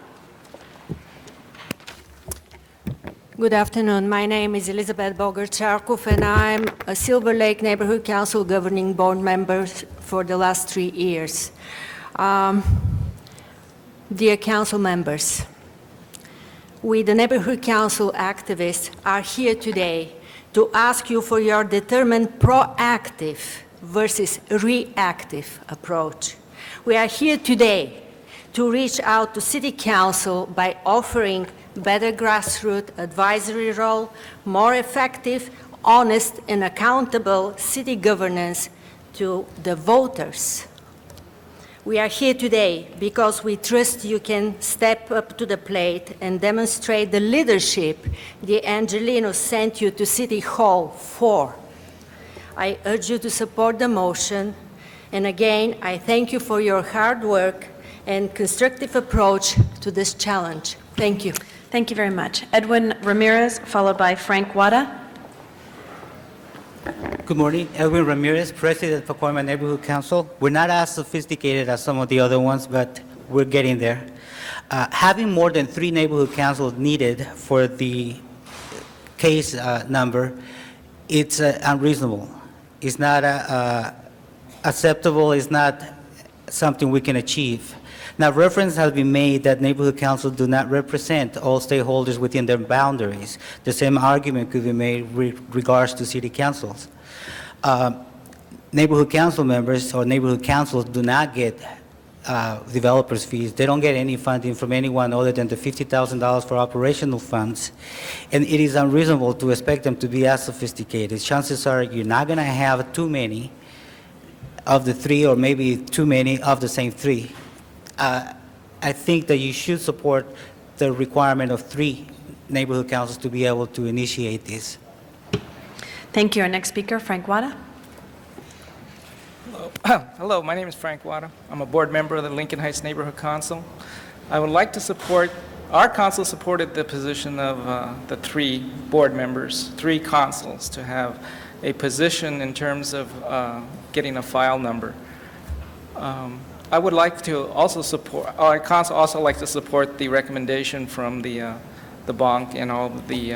Good afternoon. My name is Elizabeth Bogart-Charkov, and I'm a Silver Lake Neighborhood Council governing board member for the last 3 years. Dear council members, we, the Neighborhood Council activists, are here today to ask you for your determined proactive versus reactive approach. We are here today to reach out to City Council by offering better grassroots advisory role, more effective, honest, and accountable city governance to the voters. We are here today because we trust you can step up to the plate and demonstrate the leadership the Angelino sent you to City Hall for. I urge you to support the motion, and again, I thank you for your hard work and constructive approach to this challenge. Thank you. Thank you very much. Edwin Ramirez, followed by Frank Wada. Good morning. Edwin Ramirez, President of Pacoima Neighborhood Council. We're not as sophisticated as some of the other ones, but we're getting there. Having more than 3 neighborhood councils needed for the case number, it's unreasonable. It's not acceptable. It's not something we can achieve. Now, reference has been made that neighborhood councils do not represent all stakeholders within their boundaries. The same argument could be made with regards to city councils. Neighborhood council members or neighborhood councils do not get developers fees. They don't get any funding from anyone other than the $50,000 for operational funds. And it is unreasonable to expect them to be as sophisticated. Chances are you're not going to have too many of the 3, or maybe too many of the same 3. I think that you should support the requirement of 3 neighborhood councils to be able to initiate this. Thank you. Our next speaker, Frank Wada. Hello, my name is Frank Wada. I'm a board member of the Lincoln Heights Neighborhood Council. I would like to support, our council supported the position of the 3 board members, 3 councils, to have a position in terms of getting a file number. I would like to also support, our council also like to support the recommendation from the bonk and all the,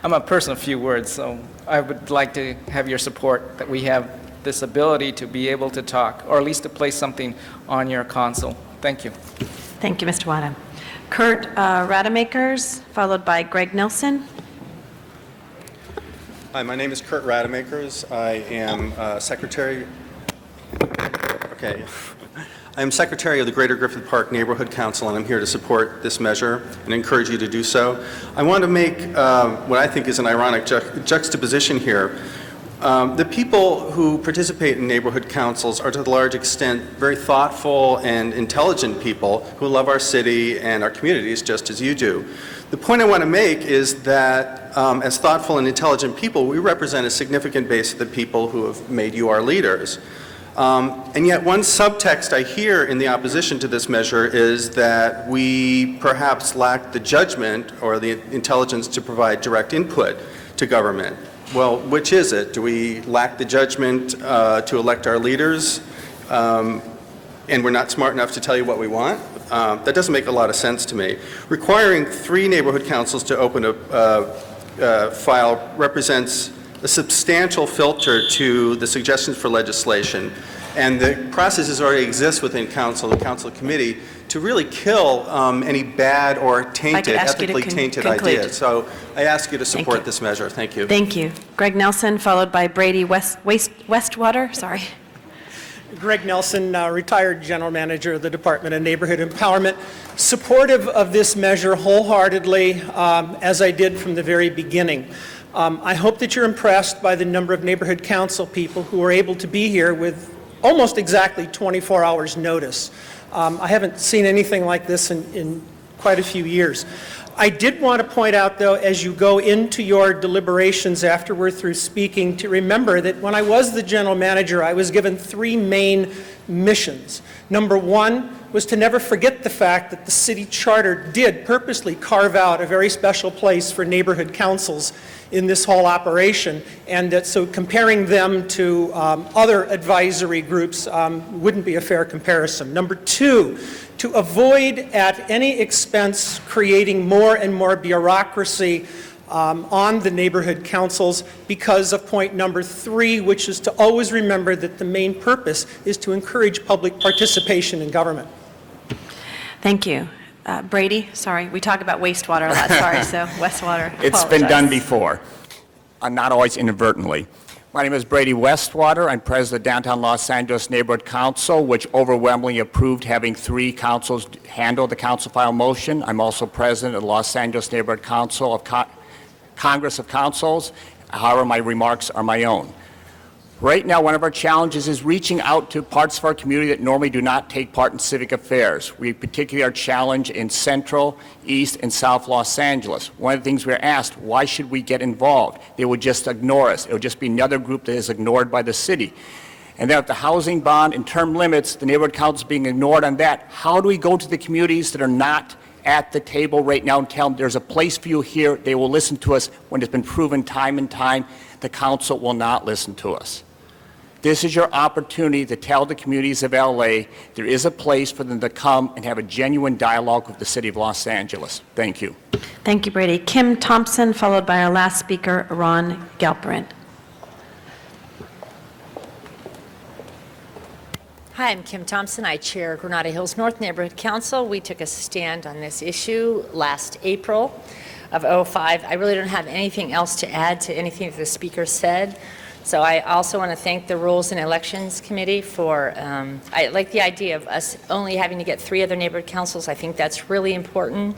I'm a person of few words, so I would like to have your support that we have this ability to be able to talk, or at least to place something on your console. Thank you. Thank you, Mr. Wada. Kurt Rademakers, followed by Greg Nelson. Hi, my name is Kurt Rademakers. I am Secretary. Okay. I am Secretary of the Greater Griffith Park Neighborhood Council, and I'm here to support this measure and encourage you to do so. I want to make what I think is an ironic juxtaposition here. The people who participate in neighborhood councils are to a large extent very thoughtful and intelligent people who love our city and our communities just as you do. The point I want to make is that as thoughtful and intelligent people, we represent a significant base of the people who have made you our leaders. And yet one subtext I hear in the opposition to this measure is that we perhaps lack the judgment or the intelligence to provide direct input to government. Well, which is it? Do we lack the judgment to elect our leaders and we're not smart enough to tell you what we want? That doesn't make a lot of sense to me. Requiring 3 neighborhood councils to open a file represents a substantial filter to the suggestions for legislation. And the processes already exist within council, the council committee, to really kill any bad or tainted, ethically tainted ideas. So I ask you to support this measure. Thank you. Thank you. Greg Nelson, followed by Brady Westwater. Sorry. Greg Nelson, retired General Manager of the Department of Neighborhood Empowerment, supportive of this measure wholeheartedly, as I did from the very beginning. I hope that you're impressed by the number of neighborhood council people who are able to be here with almost exactly 24 hours notice. I haven't seen anything like this in quite a few years. I did want to point out, though, as you go into your deliberations after we're through speaking, to remember that when I was the general manager, I was given 3 main missions. Number 1 was to never forget the fact that the city charter did purposely carve out a very special place for neighborhood councils in this whole operation, and that so comparing them to other advisory groups wouldn't be a fair comparison. Number 2, to avoid at any expense creating more and more bureaucracy on the neighborhood councils because of point number 3, which is to always remember that the main purpose is to encourage public participation in government. Thank you. Brady, sorry, we talk about wastewater a lot, sorry, so Westwater. It's been done before, not always inadvertently. My name is Brady Westwater. I'm president of Downtown Los Angeles Neighborhood Council, which overwhelmingly approved having 3 councils handle the council file motion. I'm also president of the Los Angeles Neighborhood Council of Congress of Councils. However, my remarks are my own. Right now, one of our challenges is reaching out to parts of our community that normally do not take part in civic affairs. We particularly are challenged in Central, East, and South Los Angeles. One of the things we're asked, why should we get involved? They would just ignore us. It would just be another group that is ignored by the city. And then with the housing bond and term limits, the neighborhood council is being ignored on that. How do we go to the communities that are not at the table right now and tell them there's a place for you here? They will listen to us when it's been proven time and time the council will not listen to us. This is your opportunity to tell the communities of LA there is a place for them to come and have a genuine dialogue with the city of Los Angeles. Thank you. Thank you, Brady. Kim Thompson, followed by our last speaker, Ron Galperin. Hi, I'm Kim Thompson. I chair Granada Hills North Neighborhood Council. We took a stand on this issue last April of '05. I really don't have anything else to add to anything that the speaker said. So I also want to thank the Rules and Elections Committee for, I like the idea of us only having to get 3 other neighborhood councils. I think that's really important.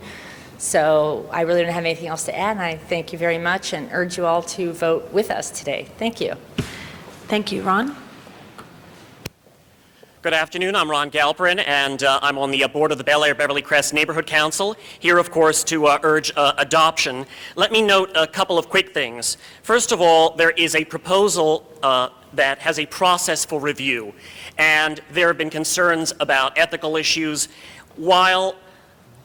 So I really don't have anything else to add, and I thank you very much and urge you all to vote with us today. Thank you. Thank you. Ron? Good afternoon. I'm Ron Galperin, and I'm on the board of the Bel Air Beverly Crest Neighborhood Council, here, of course, to urge adoption. Let me note a couple of quick things. First of all, there is a proposal that has a process for review, and there have been concerns about ethical issues. While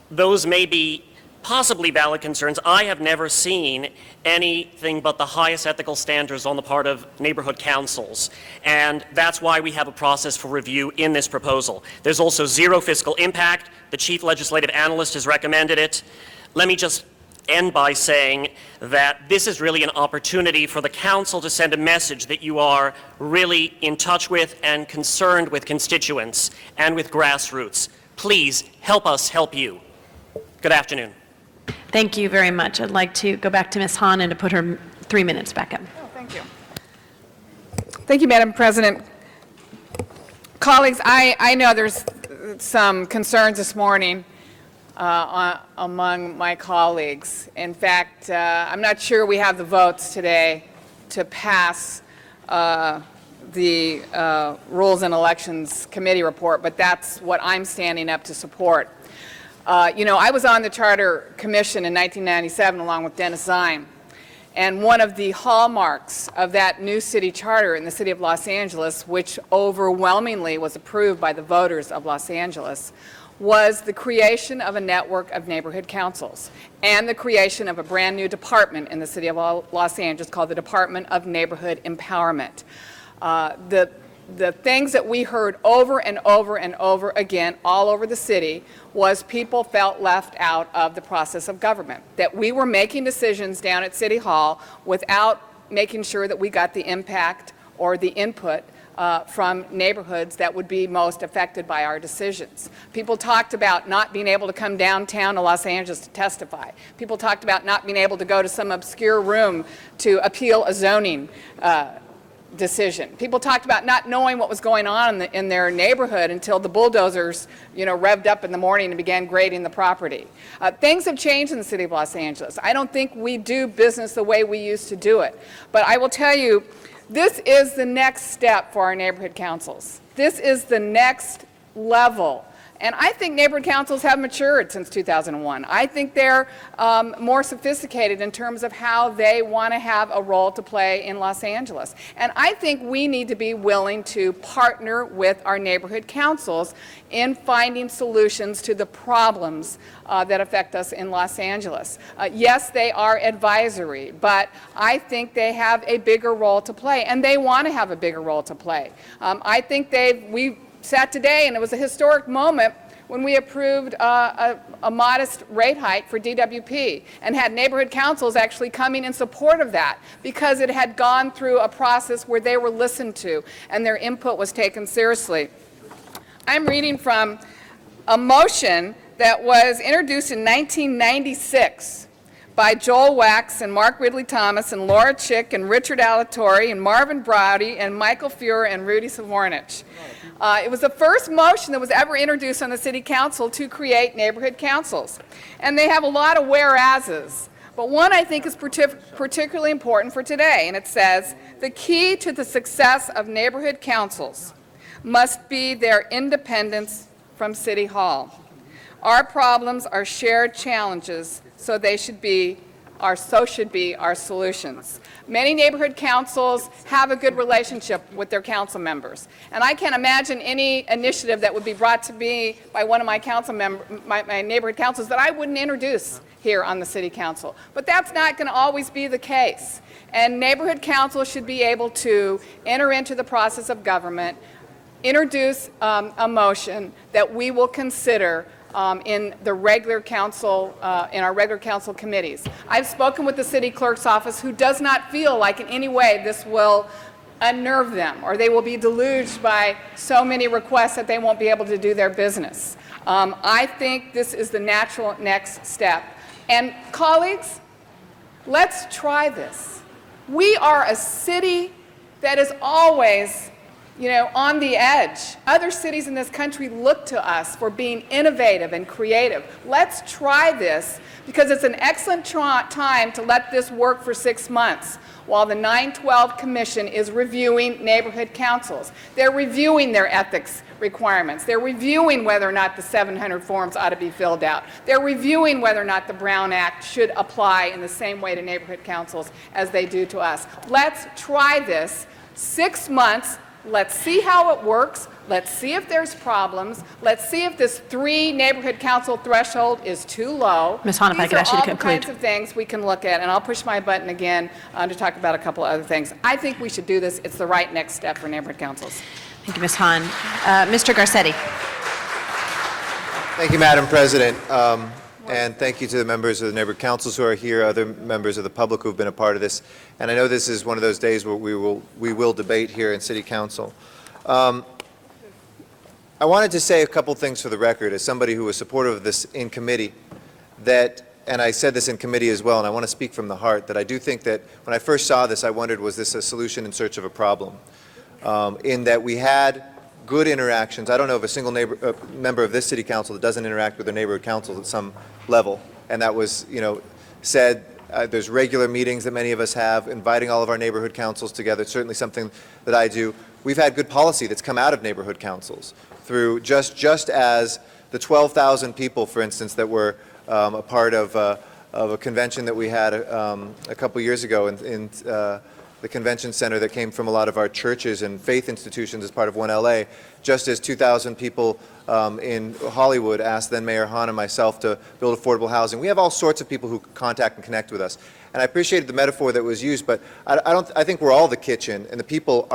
those may be possibly valid concerns, I have never seen anything but the highest ethical standards on the part of neighborhood councils. And that's why we have a process for review in this proposal. There's also 0 fiscal impact. The chief legislative analyst has recommended it. Let me just end by saying that this is really an opportunity for the council to send a message that you are really in touch with and concerned with constituents and with grassroots. Please help us help you. Good afternoon. Thank you very much. I'd like to go back to Ms. Hahn and to put her 3 minutes back up. Thank you. Thank you, Madam President. Colleagues, I know there's some concerns this morning among my colleagues. In fact, I'm not sure we have the votes today to pass the Rules and Elections Committee report, but that's what I'm standing up to support. You know, I was on the Charter Commission in 1997 along with Dennis Zine, and one of the hallmarks of that new city charter in the city of Los Angeles, which overwhelmingly was approved by the voters of Los Angeles, was the creation of a network of neighborhood councils and the creation of a brand new department in the city of Los Angeles called the Department of Neighborhood Empowerment. The things that we heard over and over and over again all over the city was people felt left out of the process of government, that we were making decisions down at City Hall without making sure that we got the impact or the input from neighborhoods that would be most affected by our decisions. People talked about not being able to come downtown to Los Angeles to testify. People talked about not being able to go to some obscure room to appeal a zoning decision. People talked about not knowing what was going on in their neighborhood until the bulldozers, you know, revved up in the morning and began grading the property. Things have changed in the city of Los Angeles. I don't think we do business the way we used to do it. But I will tell you, this is the next step for our neighborhood councils. This is the next level. And I think neighborhood councils have matured since 2001. I think they're more sophisticated in terms of how they want to have a role to play in Los Angeles. And I think we need to be willing to partner with our neighborhood councils in finding solutions to the problems that affect us in Los Angeles. Yes, they are advisory, but I think they have a bigger role to play, and they want to have a bigger role to play. I think we sat today, and it was a historic moment when we approved a modest rate hike for DWP and had neighborhood councils actually coming in support of that because it had gone through a process where they were listened to and their input was taken seriously. I'm reading from a motion that was introduced in 1996 by Joel Wax and Mark Ridley Thomas and Laura Chick and Richard Alatorre and Marvin Browdy and Michael Fuhrer and Rudy Savornich. It was the first motion that was ever introduced on the City Council to create neighborhood councils. And they have a lot of whereases. But one I think is particularly important for today, and it says, the key to the success of neighborhood councils must be their independence from City Hall. Our problems are shared challenges, so should be our solutions. Many neighborhood councils have a good relationship with their council members. And I can't imagine any initiative that would be brought to me by one of my my neighborhood councils that I wouldn't introduce here on the City Council. But that's not going to always be the case. And neighborhood councils should be able to enter into the process of government, introduce a motion that we will consider in the regular council, in our regular council committees. I've spoken with the city clerk's office who does not feel like in any way this will unnerve them or they will be deluged by so many requests that they won't be able to do their business. I think this is the natural next step. And colleagues, let's try this. We are a city that is always, you know, on the edge. Other cities in this country look to us for being innovative and creative. Let's try this because it's an excellent time to let this work for 6 months while the 912 Commission is reviewing neighborhood councils. They're reviewing their ethics requirements. They're reviewing whether or not the 700 forms ought to be filled out. They're reviewing whether or not the Brown Act should apply in the same way to neighborhood councils as they do to us. Let's try this. 6 months. Let's see how it works. Let's see if there's problems. Let's see if this 3 neighborhood council threshold is too low. Ms. Hahn, if I could ask you to conclude. These are all the kinds of things we can look at, and I'll push my button again to talk about a couple of other things. I think we should do this. It's the right next step for neighborhood councils. Thank you, Ms. Hahn. Mr. Garcetti. Thank you, Madam President. And thank you to the members of the neighborhood councils who are here, other members of the public who have been a part of this. And I know this is one of those days where we will debate here in City Council. I wanted to say a couple things for the record as somebody who was supportive of this in committee, that, and I said this in committee as well, and I want to speak from the heart, that I do think that when I first saw this, I wondered, was this a solution in search of a problem? In that we had good interactions. I don't know of a single member of this city council that doesn't interact with their neighborhood council at some level, and that was, said. There's regular meetings that many of us have, inviting all of our neighborhood councils together. It's certainly something that I do. We've had good policy that's come out of neighborhood councils through just as the 12,000 people, for instance, that were a part of a convention that we had a couple years ago in the convention center that came from a lot of our churches and faith institutions as part of One LA, just as 2,000 people in Hollywood asked then Mayor Hahn and myself to build affordable housing. We have all sorts of people who contact and connect with us. And I appreciated the metaphor that was used, but I think we're all the kitchen, and the people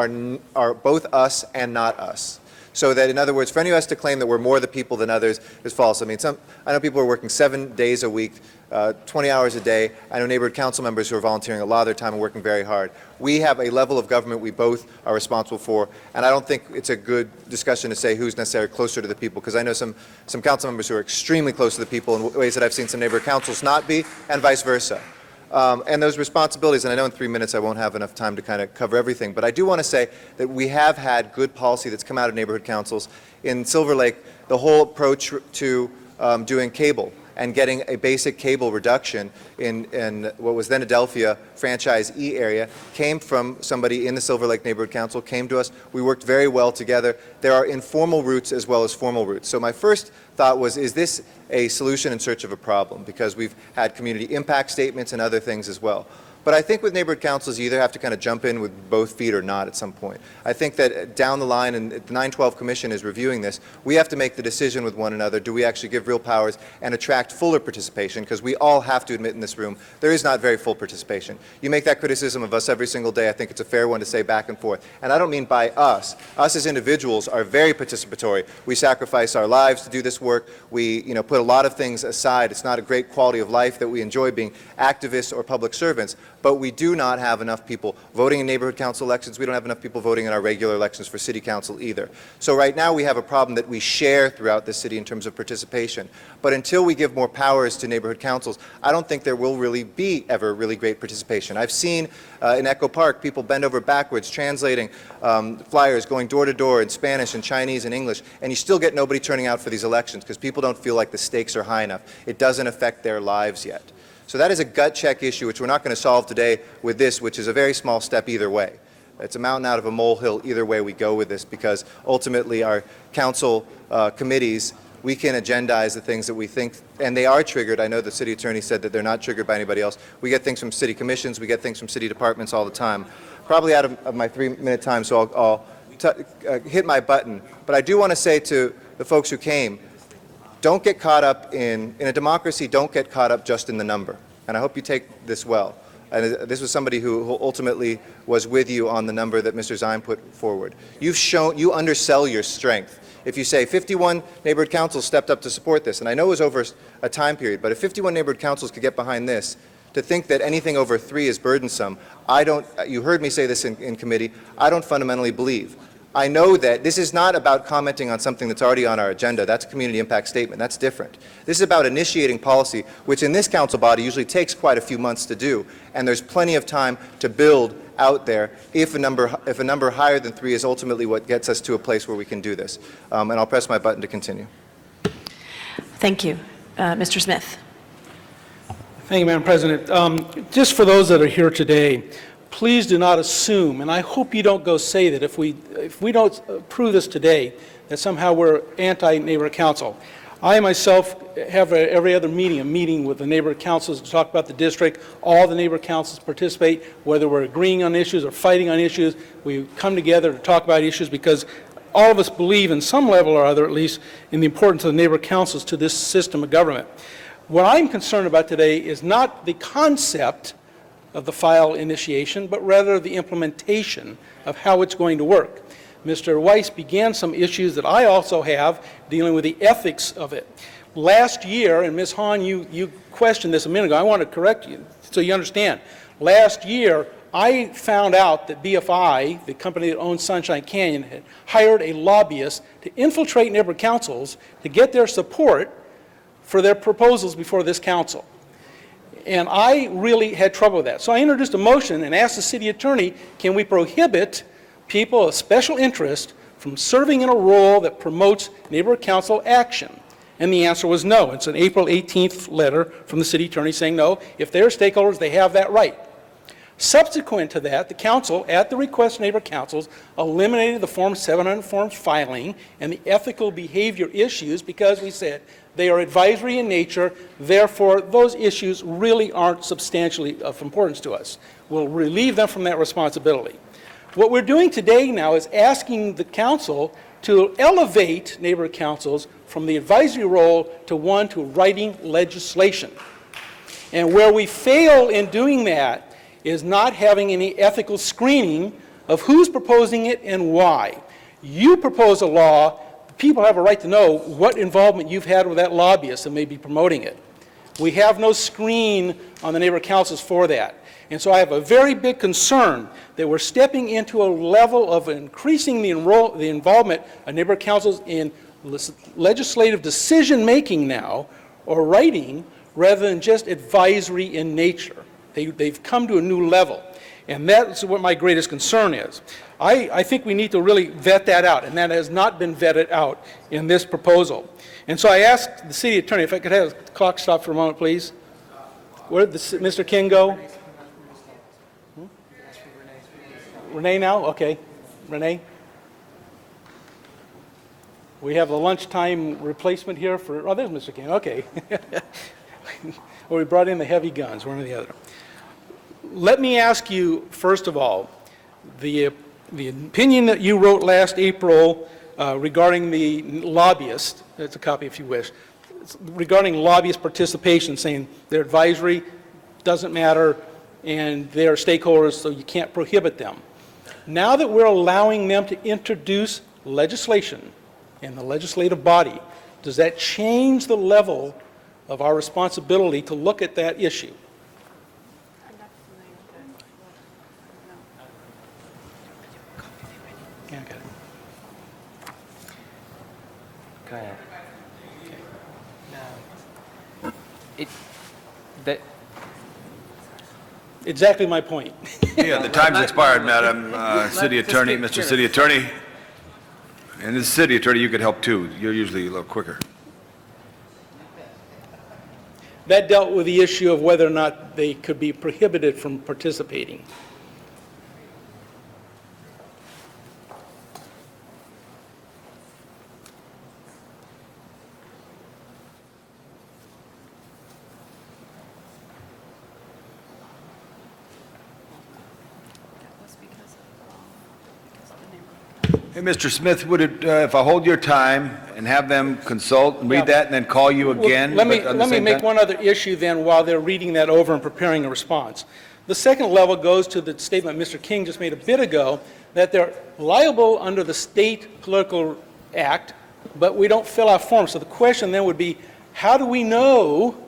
are both us and not us. So that, in other words, for any of us to claim that we're more the people than others is false. I mean, I know people are working 7 days a week, 20 hours a day. I know neighborhood council members who are volunteering a lot of their time and working very hard. We have a level of government we both are responsible for, and I don't think it's a good discussion to say who's necessarily closer to the people, because I know some council members who are extremely close to the people in ways that I've seen some neighborhood councils not be, and vice versa. And those responsibilities, and I know in 3 minutes I won't have enough time to kind of cover everything, but I do want to say that we have had good policy that's come out of neighborhood councils. In Silver Lake, the whole approach to doing cable and getting a basic cable reduction in what was then Adelphia Franchise E area came from somebody in the Silver Lake Neighborhood Council, came to us. We worked very well together. There are informal routes as well as formal routes. So my first thought was, is this a solution in search of a problem? Because we've had community impact statements and other things as well. But I think with neighborhood councils, you either have to kind of jump in with both feet or not at some point. I think that down the line, and the 912 Commission is reviewing this, we have to make the decision with one another, do we actually give real powers and attract fuller participation? Because we all have to admit in this room, there is not very full participation. You make that criticism of us every single day. I think it's a fair one to say back and forth. And I don't mean by us. Us as individuals are very participatory. We sacrifice our lives to do this work. We put a lot of things aside. It's not a great quality of life that we enjoy being activists or public servants. But we do not have enough people voting in neighborhood council elections. We don't have enough people voting in our regular elections for city council either. So right now we have a problem that we share throughout the city in terms of participation. But until we give more powers to neighborhood councils, I don't think there will really be ever really great participation. I've seen in Echo Park people bend over backwards translating flyers, going door to door in Spanish and Chinese and English, and you still get nobody turning out for these elections because people don't feel like the stakes are high enough. It doesn't affect their lives yet. So that is a gut check issue, which we're not going to solve today with this, which is a very small step either way. It's a mountain out of a molehill either way we go with this, because ultimately our council committees, we can agendize the things that we think, and they are triggered. I know the city attorney said that they're not triggered by anybody else. We get things from city commissions, we get things from city departments all the time. Probably out of my 3-minute time, so I'll hit my button. But I do want to say to the folks who came, don't get caught up in a democracy, don't get caught up just in the number. And I hope you take this well. And this was somebody who ultimately was with you on the number that Mr. Zine put forward. You've shown, you undersell your strength. If you say 51 neighborhood councils stepped up to support this, and I know it was over a time period, but if 51 neighborhood councils could get behind this, to think that anything over 3 is burdensome, you heard me say this in committee, I don't fundamentally believe. I know that this is not about commenting on something that's already on our agenda. That's a community impact statement. That's different. This is about initiating policy, which in this council body usually takes quite a few months to do, and there's plenty of time to build out there if a number higher than 3 is ultimately what gets us to a place where we can do this. And I'll press my button to continue. Thank you. Mr. Smith. Thank you, Madam President. Just for those that are here today, please do not assume, and I hope you don't go say that if we don't approve this today, that somehow we're anti-neighborhood council. I myself have every other meeting, a meeting with the neighborhood councils to talk about the district. All the neighborhood councils participate, whether we're agreeing on issues or fighting on issues. We come together to talk about issues because all of us believe in some level or other, at least, in the importance of the neighborhood councils to this system of government. What I'm concerned about today is not the concept of the file initiation, but rather the implementation of how it's going to work. Mr. Weiss began some issues that I also have dealing with the ethics of it. Last year, and Ms. Hahn, you questioned this a minute ago, I want to correct you so you understand. Last year, I found out that BFI, the company that owns Sunshine Canyon, had hired a lobbyist to infiltrate neighborhood councils to get their support for their proposals before this council. And I really had trouble with that. So I introduced a motion and asked the city attorney, can we prohibit people of special interest from serving in a role that promotes neighborhood council action? And the answer was no. It's an April 18th letter from the city attorney saying no. If they're stakeholders, they have that right. Subsequent to that, the council, at the request of neighborhood councils, eliminated the Form 700 forms filing and the ethical behavior issues because we said they are advisory in nature, therefore those issues really aren't substantially of importance to us. We'll relieve them from that responsibility. What we're doing today now is asking the council to elevate neighborhood councils from the advisory role to one to writing legislation. And where we fail in doing that is not having any ethical screening of who's proposing it and why. You propose a law, people have a right to know what involvement you've had with that lobbyist that may be promoting it. We have no screen on the neighborhood councils for that. And so I have a very big concern that we're stepping into a level of increasing the involvement of neighborhood councils in legislative decision-making now, or writing, rather than just advisory in nature. They've come to a new level, and that's what my greatest concern is. I think we need to really vet that out, and that has not been vetted out in this proposal. And so I asked the city attorney, if I could have the clock stop for a moment, please. Where did Mr. King go? Renee now? Okay. Renee? We have a lunchtime replacement here for, oh, there's Mr. King. Okay. Well, we brought in the heavy guns, one or the other. Let me ask you, first of all, the opinion that you wrote last April regarding the lobbyist, that's a copy if you wish, regarding lobbyist participation, saying their advisory doesn't matter and they're stakeholders, so you can't prohibit them. Now that we're allowing them to introduce legislation in the legislative body, does that change the level of our responsibility to look at that issue? Exactly my point. Yeah, the time's expired, Madam City Attorney, Mr. City Attorney. And as City Attorney, you could help too. You're usually a little quicker. That dealt with the issue of whether or not they could be prohibited from participating. Hey, Mr. Smith, would it, if I hold your time and have them consult and read that and then call you again? Well, but on the let me same make time? one other issue then while they're reading that over and preparing a response. The second level goes to the statement Mr. King just made a bit ago, that they're liable under the State Political Act, but we don't fill out forms. So the question then would be, how do we know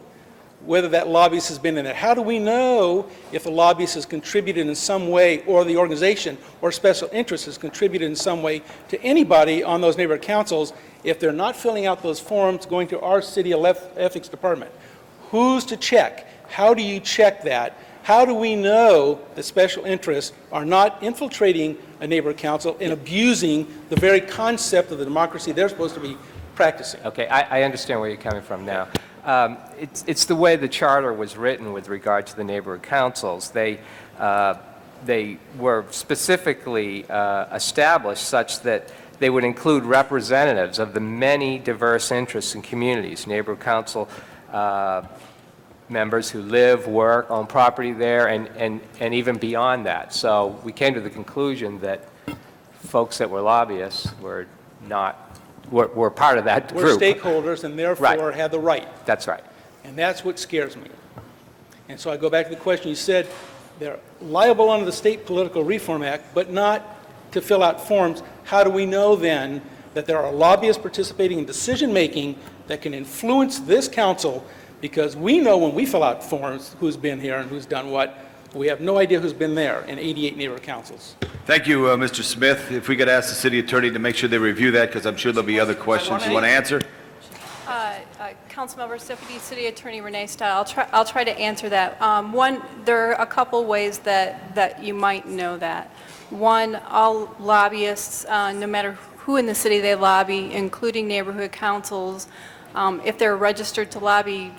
whether that lobbyist has been in it? How do we know if the lobbyist has contributed in some way, or the organization or special interest has contributed in some way to anybody on those neighborhood councils if they're not filling out those forms going to our city ethics department? Who's to check? How do you check that? How do we know that special interests are not infiltrating a neighborhood council and abusing the very concept of the democracy they're supposed to be practicing? Okay, I understand where you're coming from now. It's the way the charter was written with regard to the neighborhood councils. They were specifically established such that they would include representatives of the many diverse interests and communities, neighborhood council members who live, work, own property there, and even beyond that. So we came to the conclusion that folks that were lobbyists were not we're part of that group. We're stakeholders and therefore have the right. That's right. And that's what scares me. And so I go back to the question you said, they're liable under the State Political Reform Act, but not to fill out forms. How do we know then that there are lobbyists participating in decision-making that can influence this council? Because we know when we fill out forms who's been here and who's done what, We have no idea who's been there in 88 neighborhood councils. Thank you, Mr. Smith. If we could ask the city attorney to make sure they review that, because I'm sure there'll be other questions you want to answer. Councilmember, Deputy City Attorney Renee Style, I'll try to answer that. One, there are a couple ways that you might know that. One, all lobbyists, no matter who in the city they lobby, including neighborhood councils, if they're registered to lobby,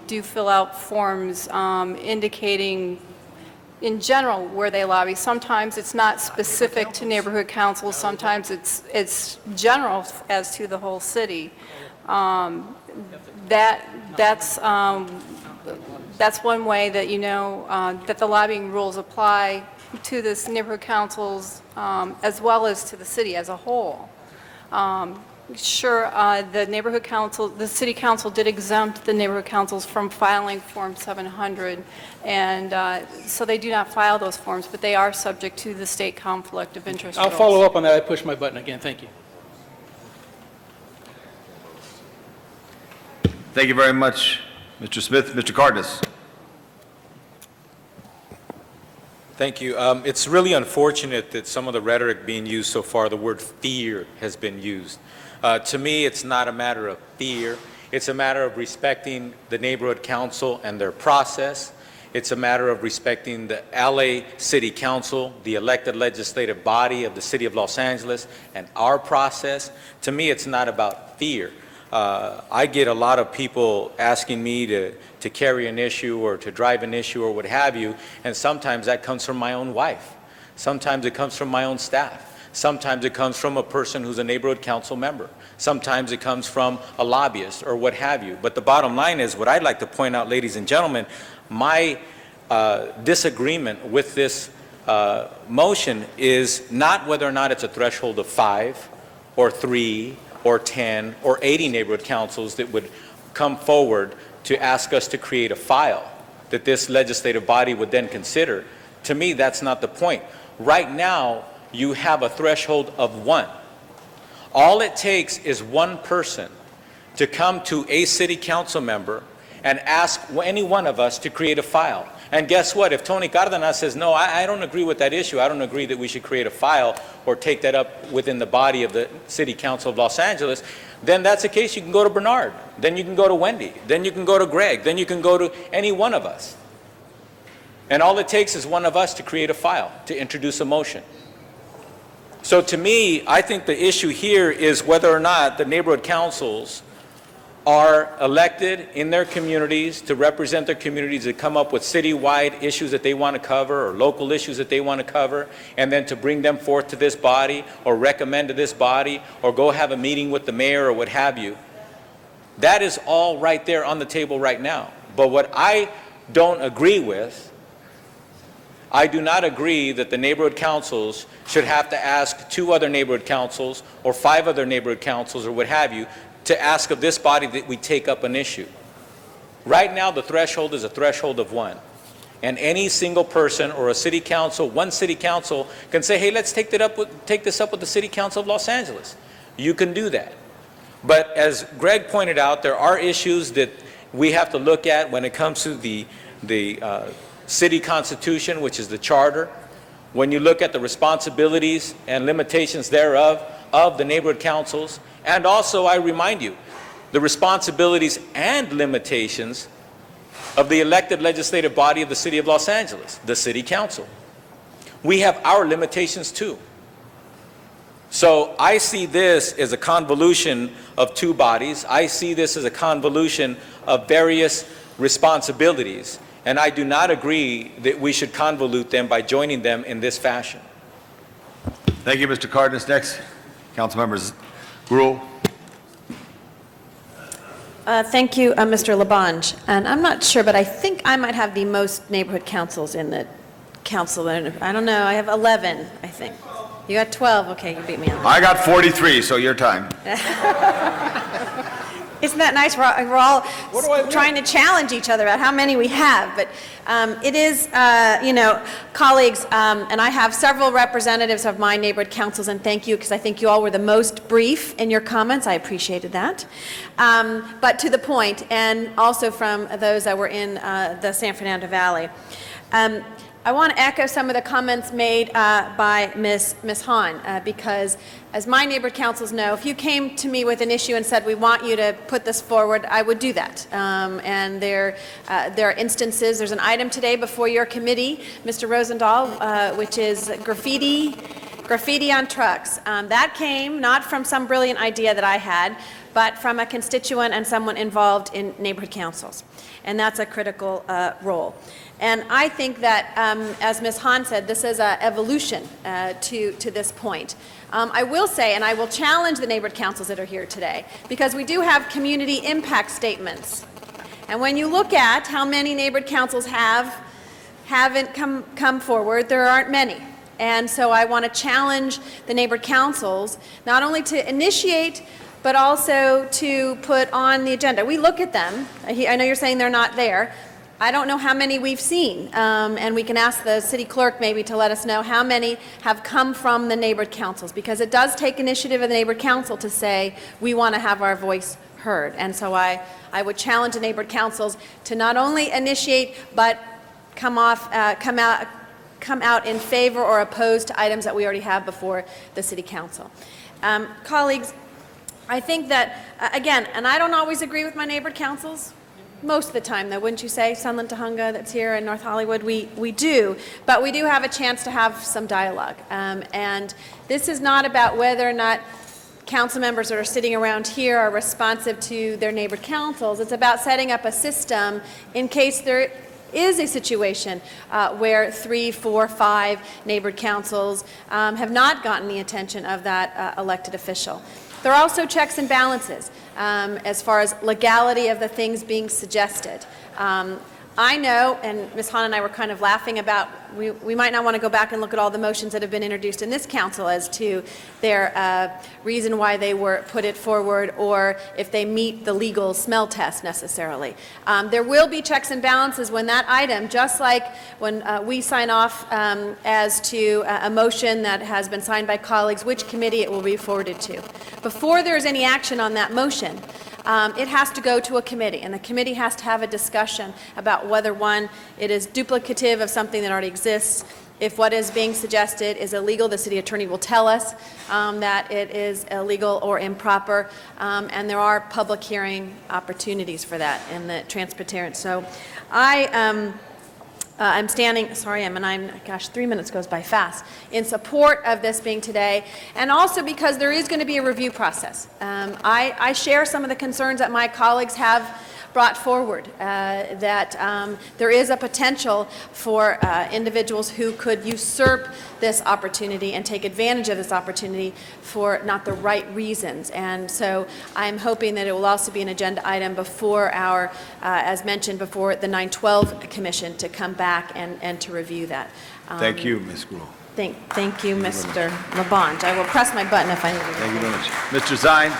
do fill out forms indicating in general where they lobby. Sometimes it's not specific to neighborhood councils, sometimes it's general as to the whole city. That's one way that you know that the lobbying rules apply to this neighborhood councils as well as to the city as a whole. Sure, the neighborhood council, the city council did exempt the neighborhood councils from filing Form 700, and so they do not file those forms, but they are subject to the state conflict of interest I'll rules. follow up on that. I pushed my button again. Thank you. Thank you very much, Mr. Smith. Mr. Cardenas. Thank you. It's really unfortunate that some of the rhetoric being used so far, the word fear has been used. To me, it's not a matter of fear. It's a matter of respecting the neighborhood council and their process. It's a matter of respecting the LA City Council, the elected legislative body of the city of Los Angeles, and our process. To me, it's not about fear. I get a lot of people asking me to carry an issue or to drive an issue or what have you, and sometimes that comes from my own wife. Sometimes it comes from my own staff. Sometimes it comes from a person who's a neighborhood council member. Sometimes it comes from a lobbyist or what have you. But the bottom line is, what I'd like to point out, ladies and gentlemen, my disagreement with this motion is not whether or not it's a threshold of 5 or 3 or 10 or 80 neighborhood councils that would come forward to ask us to create a file that this legislative body would then consider. To me, that's not the point. Right now, you have a threshold of 1. All it takes is one person to come to a city council member and ask any one of us to create a file. And guess what? If Tony Cardenas says, no, I don't agree with that issue, I don't agree that we should create a file or take that up within the body of the City Council of Los Angeles, then that's the case. You can go to Bernard, then you can go to Wendy, then you can go to Greg, then you can go to any one of us. And all it takes is one of us to create a file, to introduce a motion. So to me, I think the issue here is whether or not the neighborhood councils are elected in their communities to represent their communities, to come up with citywide issues that they want to cover or local issues that they want to cover, and then to bring them forth to this body or recommend to this body or go have a meeting with the mayor or what have you. That is all right there on the table right now. But what I don't agree with, I do not agree that the neighborhood councils should have to ask 2 other neighborhood councils or 5 other neighborhood councils or what have you to ask of this body that we take up an issue. Right now, the threshold is a threshold of 1. And any single person or a city council, one city council, can say, hey, let's take this up with the City Council of Los Angeles. You can do that. But as Greg pointed out, there are issues that we have to look at when it comes to the city constitution, which is the charter. When you look at the responsibilities and limitations thereof of the neighborhood councils, and also I remind you, the responsibilities and limitations of the elected legislative body of the City of Los Angeles, the City Council. We have our limitations too. So I see this as a convolution of 2 bodies. I see this as a convolution of various responsibilities. And I do not agree that we should convolute them by joining them in this fashion. Thank you, Mr. Cardenas. Next, Councilmember Gruhl. Thank you, Mr. Labange. And I'm not sure, but I think I might have the most neighborhood councils in the council. I don't know, I have 11, I think. You got 12, okay, you beat me on that. I got 43, so your time. Isn't that nice? We're all trying to challenge each other about how many we have. But it is, colleagues, and I have several representatives of my neighborhood councils, and thank you, because I think you all were the most brief in your comments. I appreciated that. But to the point, and also from those that were in the San Fernando Valley. I want to echo some of the comments made by Ms. Hahn, because as my neighborhood councils know, if you came to me with an issue and said, we want you to put this forward, I would do that. And there are instances, there's an item today before your committee, Mr. Rosendahl, which is graffiti on trucks. That came not from some brilliant idea that I had, but from a constituent and someone involved in neighborhood councils. And that's a critical role. And I think that, as Ms. Hahn said, this is an evolution to this point. I will say, and I will challenge the neighborhood councils that are here today, because we do have community impact statements. And when you look at how many neighborhood councils haven't come forward, there aren't many. And so I want to challenge the neighborhood councils not only to initiate, but also to put on the agenda. We look at them. I know you're saying they're not there. I don't know how many we've seen, and we can ask the city clerk maybe to let us know how many have come from the neighborhood councils, because it does take initiative of the neighborhood council to say, we want to have our voice heard. And so I would challenge the neighborhood councils to not only initiate, but come out in favor or opposed to items that we already have before the city council. Colleagues, I think that, again, and I don't always agree with my neighborhood councils, most of the time, though, wouldn't you say? Sunland Tahunga that's here in North Hollywood, we do. But we do have a chance to have some dialogue. And this is not about whether or not council members that are sitting around here are responsive to their neighborhood councils. It's about setting up a system in case there is a situation where 3, 4, 5 neighborhood councils have not gotten the attention of that elected official. There are also checks and balances as far as legality of the things being suggested. I know, and Ms. Hahn and I were kind of laughing about, we might not want to go back and look at all the motions that have been introduced in this council as to their reason why they were put it forward, or if they meet the legal smell test necessarily. There will be checks and balances when that item, just like when we sign off as to a motion that has been signed by colleagues, which committee it will be forwarded to. Before there is any action on that motion, it has to go to a committee, and the committee has to have a discussion about whether, one, it is duplicative of something that already exists. If what is being suggested is illegal, the city attorney will tell us that it is illegal or improper, and there are public hearing opportunities for that in the transparent. So I'm standing, gosh, 3 minutes goes by fast, in support of this being today, and also because there is going to be a review process. I share some of the concerns that my colleagues have brought forward, that there is a potential for individuals who could usurp this opportunity and take advantage of this opportunity for not the right reasons. And so I'm hoping that it will also be an agenda item before our, as mentioned before, the 912 Commission to come back and to review that. Thank you, Ms. Gruhl. Thank you, Mr. LaBonge. I will press my button if I need to. Thank you very much. Mr. Zine.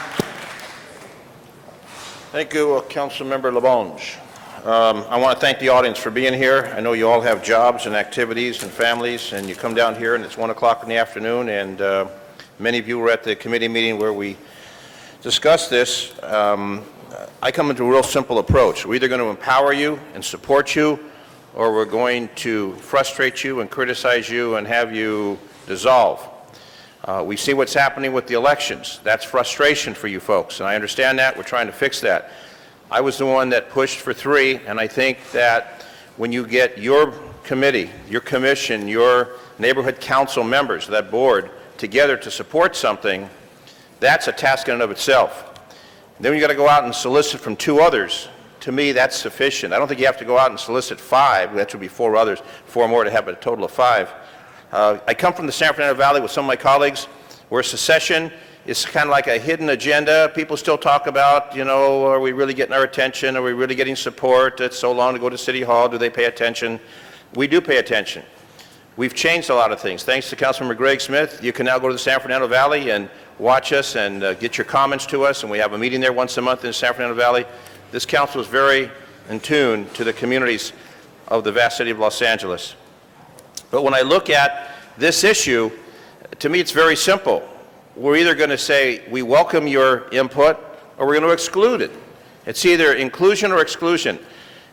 Thank you, Councilmember LaBonge. I want to thank the audience for being here. I know you all have jobs and activities and families, and you come down here and it's 1 o'clock in the afternoon, and many of you were at the committee meeting where we discussed this. I come into a real simple approach. We're either going to empower you and support you, or we're going to frustrate you and criticize you and have you dissolve. We see what's happening with the elections. That's frustration for you folks, and I understand that. We're trying to fix that. I was the one that pushed for 3, and I think that when you get your committee, your commission, your neighborhood council members, that board, together to support something, that's a task in and of itself. Then you got to go out and solicit from 2 others. To me, that's sufficient. I don't think you have to go out and solicit 5. That should be 4 others, 4 more to have a total of 5. I come from the San Fernando Valley with some of my colleagues, where secession is kind of like a hidden agenda. People still talk about, you know, are we really getting our attention? Are we really getting support? It's so long to go to City Hall. Do they pay attention? We do pay attention. We've changed a lot of things. Thanks to Councilmember Greg Smith, you can now go to the San Fernando Valley and watch us and get your comments to us, and we have a meeting there once a month in the San Fernando Valley. This council is very in tune to the communities of the vast city of Los Angeles. But when I look at this issue, to me it's very simple. We're either going to say we welcome your input or we're going to exclude it. It's either inclusion or exclusion.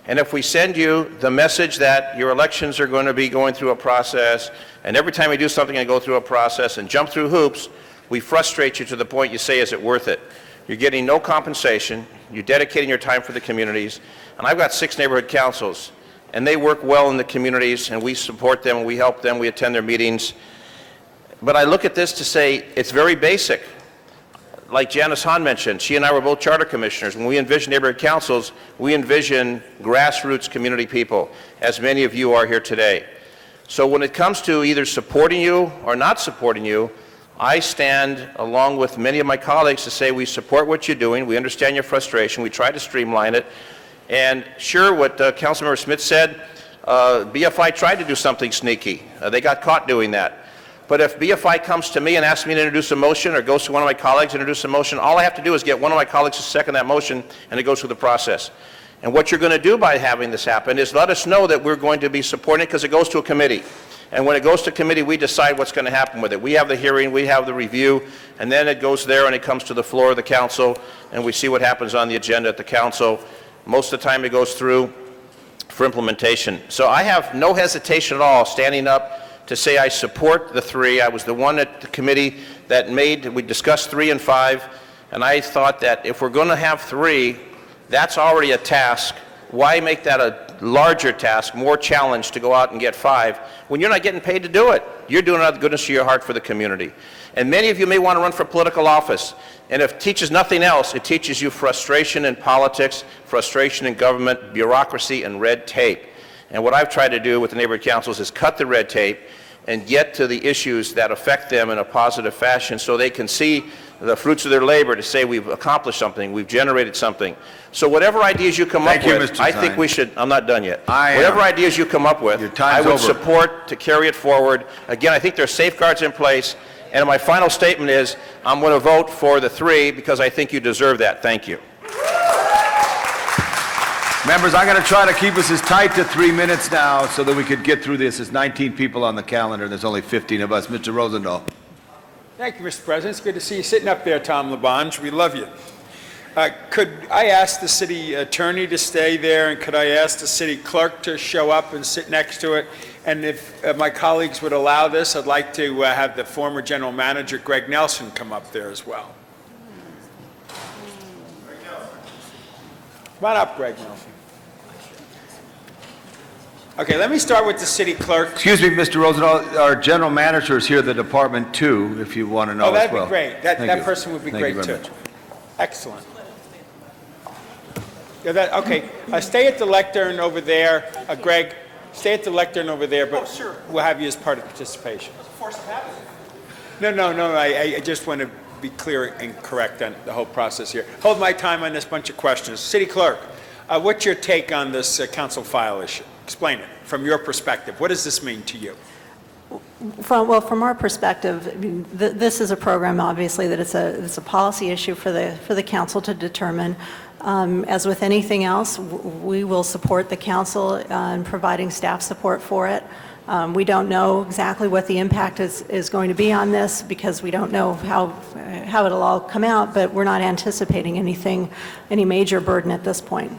And if we send you the message that your elections are going to be going through a process, and every time you do something and go through a process and jump through hoops, we frustrate you to the point you say, is it worth it? You're getting no compensation, you're dedicating your time for the communities, and I've got 6 neighborhood councils, and they work well in the communities, and we support them, and we help them, we attend their meetings. But I look at this to say, it's very basic. Like Janice Hahn mentioned, she and I were both charter commissioners. When we envision neighborhood councils, we envision grassroots community people, as many of you are here today. So when it comes to either supporting you or not supporting you, I stand along with many of my colleagues to say we support what you're doing, we understand your frustration, we try to streamline it. And sure, what Councilmember Smith said, BFI tried to do something sneaky. They got caught doing that. But if BFI comes to me and asks me to introduce a motion, or goes to one of my colleagues to introduce a motion, all I have to do is get one of my colleagues to second that motion, and it goes through the process. And what you're going to do by having this happen is let us know that we're going to be supporting it, because it goes to a committee. And when it goes to committee, we decide what's going to happen with it. We have the hearing, we have the review, and then it goes there and it comes to the floor of the council, and we see what happens on the agenda at the council. Most of the time it goes through for implementation. So I have no hesitation at all standing up to say I support the 3. I was the one at the committee that we discussed 3 and 5, and I thought that if we're going to have 3, that's already a task. Why make that a larger task, more challenge to go out and get 5 when you're not getting paid to do it? You're doing it out of the goodness of your heart for the community. And many of you may want to run for political office, and if it teaches nothing else, it teaches you frustration in politics, frustration in government, bureaucracy, and red tape. And what I've tried to do with the neighborhood councils is cut the red tape and get to the issues that affect them in a positive fashion, so they can see the fruits of their labor, to say we've accomplished something, we've generated something. So whatever ideas you come up with, I think we should, I'm not done yet. Whatever ideas you come up with, I would support to carry it forward. Again, I think there are safeguards in place. And my final statement is, I'm going to vote for the 3 because I think you deserve that. Thank you. Members, I'm going to try to keep us as tight to 3 minutes now so that we could get through this. There's 19 people on the calendar. There's only 15 of us. Mr. Rosendahl. Thank you, Mr. President. It's good to see you sitting up there, Tom LaBonge. We love you. Could I ask the city attorney to stay there, and could I ask the city clerk to show up and sit next to it? And if my colleagues would allow this, I'd like to have the former general manager, Greg Nelson, come up there as well. Come on up, Greg Nelson. Okay, let me start with the city clerk. Excuse me, Mr. Rosendahl, our general manager is here at the department too, if you want to know as well. Oh, that'd be great. That person would be great too. Much. Excellent. Yeah, okay, stay at the lectern over there. Greg, stay at the lectern over there, but we'll have you as part of participation. No, I just want to be clear and correct on the whole process here. Hold my time on this bunch of questions. City clerk, what's your take on this council file issue? Explain it from your perspective. What does this mean to you? From our perspective, I mean, this is a program, obviously, that it's a policy issue for the council to determine. As with anything else, we will support the council in providing staff support for it. We don't know exactly what the impact is going to be on this, because we don't know how it'll all come out, but we're not anticipating any major burden at this point.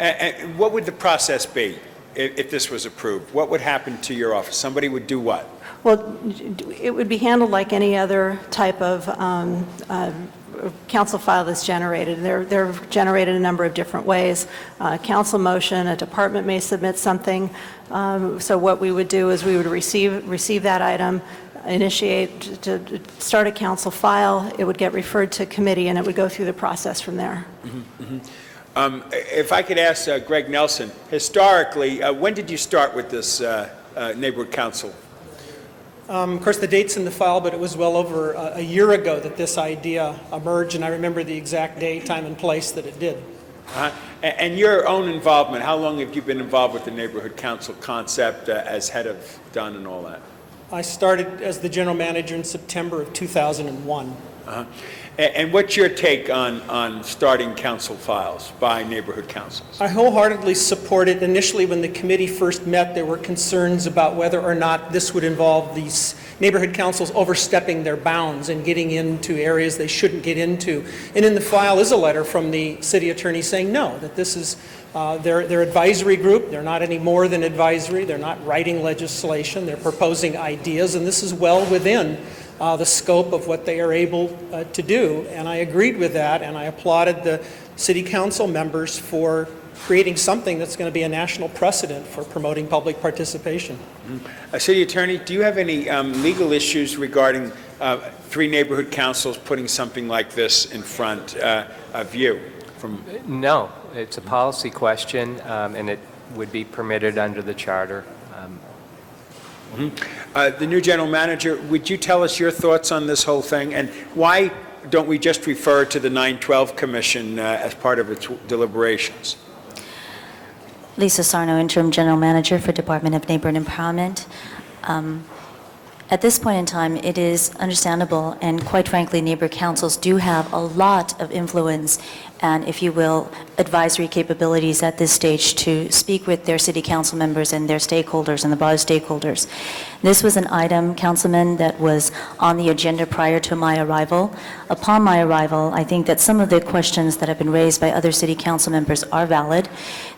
And what would the process be if this was approved? What would happen to your office? Somebody would do what? Well, it would be handled like any other type of council file that's generated. They're generated a number of different ways. Council motion, a department may submit something. So what we would do is we would receive that item, initiate to start a council file. It would get referred to committee, and it would go through the process from there. If I could ask Greg Nelson, historically, when did you start with this neighborhood council? Of course, the date's in the file, but it was well over a year ago that this idea emerged, and I remember the exact day, time, and place that it did. And your own involvement, how long have you been involved with the neighborhood council concept as head of Dunn and all that? I started as the general manager in September of 2001. And what's your take on starting council files by neighborhood councils? I wholeheartedly support it. Initially, when the committee first met, there were concerns about whether or not this would involve the neighborhood councils overstepping their bounds and getting into areas they shouldn't get into. And in the file is a letter from the city attorney saying no, that this is their advisory group. They're not any more than advisory. They're not writing legislation. They're proposing ideas, and this is well within the scope of what they are able to do. And I agreed with that, and I applauded the city council members for creating something that's going to be a national precedent for promoting public participation. City Attorney, do you have any legal issues regarding 3 neighborhood councils putting something like this in front of you? No, it's a policy question, and it would be permitted under the charter. The new general manager, would you tell us your thoughts on this whole thing, and why don't we just refer to the 912 Commission as part of its deliberations? Lisa Sarno, Interim General Manager for Department of Neighborhood Empowerment. At this point in time, it is understandable, and quite frankly, neighbor councils do have a lot of influence and, if you will, advisory capabilities at this stage to speak with their city council members and their stakeholders and the broader stakeholders. This was an item, Councilman, that was on the agenda prior to my arrival. Upon my arrival, I think that some of the questions that have been raised by other city council members are valid.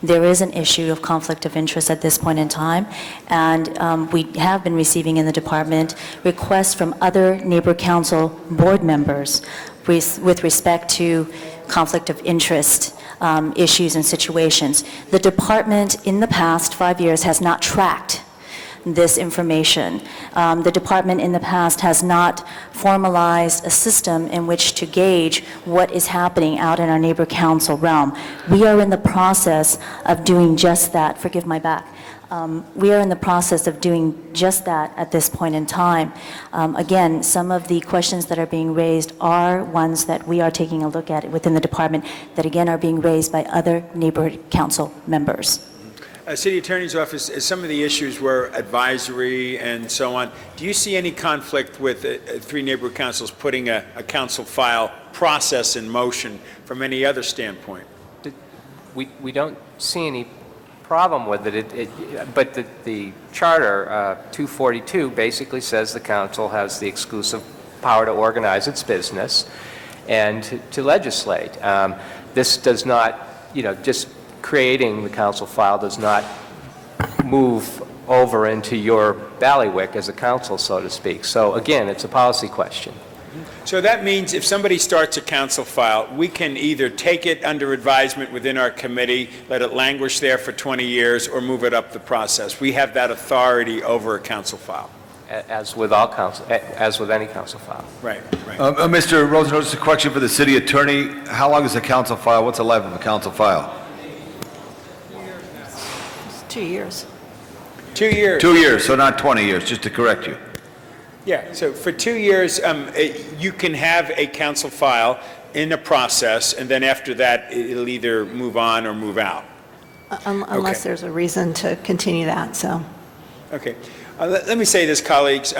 There is an issue of conflict of interest at this point in time, and we have been receiving in the department requests from other neighbor council board members with respect to conflict of interest issues and situations. The department in the past 5 years has not tracked this information. The department in the past has not formalized a system in which to gauge what is happening out in our neighbor council realm. We are in the process of doing just that. Forgive my back. We are in the process of doing just that at this point in time. Again, some of the questions that are being raised are ones that we are taking a look at within the department that, again, are being raised by other neighborhood council members. City Attorney's Office, some of the issues were advisory and so on. Do you see any conflict with 3 neighborhood councils putting a council file process in motion from any other standpoint? We don't see any problem with it, but the charter 242 basically says the council has the exclusive power to organize its business and to legislate. This does not, just creating the council file does not move over into your bailiwick as a council, so to speak. So again, it's a policy question. So that means if somebody starts a council file, we can either take it under advisement within our committee, let it languish there for 20 years, or move it up the process. We have that authority over a council file. As with all council, as with any council file. Right. Mr. Rosen, just a question for the city attorney. How long is a council file? What's the life of a council file? 2 years. 2 years. 2 years, so not 20 years, just to correct you. Yeah, so for 2 years, you can have a council file in a process, and then after that, it'll either move on or move out. Unless there's a reason to continue that, so. Okay. Let me say this, colleagues.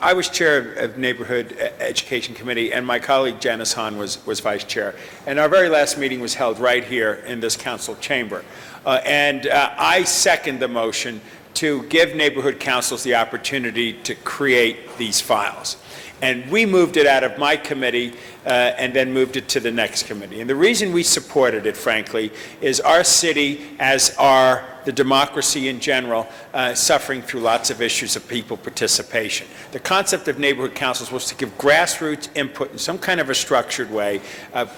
I was chair of Neighborhood Education Committee, and my colleague Janice Hahn was vice chair. And our very last meeting was held right here in this council chamber. And I second the motion to give neighborhood councils the opportunity to create these files. And we moved it out of my committee and then moved it to the next committee. And the reason we supported it, frankly, is our city, as are the democracy in general, suffering through lots of issues of people participation. The concept of neighborhood councils was to give grassroots input in some kind of a structured way,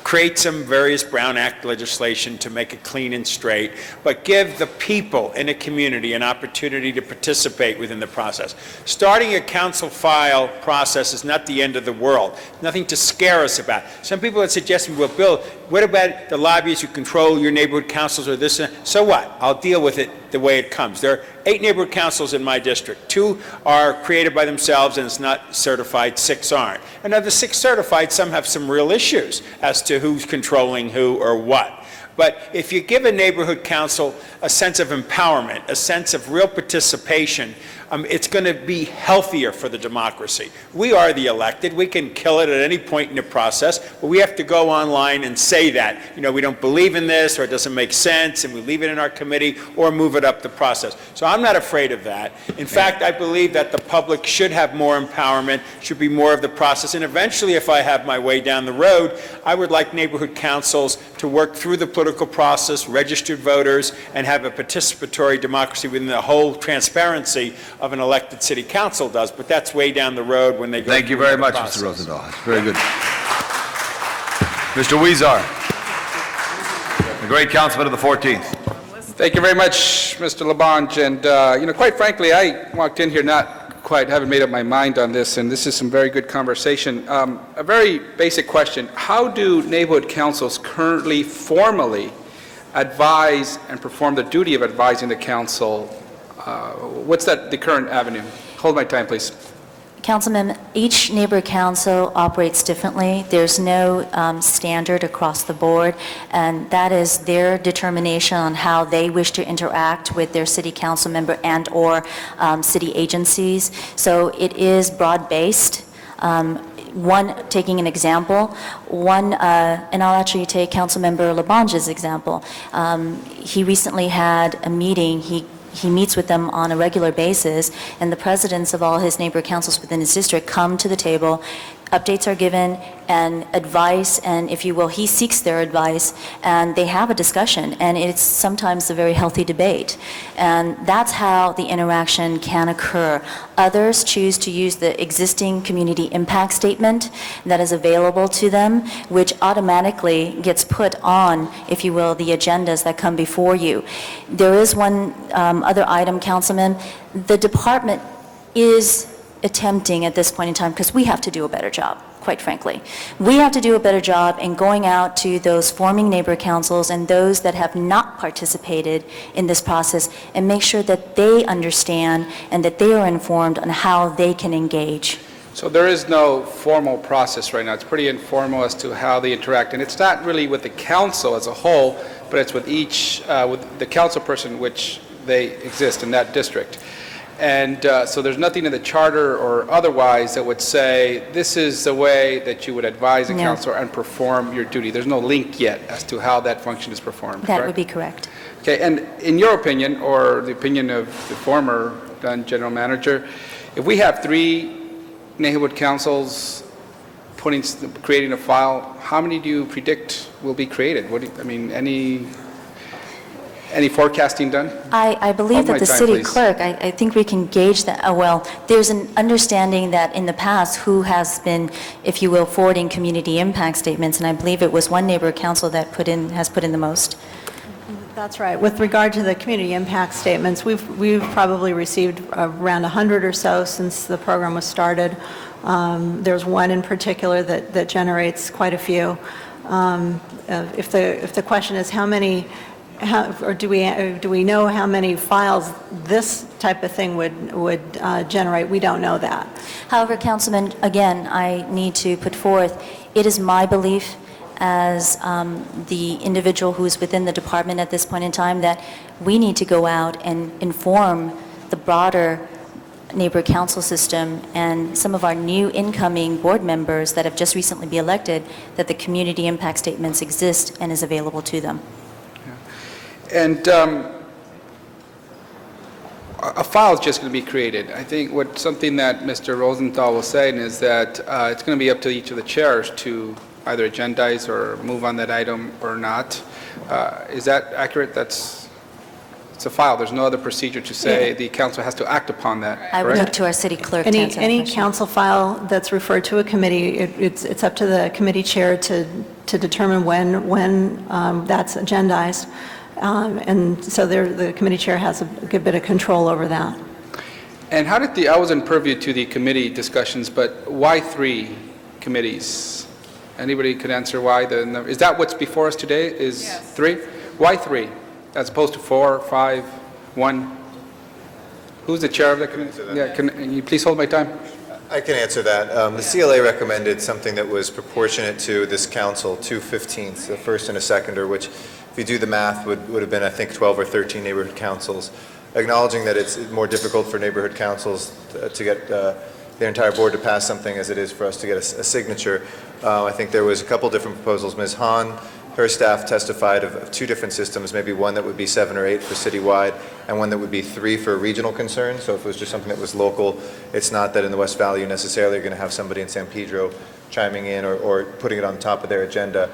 create some various Brown Act legislation to make it clean and straight, but give the people in a community an opportunity to participate within the process. Starting a council file process is not the end of the world. Nothing to scare us about. Some people are suggesting, well, Bill, what about the lobbyists who control your neighborhood councils or this? So what? I'll deal with it the way it comes. There are 8 neighborhood councils in my district. 2 are created by themselves and it's not certified, 6 aren't. And of the 6 certified, some have some real issues as to who's controlling who or what. But if you give a neighborhood council a sense of empowerment, a sense of real participation, it's going to be healthier for the democracy. We are the elected. We can kill it at any point in the process, but we have to go online and say say that, we don't believe in this, or it doesn't make sense, and we leave it in our committee, or move it up the process. So I'm not afraid of that. In fact, I believe that the public should have more empowerment, should be more of the process, and eventually, if I have my way down the road, I would like neighborhood councils to work through the political process, registered voters, and have a participatory democracy within the whole transparency of an elected city council does, but that's way down the road when they go Thank you through very the much, process. Mr. Rosendahl. That's very good. Mr. Weezer, the great councilman of the 14th. Thank you very much, Mr. Labange. And, quite frankly, I walked in here haven't made up my mind on this, and this is some very good conversation. A very basic question. How do neighborhood councils currently formally advise and perform the duty of advising the council? What's the current avenue? Hold my time, please. Councilman, each neighborhood council operates differently. There's no standard across the board, and that is their determination on how they wish to interact with their city council member and/or city agencies. So it is broad-based. Taking an example, and I'll actually take Councilmember Labange's example. He recently had a meeting. He meets with them on a regular basis, and the presidents of all his neighborhood councils within his district come to the table. Updates are given, and advice, and if you will, he seeks their advice, and they have a discussion, and it's sometimes a very healthy debate. And that's how the interaction can occur. Others choose to use the existing community impact statement that is available to them, which automatically gets put on, if you will, the agendas that come before you. There is one other item, Councilman. The department is attempting at this point in time, because we have to do a better job, quite frankly. We have to do a better job in going out to those forming neighborhood councils and those that have not participated in this process and make sure that they understand and that they are informed on how they can engage. So there is no formal process right now. It's pretty informal as to how they interact. And it's not really with the council as a whole, but it's with each, with the council person which they exist in that district. And so there's nothing in the charter or otherwise that would say this is the way that you would advise a councilor and perform your duty. There's no link yet as to how that function is performed. That correct? would be correct. Okay, and in your opinion, or the opinion of the former general manager, if we have 3 neighborhood councils creating a file, how many do you predict will be created? Any forecasting done? I believe that the city clerk, I think we can gauge that, there's an understanding that in the past who has been, if you will, forwarding community impact statements, and I believe it was one neighborhood council that has put in the most. That's right. With regard to the community impact statements, we've probably received around 100 or so since the program was started. There's one in particular that generates quite a few. If the question is do we know how many files this type of thing would generate? We don't know that. However, Councilman, again, I need to put forth, it is my belief as the individual who is within the department at this point in time that we need to go out and inform the broader neighborhood council system and some of our new incoming board members that have just recently been elected that the community impact statements exist and is available to them. And a file is just going to be created. I think something that Mr. Rosenthal was saying is that it's going to be up to each of the chairs to either agendize or move on that item or not. Is that accurate? It's a file. There's no other procedure to say the council has to act upon that. I would look to our city clerk to answer that Any question. council file that's referred to a committee, it's up to the committee chair to determine when that's agendized. And so the committee chair has a good bit of control over that. And how did I was in purview to the committee discussions, but why 3 committees? Anybody could answer why the number? Is that what's before us today, is 3? Why 3, as opposed to 4, 5, 1? Who's the chair of the committee? Yeah, can you please hold my time? I can answer that. The CLA recommended something that was proportionate to this council, 2 15ths, a first and a seconder, which, if you do the math, would have been, I think, 12 or 13 neighborhood councils. Acknowledging that it's more difficult for neighborhood councils to get their entire board to pass something as it is for us to get a signature, I think there was a couple different proposals. Ms. Hahn her staff testified of 2 different systems, maybe one that would be 7 or 8 for citywide, and one that would be 3 for regional concerns. So if it was just something that was local, it's not that in the West Valley you necessarily are going to have somebody in San Pedro chiming in or putting it on top of their agenda.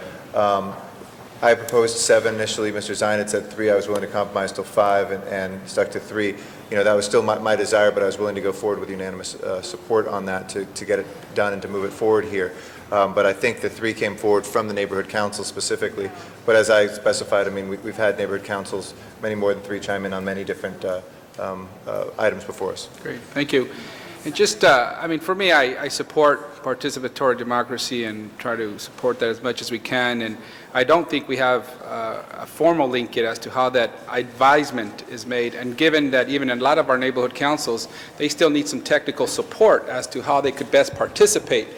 I proposed 7 initially. Mr. Zine had said 3. I was willing to compromise till 5 and stuck to 3. You know, that was still my desire, but I was willing to go forward with unanimous support on that to get it done and to move it forward here. But I think the 3 came forward from the neighborhood council specifically. But as I specified, I mean, we've had neighborhood councils, many more than 3, chime in on many different items before us. Great, thank you. And just, I mean, for me, I support participatory democracy and try to support that as much as we can. And I don't think we have a formal link yet as to how that advisement is made. And given that even in a lot of our neighborhood councils, they still need some technical support as to how they could best participate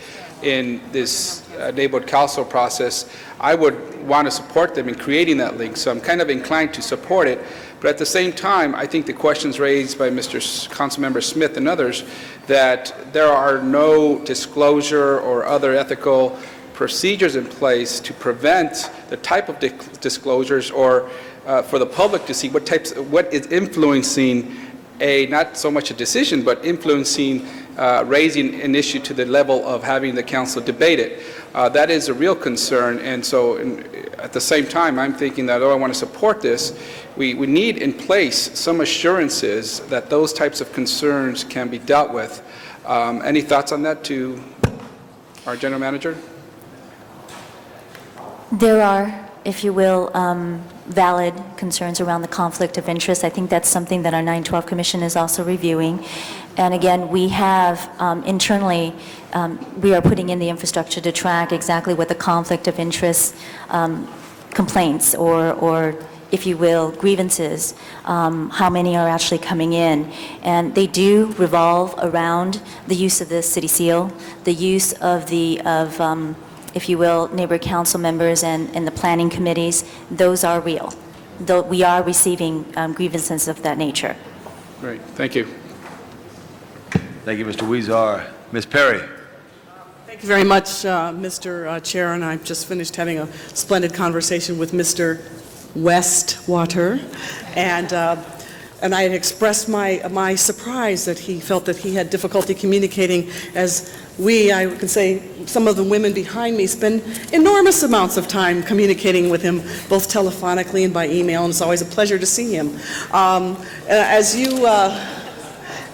in this neighborhood council process, I would want to support them in creating that link. So I'm kind of inclined to support it. But at the same time, I think the questions raised by Mr. Councilmember Smith and others, that there are no disclosure or other ethical procedures in place to prevent the type of disclosures or for the public to see what is influencing not so much a decision, but influencing raising an issue to the level of having the council debate it. That is a real concern, and so at the same time, I'm thinking that, I want to support this, we need in place some assurances that those types of concerns can be dealt with. Any thoughts on that to our general manager? There are, if you will, valid concerns around the conflict of interest. I think that's something that our 912 Commission is also reviewing. And again, we have internally, we are putting in the infrastructure to track exactly what the conflict of interest complaints or if you will, grievances, how many are actually coming in. And they do revolve around the use of the city seal, the use of if you will, neighborhood council members and the planning committees. Those are real. Though we are receiving grievances of that nature. Great, thank you. Thank you, Mr. Weezar. Ms. Perry. Thank you very much, Mr. Chair, and I've just finished having a splendid conversation with Mr. Westwater, and I had expressed my surprise that he felt that he had difficulty communicating, as I can say, some of the women behind me spend enormous amounts of time communicating with him, both telephonically and by email, and it's always a pleasure to see him.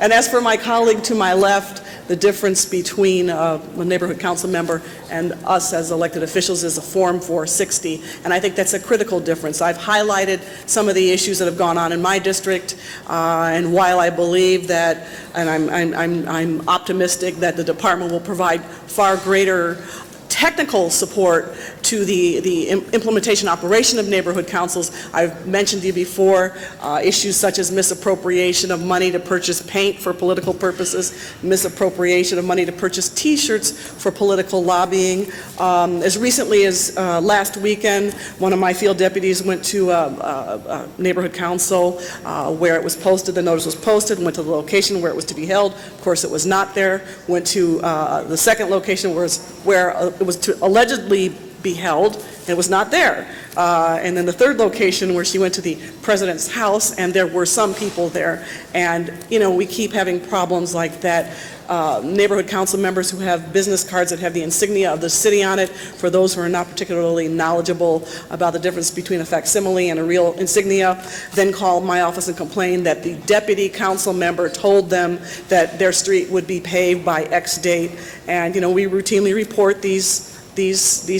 And as for my colleague to my left, the difference between a neighborhood council member and us as elected officials is a Form 460, and I think that's a critical difference. I've highlighted some of the issues that have gone on in my district, and while I believe that, and I'm optimistic that the department will provide far greater technical support to the implementation operation of neighborhood councils. I've mentioned to you before issues such as misappropriation of money to purchase paint for political purposes, misappropriation of money to purchase T-shirts for political lobbying. As recently as last weekend, one of my field deputies went to a neighborhood council where it was posted, the notice was posted, went to the location where it was to be held. Of course, it was not there. Went to the second location where it was to allegedly be held, and it was not there. And then the third location where she went to the president's house, and there were some people there. And, you know, we keep having problems like that. Neighborhood council members who have business cards that have the insignia of the city on it, for those who are not particularly knowledgeable about the difference between a facsimile and a real insignia, then call my office and complain that the deputy council member told them that their street would be paved by X date. And, you know, we routinely report these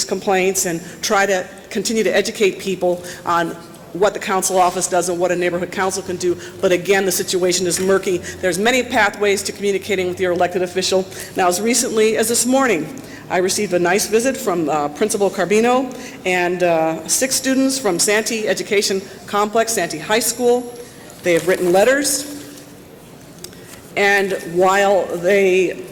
complaints and try to continue to educate people on what the council office does and what a neighborhood council can do. But again, the situation is murky. There's many pathways to communicating with your elected official. Now, as recently as this morning, I received a nice visit from Principal Carbino and 6 students from Santee Education Complex, Santee High School. They have written letters, and while they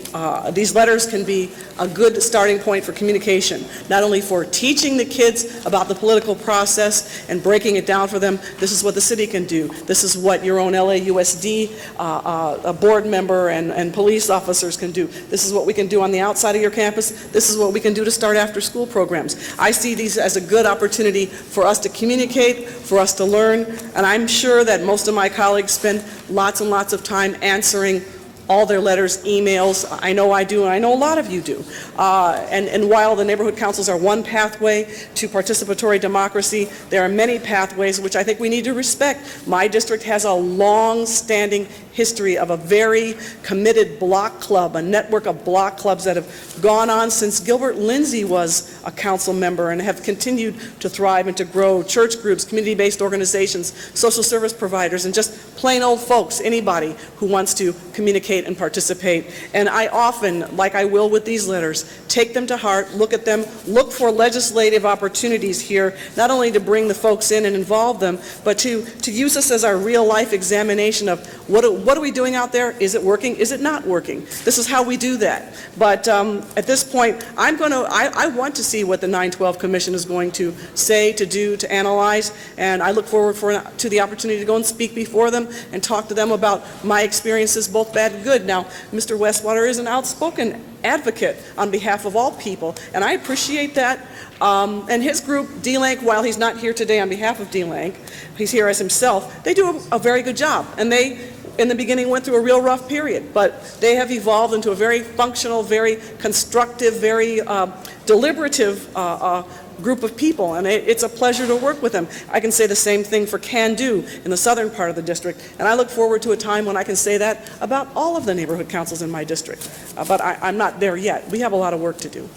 these letters can be a good starting point for communication, not only for teaching the kids about the political process and breaking it down for them. This is what the city can do. This is what your own LAUSD a board member and police officers can do. This is what we can do on the outside of your campus. This is what we can do to start after-school programs. I see these as a good opportunity for us to communicate, for us to learn, and I'm sure that most of my colleagues spend lots and lots of time answering all their letters, emails. I know I do, and I know a lot of you do. And while the neighborhood councils are one pathway to participatory democracy, there are many pathways which I think we need to respect. My district has a long-standing history of a very committed block club, a network of block clubs that have gone on since Gilbert Lindsay was a council member and have continued to thrive and to grow. Church groups, community-based organizations, social service providers, and just plain old folks, anybody who wants to communicate and participate. And I often, like I will with these letters, take them to heart, look at them, look for legislative opportunities here, not only to bring the folks in and involve them, but to use this as our real-life examination of what are we doing out there? Is it working? Is it not working? This is how we do that. But at this point, I want to see what the 912 Commission is going to say, to do, to analyze, and I look forward to the opportunity to go and speak before them and talk to them about my experiences, both bad and good. Now, Mr. Westwater is an outspoken advocate on behalf of all people, and I appreciate that. And his group, D-Lank, while he's not here today on behalf of D-Lank, he's here as himself, they do a very good job. And they, in the beginning, went through a real rough period, but they have evolved into a very functional, very constructive, very deliberative group of people, and it's a pleasure to work with them. I can say the same thing for Can Do in the southern part of the district, and I look forward to a time when I can say that about all of the neighborhood councils in my district. But I'm not there yet. We have a lot of work to do.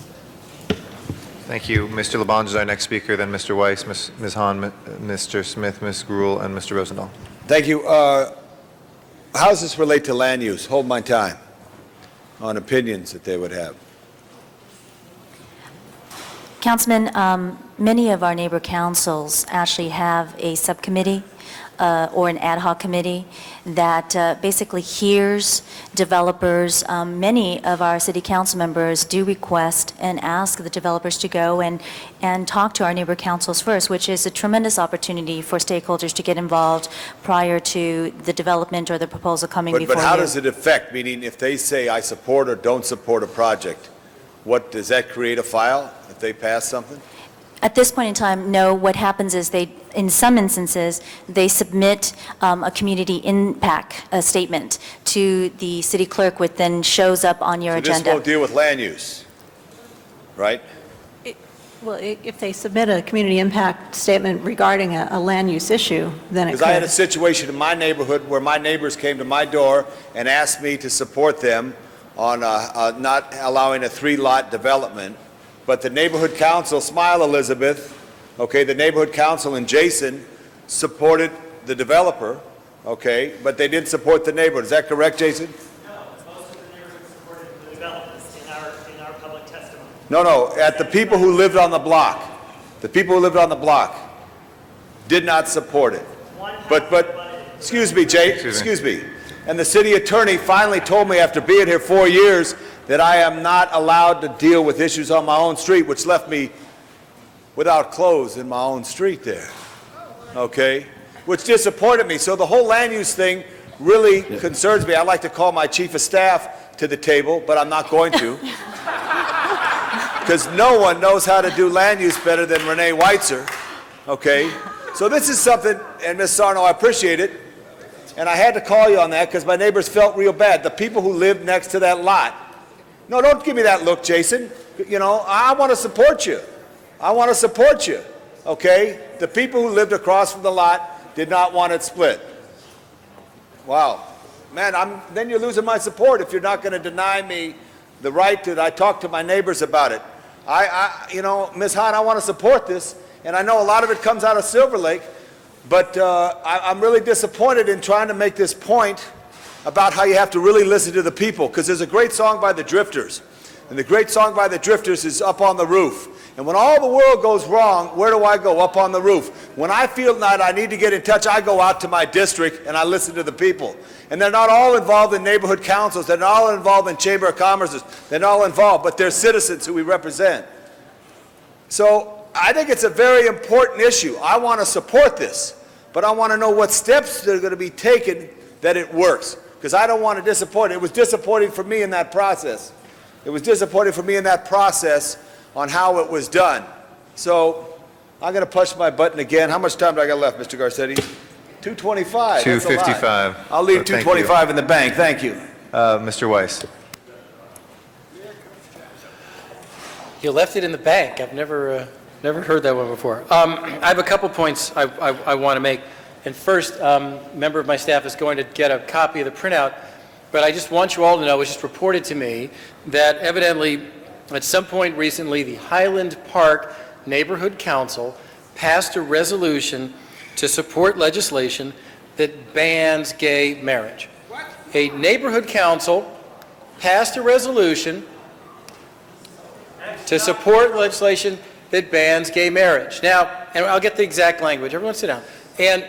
Thank you. Mr. Labange is our next speaker, then Mr. Weiss, Ms. Hahn, Mr. Smith, Ms. Gruhl, and Mr. Rosendahl. Thank you. How does this relate to land use? Hold my time on opinions that they would have. Councilman, many of our neighbor councils actually have a subcommittee or an ad hoc committee that basically hears developers. Many of our city council members do request and ask the developers to go and talk to our neighbor councils first, which is a tremendous opportunity for stakeholders to get involved prior to the development or the proposal coming before you. But how does it affect, meaning if they say I support or don't support a project, what does that create a file if they pass something? At this point in time, no. What happens is in some instances, they submit a community impact statement to the city clerk, which then shows up on your agenda. This won't deal with land use, right? Well, if they submit a community impact statement regarding a land use issue, then it could. Because I had a situation in my neighborhood where my neighbors came to my door and asked me to support them on not allowing a 3-lot development. But the neighborhood council, smile Elizabeth, okay, the neighborhood council and Jason supported the developer, okay, but they didn't support the neighborhood. Is that correct, Jason? No, most of the neighborhoods supported the developers in our public testimony. No, at the people who lived on the block. The people who lived on the block did not support it. But excuse me, Jay, excuse me. And the city attorney finally told me after being here 4 years that I am not allowed to deal with issues on my own street, which left me without clothes in my own street there, okay, which disappointed me. So the whole land use thing really concerns me. I'd like to call my chief of staff to the table, but I'm not going to, because no one knows how to do land use better than Renee Weitzer, okay? So this is something, and Ms. Sarno, I appreciate it, and I had to call you on that because my neighbors felt real bad. The people who lived next to that lot. No, don't give me that look, Jason. You know, I want to support you. I want to support you, okay? The people who lived across from the lot did not want it split. Wow. Man, then you're losing my support if you're not going to deny me the right to, I talk to my neighbors about it. You know, Ms. Hahn, I want to support this, and I know a lot of it comes out of Silver Lake, but I'm really disappointed in trying to make this point about how you have to really listen to the people, because there's a great song by the Drifters, and the great song by the Drifters is Up on the Roof. And when all the world goes wrong, where do I go? Up on the roof. When I feel that I need to get in touch, I go out to my district and I listen to the people. And they're not all involved in neighborhood councils. They're not all involved in chamber of commerce. They're not all involved, but they're citizens who we represent. So I think it's a very important issue. I want to support this, but I want to know what steps are going to be taken that it works, because I don't want to disappoint. It was disappointing for me in that process. It was disappointing for me in that process on how it was done. So I'm going to push my button again. How much time do I got left, Mr. Garcetti? 2:25. 2:55. I'll leave Thank 2:25 in the bank. Thank you. Mr. Weiss. You left it in the bank. I've never heard that one before. I have a couple points I want to make. And first, a member of my staff is going to get a copy of the printout, but I just want you all to know, it was just reported to me, that evidently at some point recently, the Highland Park Neighborhood Council passed a resolution to support legislation that bans gay marriage. What? A neighborhood council passed a resolution to support legislation that bans gay marriage. Now, and I'll get the exact language. Everyone sit down. And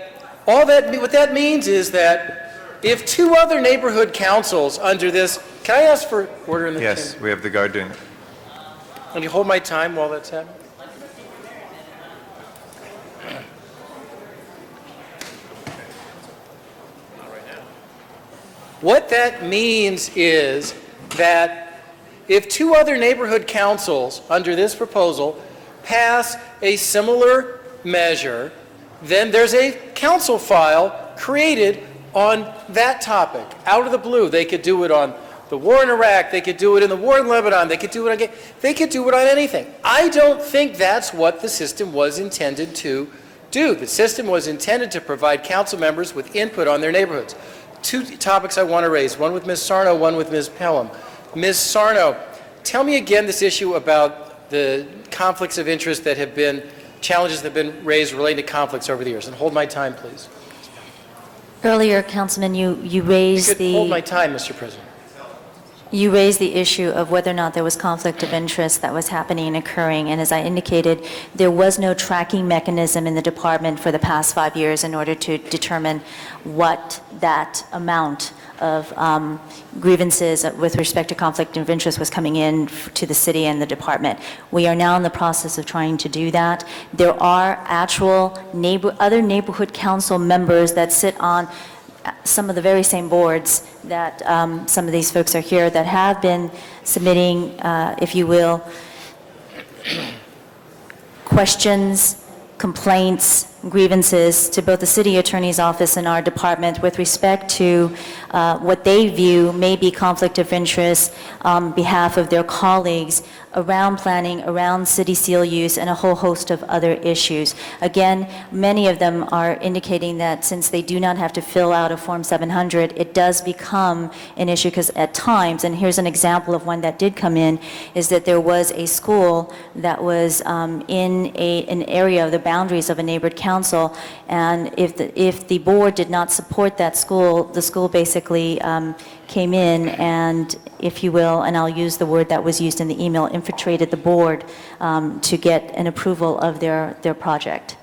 what that means is that if two other neighborhood councils under this, can I ask for order in the chamber? Yes, we have the guard doing it. Can you hold my time while that's happening? What that means is that if two other neighborhood councils under this proposal pass a similar measure, then there's a council file created on that topic, out of the blue. They could do it on the war in Iraq, they could do it in the war in Lebanon, they could do it on anything. I don't think that's what the system was intended to do. The system was intended to provide council members with input on their neighborhoods. Two topics I want to raise, one with Ms. Sarno, one with Ms. Pelham. Ms. Sarno, tell me again this issue about the conflicts of interest that have been, challenges that have been raised relating to conflicts over the years. And hold my time, please. Earlier, Councilman, you raised the... Hold my time, Mr. President. You raised the issue of whether or not there was conflict of interest that was happening and occurring, and as I indicated, there was no tracking mechanism in the department for the past 5 years in order to determine what that amount of grievances with respect to conflict of interest was coming in to the city and the department. We are now in the process of trying to do that. There are actual other neighborhood council members that sit on some of the very same boards that some of these folks are here that have been submitting, if you will, questions, complaints, grievances to both the city attorney's office and our department with respect to what they view may be conflict of interest on behalf of their colleagues around planning, around city seal use, and a whole host of other issues. Again, many of them are indicating that since they do not have to fill out a Form 700, it does become an issue because at times, and here's an example of one that did come in, is that there was a school that was in an area of the boundaries of a neighborhood council, and if the board did not support that school, the school basically came in and, if you will, and I'll use the word that was used in the email, infiltrated the board to get an approval of their project.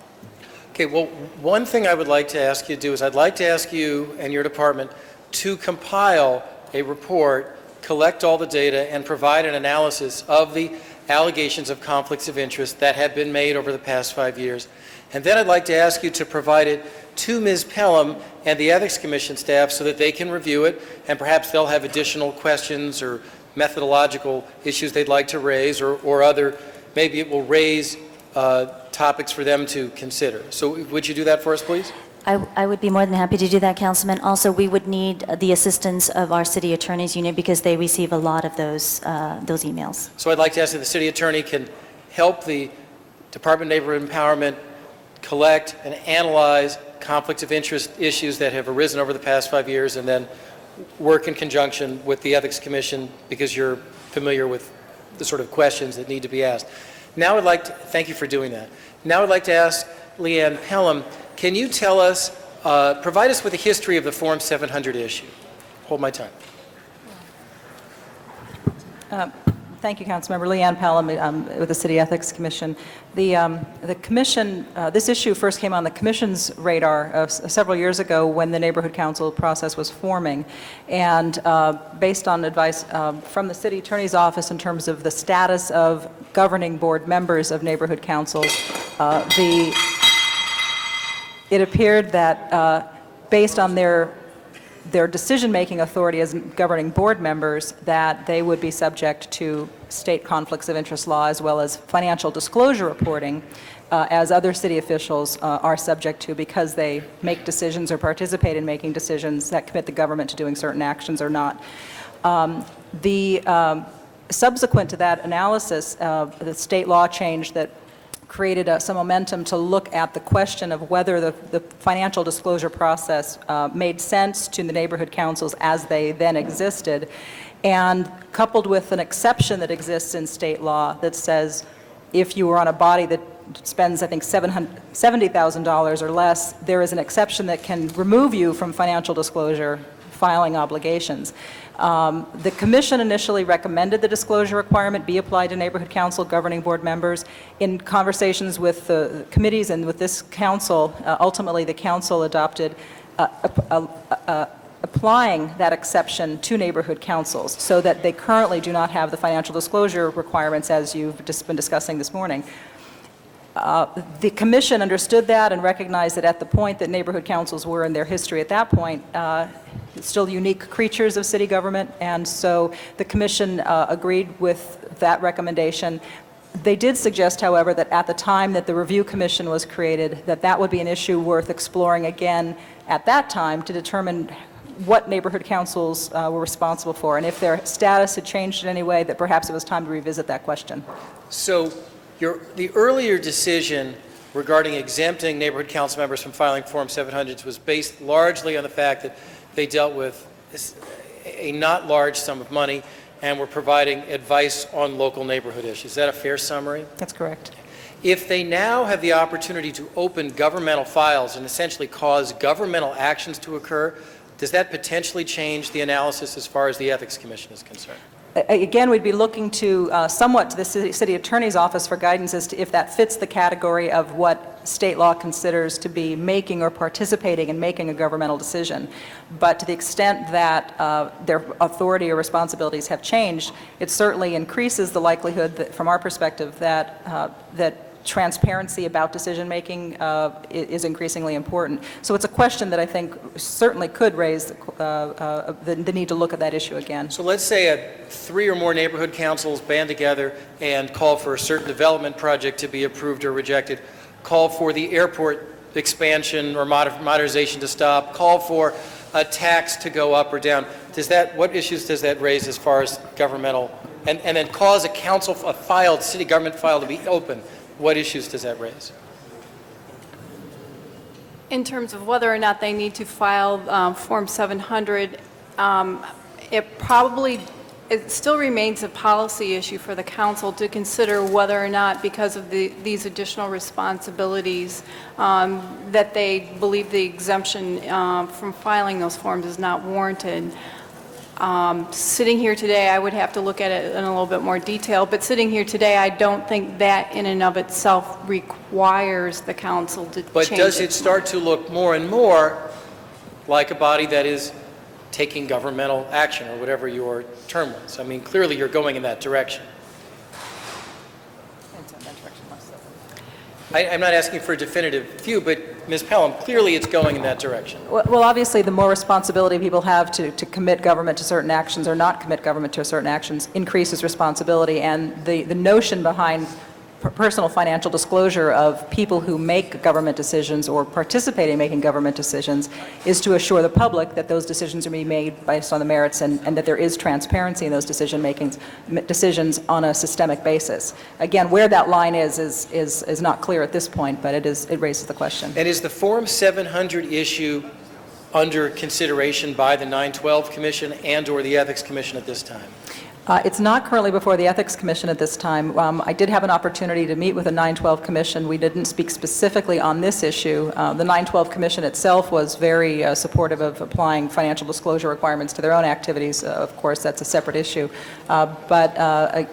Okay, well, one thing I would like to ask you to do is I'd like to ask you and your department to compile a report, collect all the data, and provide an analysis of the allegations of conflicts of interest that have been made over the past 5 years. And then I'd like to ask you to provide it to Ms. Pelham and the Ethics Commission staff so that they can review it, and perhaps they'll have additional questions or methodological issues they'd like to raise, or other, maybe it will raise topics for them to consider. So would you do that for us, please? I would be more than happy to do that, Councilman. Also, we would need the assistance of our city attorney's unit because they receive a lot of those emails. So I'd like to ask that the city attorney can help the Department of Neighborhood Empowerment collect and analyze conflicts of interest issues that have arisen over the past 5 years, and then work in conjunction with the Ethics Commission because you're familiar with the sort of questions that need to be asked. Now I'd like to, thank you for doing that. Now I'd like to ask Leanne Pelham, can you tell us, provide us with a history of the Form 700 issue? Hold my time. Thank you, Councilmember. Leanne Pelham with the City Ethics Commission. The Commission, this issue first came on the Commission's radar several years ago when the Neighborhood Council process was forming. And based on advice from the City Attorney's Office in terms of the status of governing board members of neighborhood councils, it appeared that based on their decision-making authority as governing board members, that they would be subject to state conflicts of interest law as well as financial disclosure reporting, as other city officials are subject to because they make decisions or participate in making decisions that commit the government to doing certain actions or not. Subsequent to that analysis, the state law change that created some momentum to look at the question of whether the financial disclosure process made sense to the neighborhood councils as they then existed, and coupled with an exception that exists in state law that says if you are on a body that spends, I think, $70,000 or less, there is an exception that can remove you from financial disclosure filing obligations. The Commission initially recommended the disclosure requirement be applied to neighborhood council governing board members. In conversations with the committees and with this council, ultimately the council adopted applying that exception to neighborhood councils so that they currently do not have the financial disclosure requirements as you've just been discussing this morning. The Commission understood that and recognized that at the point that neighborhood councils were in their history at that point, still unique creatures of city government, and so the Commission agreed with that recommendation. They did suggest, however, that at the time that the Review Commission was created, that would be an issue worth exploring again at that time to determine what neighborhood councils were responsible for, and if their status had changed in any way, that perhaps it was time to revisit that question. So the earlier decision regarding exempting neighborhood council members from filing Form 700s was based largely on the fact that they dealt with a not large sum of money and were providing advice on local neighborhood issues. Is that a fair summary? That's correct. If they now have the opportunity to open governmental files and essentially cause governmental actions to occur, does that potentially change the analysis as far as the Ethics Commission is concerned? Again, we'd be looking to somewhat to the City Attorney's Office for guidance as to if that fits the category of what state law considers to be making or participating in making a governmental decision. But to the extent that their authority or responsibilities have changed, it certainly increases the likelihood that, from our perspective, that transparency about decision-making is increasingly important. So it's a question that I think certainly could raise the need to look at that issue again. So let's say 3 or more neighborhood councils band together and call for a certain development project to be approved or rejected, call for the airport expansion or modernization to stop, call for a tax to go up or down. What issues does that raise as far as governmental, and then cause a city government file to be open? What issues does that raise? In terms of whether or not they need to file Form 700, it still remains a policy issue for the council to consider whether or not, because of these additional responsibilities, that they believe the exemption from filing those forms is not warranted. Sitting here today, I would have to look at it in a little bit more detail, but sitting here today, I don't think that in and of itself requires the council to change it. But does it start to look more and more like a body that is taking governmental action, or whatever your term was? I mean, clearly you're going in that direction. I'm not asking for a definitive view, but Ms. Pelham, clearly it's going in that direction. Well, obviously, the more responsibility people have to commit government to certain actions or not commit government to certain actions increases responsibility, and the notion behind personal financial disclosure of people who make government decisions or participate in making government decisions is to assure the public that those decisions are being made based on the merits and that there is transparency in those decisions on a systemic basis. Again, where that line is not clear at this point, but it raises the question. And is the Form 700 issue under consideration by the 912 Commission and or the Ethics Commission at this time? It's not currently before the Ethics Commission at this time. I did have an opportunity to meet with the 912 Commission. We didn't speak specifically on this issue. The 912 Commission itself was very supportive of applying financial disclosure requirements to their own activities. Of course, that's a separate issue. But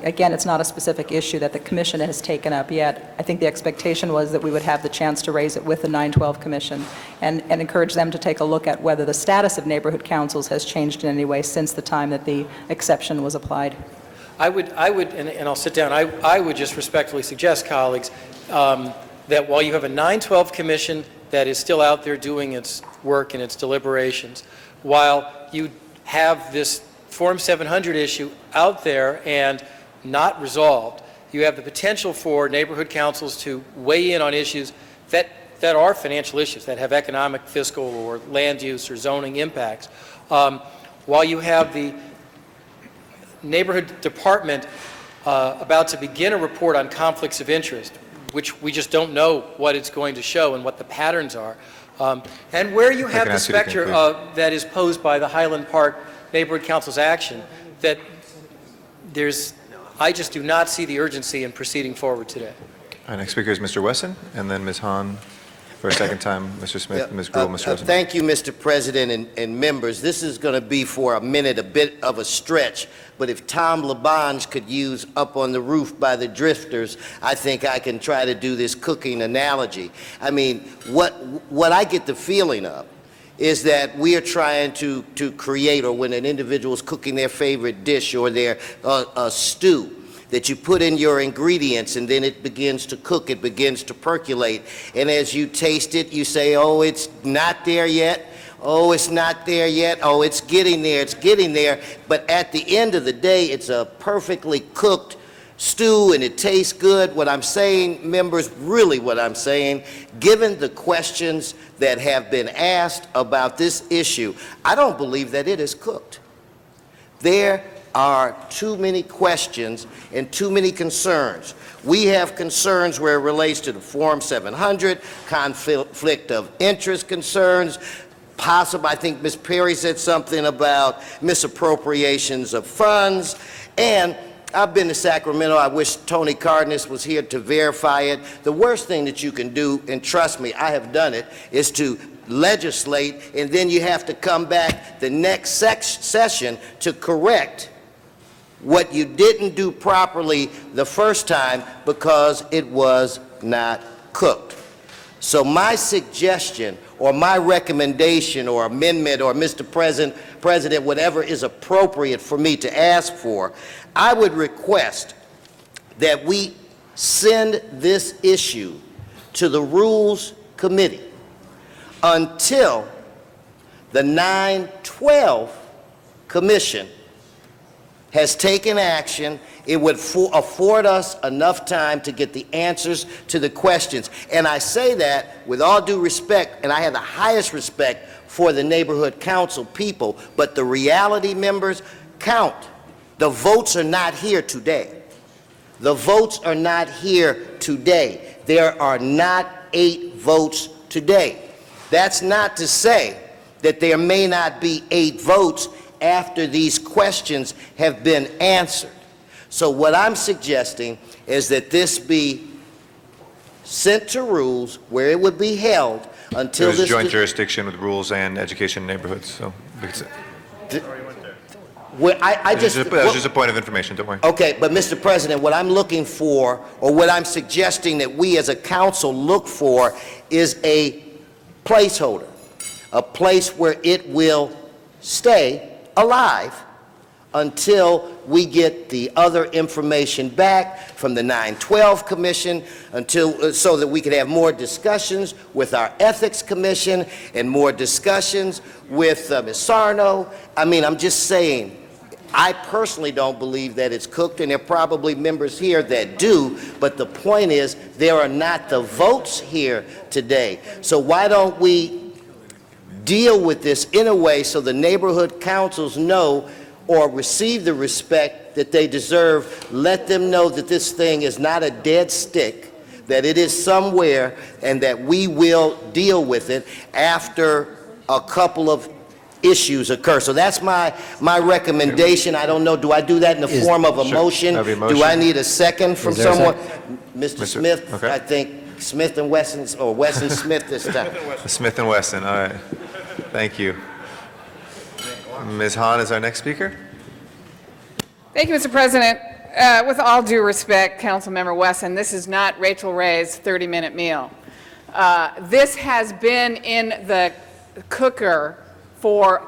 again, it's not a specific issue that the Commission has taken up yet. I think the expectation was that we would have the chance to raise it with the 912 Commission and encourage them to take a look at whether the status of neighborhood councils has changed in any way since the time that the exception was applied. I would, and I'll sit down, I would just respectfully suggest, colleagues, that while you have a 912 Commission that is still out there doing its work and its deliberations, while you have this Form 700 issue out there and not resolved, you have the potential for neighborhood councils to weigh in on issues that are financial issues, that have economic, fiscal, or land use or zoning impacts. While you have the neighborhood department about to begin a report on conflicts of interest, which we just don't know what it's going to show and what the patterns are, and where you have the specter that is posed by the Highland Park Neighborhood Council's action, that I just do not see the urgency in proceeding forward today. All right, next speaker is Mr. Wesson, and then Ms. Hahn for a second time, Mr. Smith, Ms. Grewal, Mr. Rosen. Thank you, Mr. President and members. This is going to be for a minute a bit of a stretch, but if Tom LaBonge could use Up on the Roof by the Drifters, I think I can try to do this cooking analogy. I mean, what I get the feeling of is that we are trying to create, or when an individual is cooking their favorite dish or their stew, that you put in your ingredients and then it begins to cook, it begins to percolate. And as you taste it, you say, oh, it's not there yet. Oh, it's not there yet. Oh, it's getting there, it's getting there. But at the end of the day, it's a perfectly cooked stew and it tastes good. What I'm saying, members, really what I'm saying, given the questions that have been asked about this issue, I don't believe that it is cooked. There are too many questions and too many concerns. We have concerns where it relates to the Form 700, conflict of interest concerns, possible, I think Ms. Perry said something about misappropriations of funds, and I've been to Sacramento. I wish Tony Cardenas was here to verify it. The worst thing that you can do, and trust me, I have done it, is to legislate, and then you have to come back the next session to correct what you didn't do properly the first time because it was not cooked. So my suggestion or my recommendation or amendment, or Mr. President, whatever is appropriate for me to ask for, I would request that we send this issue to the Rules Committee until the 912 Commission has taken action. It would afford us enough time to get the answers to the questions. And I say that with all due respect, and I have the highest respect for the neighborhood council people, but the reality, members, count. The votes are not here today. The votes are not here today. There are not 8 votes today. That's not to say that there may not be 8 votes after these questions have been answered. So what I'm suggesting is that this be sent to Rules where it would be held until There's joint jurisdiction with Rules and Education Neighborhoods, so. That's just a point of information, don't worry. Okay, but Mr. President, what I'm looking for, or what I'm suggesting that we as a council look for, is a placeholder, a place where it will stay alive until we get the other information back from the 912 Commission, so that we can have more discussions with our Ethics Commission and more discussions with Ms. Sarno. I mean, I'm just saying, I personally don't believe that it's cooked, and there are probably members here that do, but the point is there are not the votes here today. So why don't we deal with this in a way so the neighborhood councils know or receive the respect that they deserve. Let them know that this thing is not a dead stick, that it is somewhere, and that we will deal with it after a couple of issues occur. So that's my recommendation. I don't know, do I do that in the form of a Sure. motion? That'd be a Do I motion. need a second from Is there a someone? second? Mr. Smith, okay. I think Smith and Wesson, or Wesson Smith this time. Smith and Wesson, all right. Thank you. Ms. Hahn is our next speaker. Thank you, Mr. President. With all due respect, Councilmember Wesson, this is not Rachel Ray's 30-minute meal. This has been in the cooker for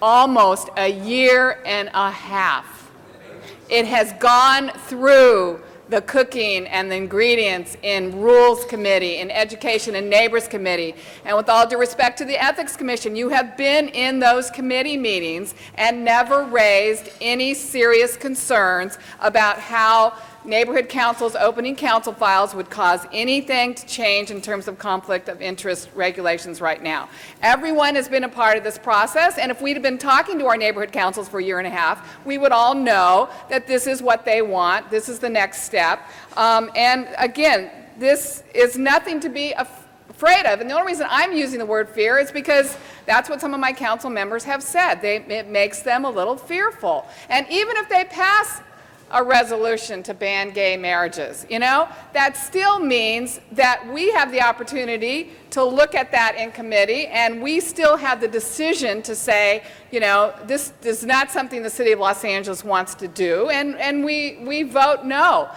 almost a year and a half. It has gone through the cooking and the ingredients in Rules Committee, in Education and Neighbors Committee. And with all due respect to the Ethics Commission, you have been in those committee meetings and never raised any serious concerns about how neighborhood councils opening council files would cause anything to change in terms of conflict of interest regulations right now. Everyone has been a part of this process, and if we'd have been talking to our neighborhood councils for a year and a half, we would all know that this is what they want, this is the next step. And again, this is nothing to be afraid of. And the only reason I'm using the word fear is because that's what some of my council members have said. It makes them a little fearful. And even if they pass a resolution to ban gay marriages, that still means that we have the opportunity to look at that in committee, and we still have the decision to say, this is not something the City of Los Angeles wants to do, and we vote no.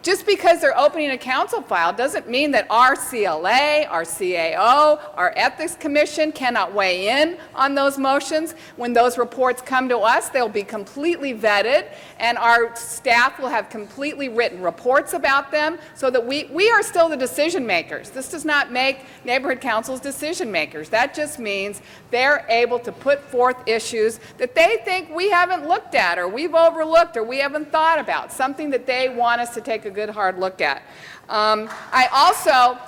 Just because they're opening a council file doesn't mean that our CLA, our CAO, our Ethics Commission cannot weigh in on those motions. When those reports come to us, they'll be completely vetted, and our staff will have completely written reports about them so that we are still the decision makers. This does not make neighborhood councils decision makers. That just means they're able to put forth issues that they think we haven't looked at, or we've overlooked, or we haven't thought about, something that they want us to take a good hard look at. I also,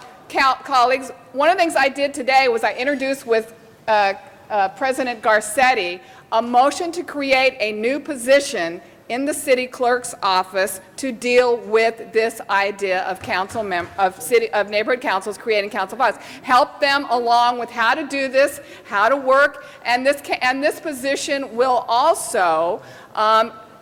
colleagues, one of the things I did today was I introduced with President Garcetti a motion to create a new position in the city clerk's office to deal with this idea of of neighborhood councils creating council files. Help them along with how to do this, how to work, and this position will also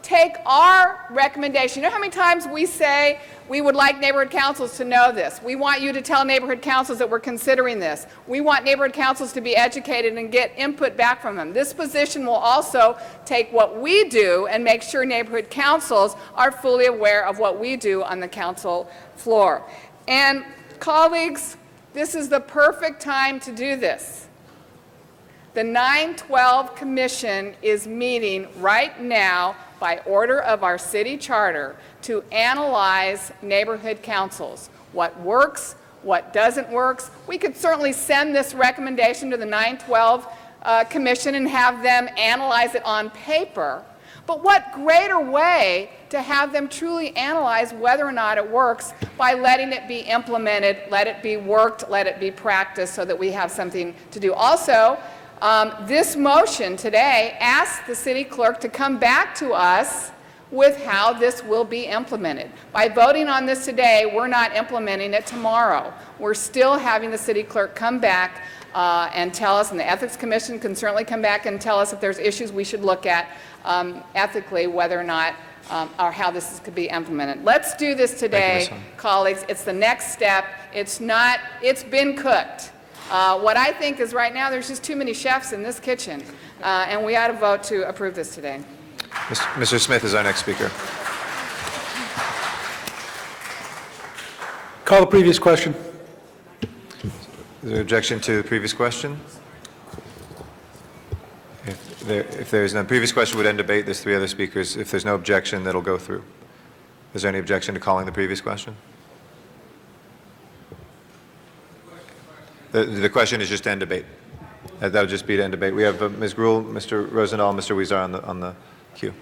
take our recommendation. You know how many times we say we would like neighborhood councils to know this? We want you to tell neighborhood councils that we're considering this. We want neighborhood councils to be educated and get input back from them. This position will also take what we do and make sure neighborhood councils are fully aware of what we do on the council floor. And colleagues, this is the perfect time to do this. The 912 Commission is meeting right now by order of our city charter to analyze neighborhood councils. What works, what doesn't work. We could certainly send this recommendation to the 912 Commission and have them analyze it on paper. But what greater way to have them truly analyze whether or not it works by letting it be implemented, let it be worked, let it be practiced so that we have something to do. Also, this motion today asks the city clerk to come back to us with how this will be implemented. By voting on this today, we're not implementing it tomorrow. We're still having the city clerk come back and tell us, and the Ethics Commission can certainly come back and tell us if there's issues we should look at ethically, whether or not or how this could be implemented. Let's do this today, colleagues. It's the next step. It's been cooked. What I think is right now there's just too many chefs in this kitchen, and we ought to vote to approve this today. Mr. Smith is our next speaker. Call the previous question. Is there objection to the previous question? If there's no previous question would end debate. There's three other speakers. If there's no objection, that'll go through. Is there any objection to calling the previous question? The question is just to end debate. That would just be to end debate. We have Ms. Gruhl, Mr. Rosendahl, Mr. Huizar on the queue.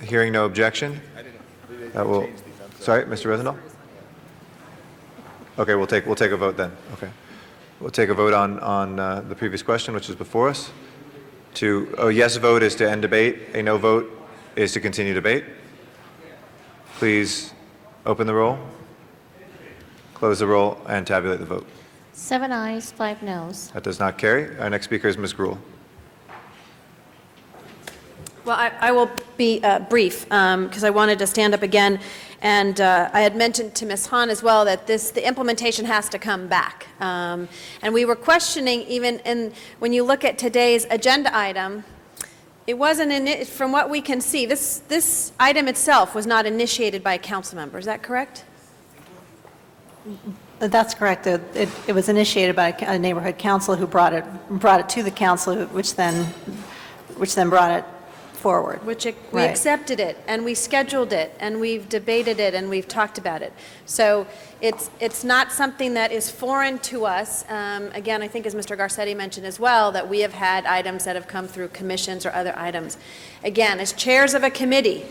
Hearing no objection, that will. Sorry, Mr. Rosendahl. Okay, we'll take a vote then. Okay, we'll take a vote on the previous question, which is before us. A yes vote is to end debate. A no vote is to continue debate. Please open the roll, close the roll, and tabulate the vote. 7 ayes, 5 noes. That does not carry. Our next speaker is Ms. Gruhl. Well, I will be brief, because I wanted to stand up again, and I had mentioned to Ms. Hahn as well that the implementation has to come back. And we were questioning, even when you look at today's agenda item, it wasn't, from what we can see, this item itself was not initiated by a council member. Is that correct? That's correct. It was initiated by a neighborhood council who brought it to the council, which then brought it forward. We Right. accepted it, and we scheduled it, and we've debated it, and we've talked about it. So it's not something that is foreign to us. Again, I think as Mr. Garcetti mentioned as well, that we have had items that have come through commissions or other items. Again, as chairs of a committee,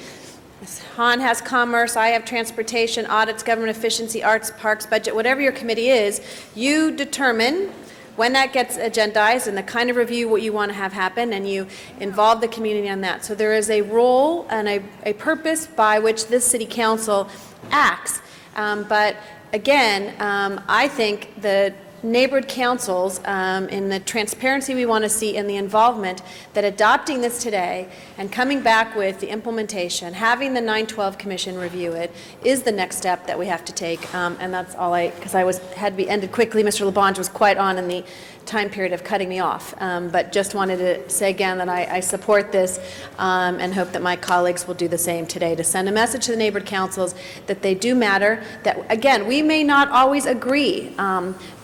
Ms. Hahn has commerce, I have transportation, audits, government efficiency, arts, parks, budget, whatever your committee is, you determine when that gets agendized and the kind of review what you want to have happen, and you involve the community on that. So there is a role and a purpose by which this city council acts. But again, I think the neighborhood councils, in the transparency we want to see in the involvement, that adopting this today and coming back with the implementation, having the 912 Commission review it, is the next step that we have to take. And that's all because I had to be ended quickly. Mr. Labange was quite on in the time period of cutting me off. But just wanted to say again that I support this and hope that my colleagues will do the same today, to send a message to the neighborhood councils that they do matter, that, again, we may not always agree,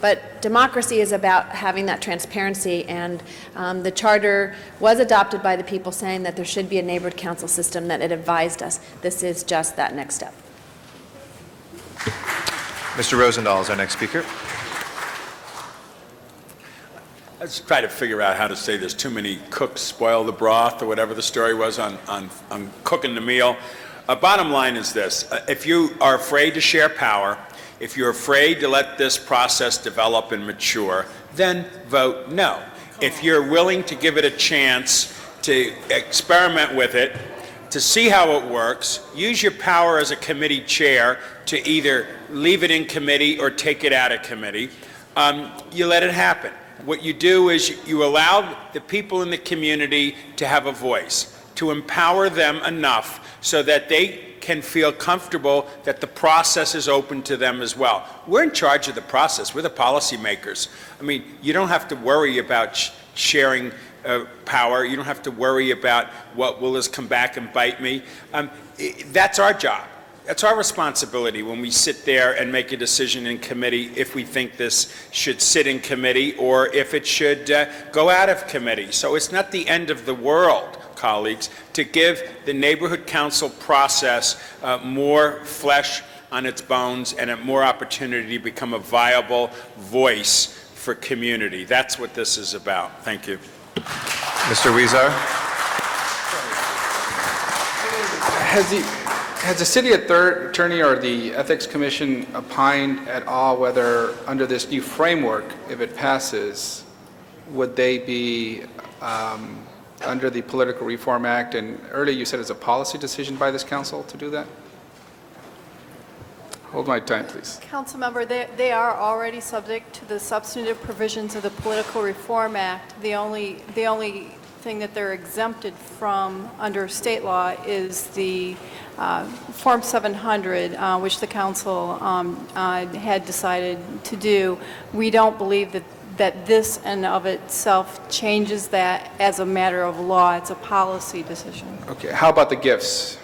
but democracy is about having that transparency, and the charter was adopted by the people saying that there should be a neighborhood council system, that it advised us. This is just that next step. Mr. Rosendahl is our next speaker. Let's try to figure out how to say this. Too many cooks spoil the broth, or whatever the story was on cooking the meal. Bottom line is this. If you are afraid to share power, if you're afraid to let this process develop and mature, then vote no. If you're willing to give it a chance to experiment with it, to see how it works, use your power as a committee chair to either leave it in committee or take it out of committee, you let it happen. What you do is you allow the people in the community to have a voice, to empower them enough so that they can feel comfortable that the process is open to them as well. We're in charge of the process. We're the policymakers. I mean, you don't have to worry about sharing power. You don't have to worry about what will come back and bite me. That's our job. That's our responsibility when we sit there and make a decision in committee if we think this should sit in committee or if it should go out of committee. So it's not the end of the world, colleagues, to give the neighborhood council process more flesh on its bones and more opportunity to become a viable voice for community. That's what this is about. Thank you. Mr. Weezer. Has the city attorney or the Ethics Commission opined at all whether, under this new framework, if it passes, would they be under the Political Reform Act? And earlier you said it's a policy decision by this council to do that? Hold my time, please. Councilmember, they are already subject to the substantive provisions of the Political Reform Act. The only thing that they're exempted from under state law is the Form 700, which the council had decided to do. We don't believe that this in of itself changes that as a matter of law. It's a policy decision. Okay, how about the gifts?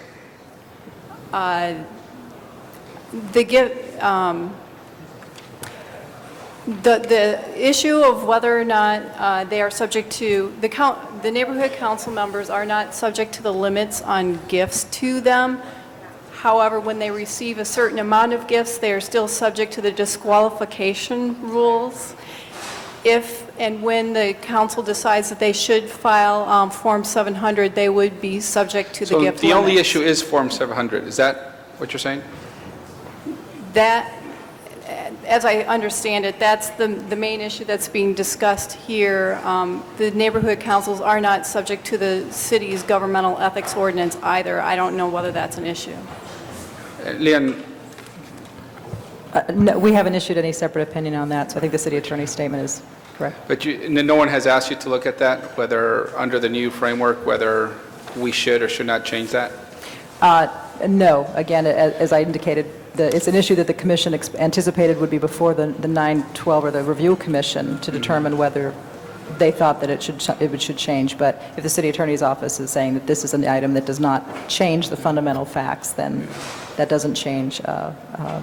The issue of whether or not they are subject to, the neighborhood council members are not subject to the limits on gifts to them. However, when they receive a certain amount of gifts, they are still subject to the disqualification rules. If and when the council decides that they should file Form 700, they would be subject to the gift limits. So the only issue is Form 700. Is that what you're saying? That, as I understand it, that's the main issue that's being discussed here. The neighborhood councils are not subject to the city's governmental ethics ordinance either. I don't know whether that's an issue. Leon? No, we haven't issued any separate opinion on that, so I think the city attorney's statement is correct. But no one has asked you to look at that, whether under the new framework, whether we should or should not change that? No, again, as I indicated, it's an issue that the commission anticipated would be before the 9/12 or the review commission to determine whether they thought that it should change. But if the city attorney's office is saying that this is an item that does not change the fundamental facts, then that doesn't change,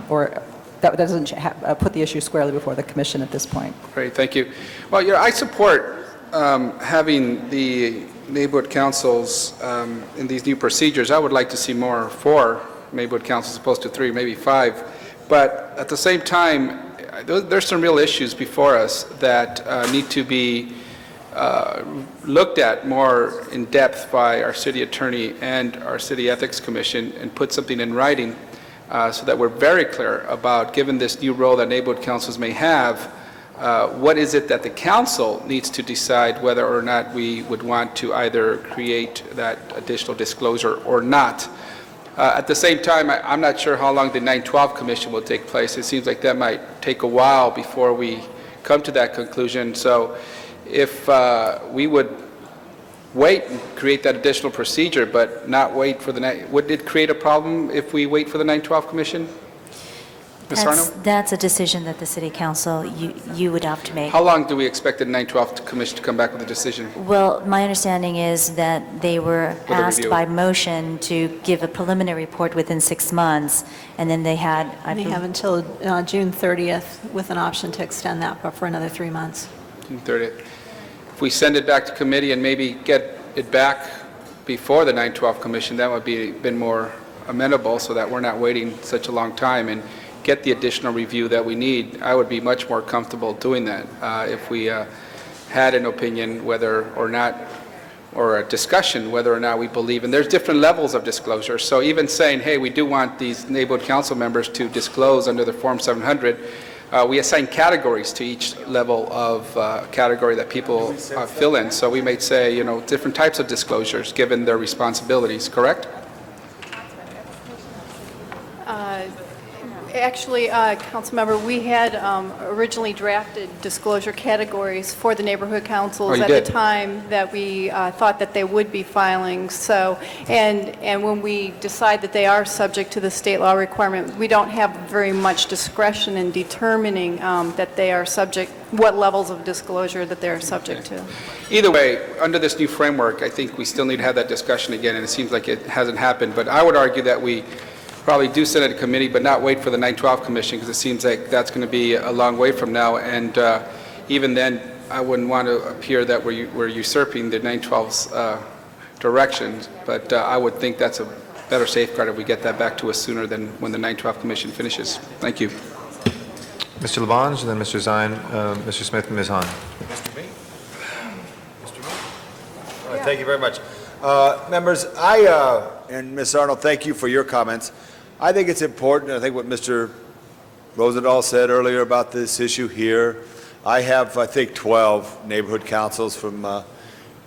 or that doesn't put the issue squarely before the commission at this point. Great, thank you. Well, I support having the neighborhood councils in these new procedures. I would like to see more 4 neighborhood councils as opposed to 3, maybe 5. But at the same time, there's some real issues before us that need to be looked at more in depth by our city attorney and our city ethics commission, and put something in writing so that we're very clear about, given this new role that neighborhood councils may have, what is it that the council needs to decide whether or not we would want to either create that additional disclosure or not. At the same time, I'm not sure how long the 9/12 commission will take place. It seems like that might take a while before we come to that conclusion. So if we would wait and create that additional procedure, but not wait for would it create a problem if we wait for the 9/12 commission? Ms. Sarno? That's a decision that the city council, you would have to make. How long do we expect the 9/12 commission to come back with a decision? Well, my understanding is that they were With a asked review. by motion to give a preliminary report within 6 months, and then they had, They have until June 30th with an option to extend that for another 3 months. June 30th. If we send it back to committee and maybe get it back before the 9/12 commission, that would be been more amenable, so that we're not waiting such a long time and get the additional review that we need. I would be much more comfortable doing that if we had an opinion whether or not, or a discussion whether or not we believe, and there's different levels of disclosure. So even saying, hey, we do want these neighborhood council members to disclose under the Form 700, we assign categories to each level of category that people fill in. So we might say, different types of disclosures given their responsibilities, correct? Actually, Councilmember, we had originally drafted disclosure categories for the neighborhood councils you at did? the time that we thought that they would be filing. So, and when we decide that they are subject to the state law requirement, we don't have very much discretion in determining that they are subject, what levels of disclosure that they're subject to. Either way, under this new framework, I think we still need to have that discussion again, and it seems like it hasn't happened. But I would argue that we probably do send it to committee, but not wait for the 9/12 commission, because it seems like that's going to be a long way from now. And even then, I wouldn't want to appear that we're usurping the 9/12's directions. But I would think that's a better safeguard if we get that back to us sooner than when the 9/12 commission finishes. Thank you. Mr. Labange, and then Mr. Zine, Mr. Smith, and Ms. Hahn. All right, thank you very much. Members, and Ms. Arnold, thank you for your comments. I think it's important, I think what Mr. Rosendahl said earlier about this issue here. I have, I think, 12 neighborhood councils from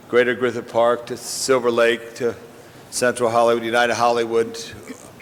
Greater Griffith Park to Silver Lake to Central Hollywood, United Hollywood,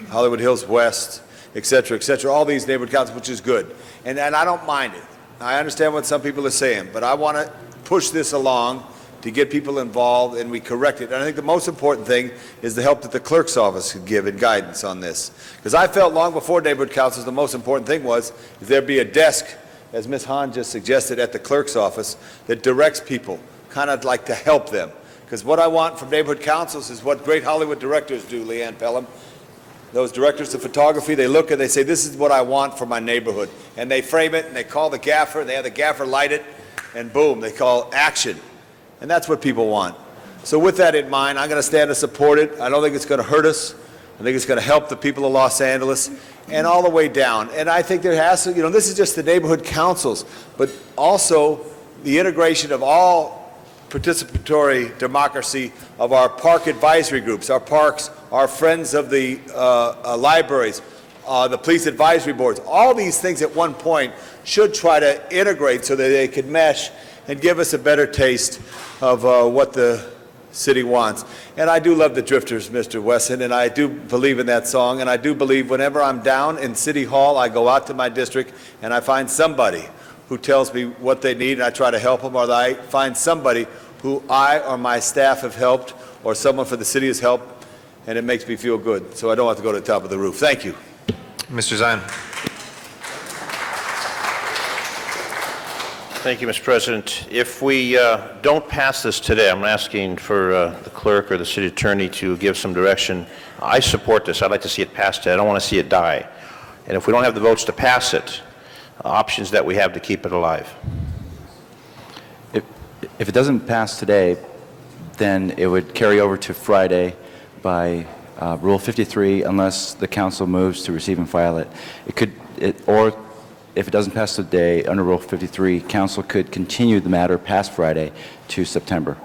Hollywood Hills West, et cetera, all these neighborhood councils, which is good. And I don't mind it. I understand what some people are saying, but I want to push this along to get people involved, and we correct it. And I think the most important thing is the help that the clerk's office could give in guidance on this. Because I felt long before neighborhood councils, the most important thing was if there be a desk, as Ms. Hahn just suggested, at the clerk's office that directs people, kind of like to help them. Because what I want from neighborhood councils is what great Hollywood directors do, Leanne Pelham. Those directors of photography, they look and they say, this is what I want for my neighborhood. And they frame it, and they call the gaffer, and they have the gaffer light it, and boom, they call action. And that's what people want. So with that in mind, I'm going to stand to support it. I don't think it's going to hurt us. I think it's going to help the people of Los Angeles and all the way down. And I think there has to, this is just the neighborhood councils, but also the integration of all participatory democracy of our park advisory groups, our parks, our friends of the libraries, the police advisory boards. All these things at one point should try to integrate so that they can mesh and give us a better taste of what the city wants. And I do love the Drifters, Mr. Wesson, and I do believe in that song, and I do believe whenever I'm down in City Hall, I go out to my district and I find somebody who tells me what they need, and I try to help them, or I find somebody who I or my staff have helped or someone for the city has helped, and it makes me feel good. So I don't have to go to the top of the roof. Thank you. Mr. Zion. Thank you, Mr. President. If we don't pass this today, I'm asking for the clerk or the city attorney to give some direction. I support this. I'd like to see it passed today. I don't want to see it die. And if we don't have the votes to pass it, options that we have to keep it alive. If it doesn't pass today, then it would carry over to Friday by Rule 53 unless the council moves to receive and file it. Or if it doesn't pass today under Rule 53, council could continue the matter past Friday to September.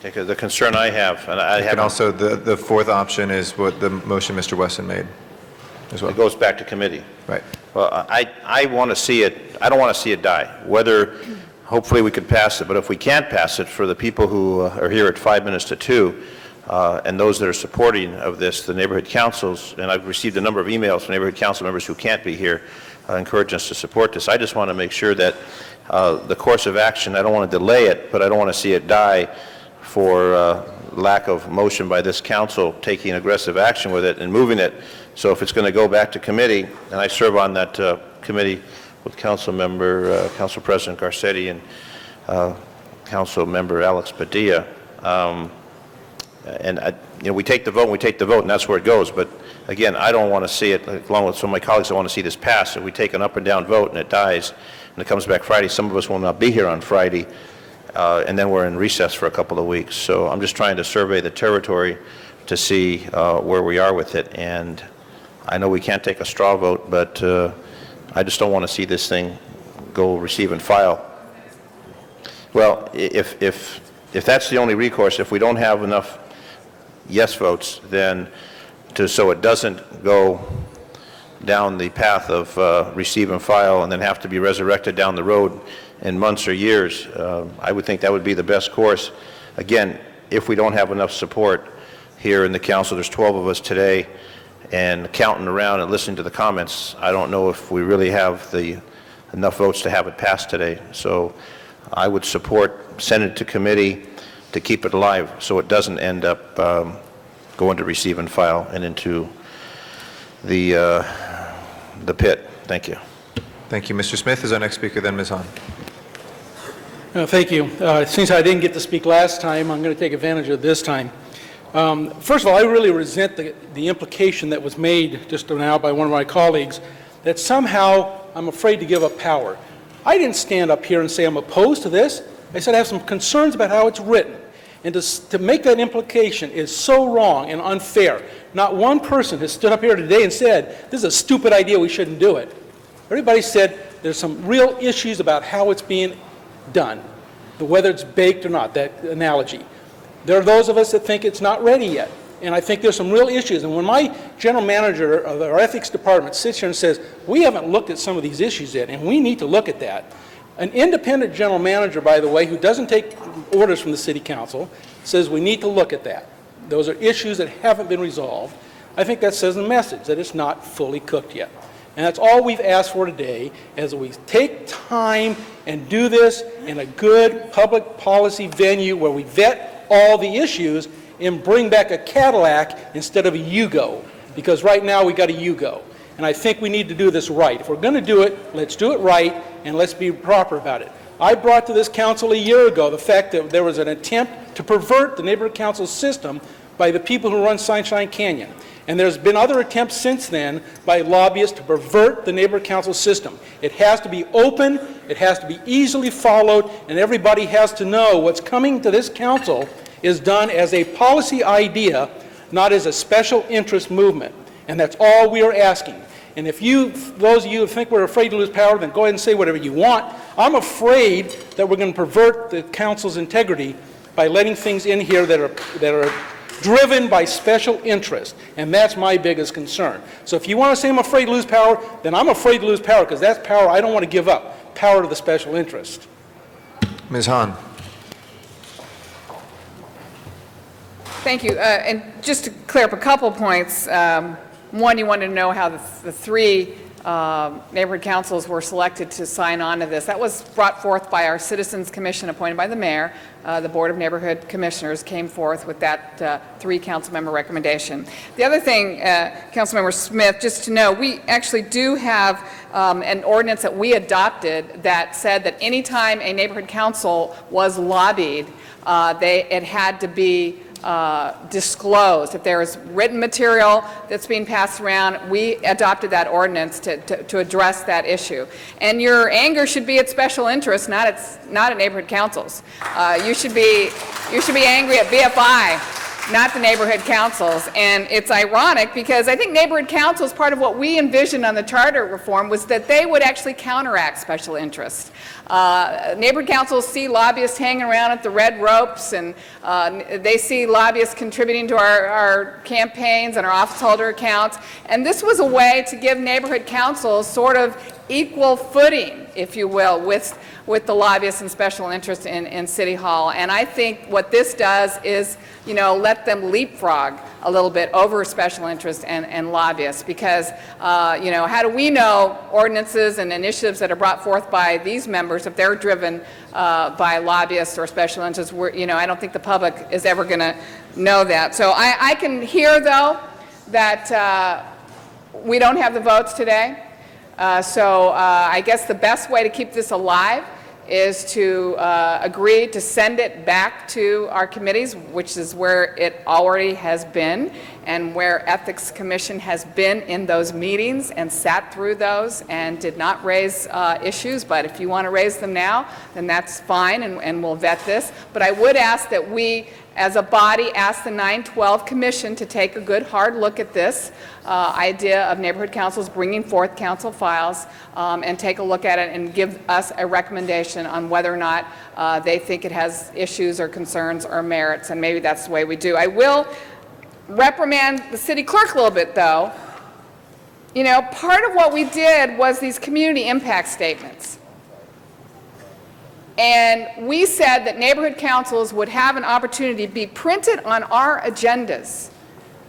Okay, the concern I have, and I have And also, the fourth option is what the motion Mr. Wesson made as well. It goes back to committee. Right. Well, I want to see it, I don't want to see it die. Whether, hopefully we could pass it, but if we can't pass it, for the people who are here at 5 minutes to 2, and those that are supporting of this, the neighborhood councils, and I've received a number of emails from neighborhood council members who can't be here, encouraging us to support this. I just want to make sure that the course of action, I don't want to delay it, but I don't want to see it die for lack of motion by this council taking aggressive action with it and moving it. So if it's going to go back to committee, and I serve on that committee with Council President Garcetti and Council Member Alex Padilla, we take the vote, and that's where it goes. But again, I don't want to see it, along with some of my colleagues, I want to see this pass. If we take an up and down vote and it dies, and it comes back Friday, some of us will not be here on Friday, and then we're in recess for a couple of weeks. So I'm just trying to survey the territory to see where we are with it. And I know we can't take a straw vote, but I just don't want to see this thing go receive and file. Well, if that's the only recourse, if we don't have enough yes votes, then so it doesn't go down the path of receive and file and then have to be resurrected down the road in months or years, I would think that would be the best course. Again, if we don't have enough support here in the council, there's 12 of us today, and counting around and listening to the comments, I don't know if we really have enough votes to have it passed today. So I would support sending it to committee to keep it alive so it doesn't end up going to receive and file and into the pit. Thank you. Thank you. Mr. Smith is our next speaker, then Ms. Hahn. Thank you. Since I didn't get to speak last time, I'm going to take advantage of this time. First of all, I really resent the implication that was made just now by one of my colleagues that somehow I'm afraid to give up power. I didn't stand up here and say I'm opposed to this. I said I have some concerns about how it's written. And to make that implication is so wrong and unfair. Not one person has stood up here today and said, this is a stupid idea, we shouldn't do it. Everybody said there's some real issues about how it's being done, whether it's baked or not, that analogy. There are those of us that think it's not ready yet. And I think there's some real issues. And when my general manager of our ethics department sits here and says, we haven't looked at some of these issues yet, and we need to look at that. An independent general manager, by the way, who doesn't take orders from the city council, says we need to look at that. Those are issues that haven't been resolved. I think that says the message that it's not fully cooked yet. And that's all we've asked for today, as we take time and do this in a good public policy venue where we vet all the issues and bring back a Cadillac instead of a Yugo. Because right now we got a Yugo. And I think we need to do this right. If we're going to do it, let's do it right, and let's be proper about it. I brought to this council a year ago the fact that there was an attempt to pervert the neighborhood council system by the people who run Sunshine Canyon. And there's been other attempts since then by lobbyists to pervert the neighborhood council system. It has to be open, it has to be easily followed, and everybody has to know what's coming to this council is done as a policy idea, not as a special interest movement. And that's all we are asking. And if those of you who think we're afraid to lose power, then go ahead and say whatever you want. I'm afraid that we're going to pervert the council's integrity by letting things in here that are driven by special interest. And that's my biggest concern. So if you want to say I'm afraid to lose power, then I'm afraid to lose power, because that's power I don't want to give up, power to the special interest. Ms. Hahn. Thank you. And just to clear up a couple points, one, you wanted to know how the three neighborhood councils were selected to sign on to this. That was brought forth by our Citizens Commission appointed by the mayor. The Board of Neighborhood Commissioners came forth with that 3 council member recommendation. The other thing, Councilmember Smith, just to know, we actually do have an ordinance that we adopted that said that anytime a neighborhood council was lobbied, it had to be disclosed. If there is written material that's being passed around, we adopted that ordinance to address that issue. And your anger should be at special interests, not at neighborhood councils. You should be angry at BFI, not the neighborhood councils. And it's ironic because I think neighborhood councils, part of what we envisioned on the charter reform was that they would actually counteract special interests. Neighborhood councils see lobbyists hanging around at the red ropes, and they see lobbyists contributing to our campaigns and our office holder accounts. And this was a way to give neighborhood councils sort of equal footing, if you will, with the lobbyists and special interests in City Hall. And I think what this does is, let them leapfrog a little bit over special interests and lobbyists, because, how do we know ordinances and initiatives that are brought forth by these members if they're driven by lobbyists or special interests? I don't think the public is ever going to know that. So I can hear, though, that we don't have the votes today. So I guess the best way to keep this alive is to agree to send it back to our committees, which is where it already has been, and where Ethics Commission has been in those meetings and sat through those and did not raise issues. But if you want to raise them now, then that's fine, and we'll vet this. But I would ask that we, as a body, ask the 912 Commission to take a good hard look at this idea of neighborhood councils bringing forth council files and take a look at it and give us a recommendation on whether or not they think it has issues or concerns or merits, and maybe that's the way we do. I will reprimand the city clerk a little bit, though. Part of what we did was these community impact statements. And we said that neighborhood councils would have an opportunity to be printed on our agendas,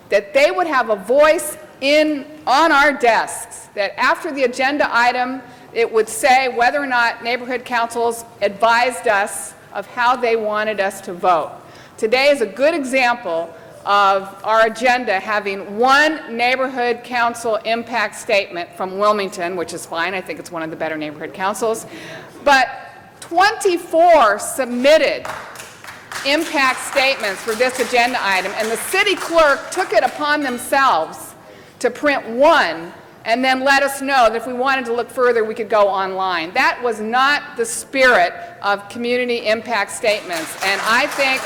that they would have a voice on our desks, that after the agenda item, it would say whether or not neighborhood councils advised us of how they wanted us to vote. Today is a good example of our agenda having one neighborhood council impact statement from Wilmington, which is fine. I think it's one of the better neighborhood councils. But 24 submitted impact statements for this agenda item, and the city clerk took it upon themselves to print one and then let us know that if we wanted to look further, we could go online. That was not the spirit of community impact statements. And I think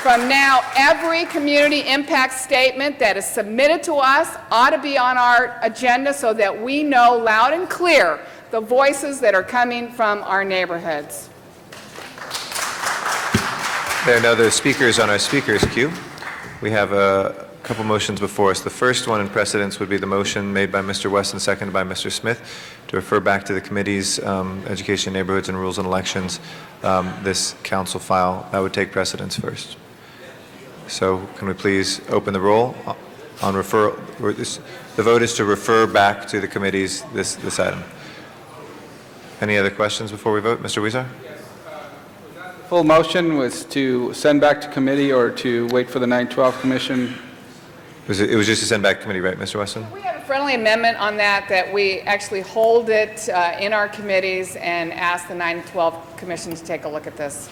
from now, every community impact statement that is submitted to us ought to be on our agenda so that we know loud and clear the voices that are coming from our neighborhoods. There are no other speakers on our speakers queue. We have a couple motions before us. The first one in precedence would be the motion made by Mr. Weston, seconded by Mr. Smith, to refer back to the committees, Education, Neighborhoods, and Rules and Elections, this council file. That would take precedence first. So can we please open the roll on referral? The vote is to refer back to the committees this item. Any other questions before we vote? Mr. Weezer? Full motion was to send back to committee or to wait for the 912 Commission? It was just to send back to committee, right, Mr. Weston? We have a friendly amendment on that we actually hold it in our committees and ask the 912 Commission to take a look at this.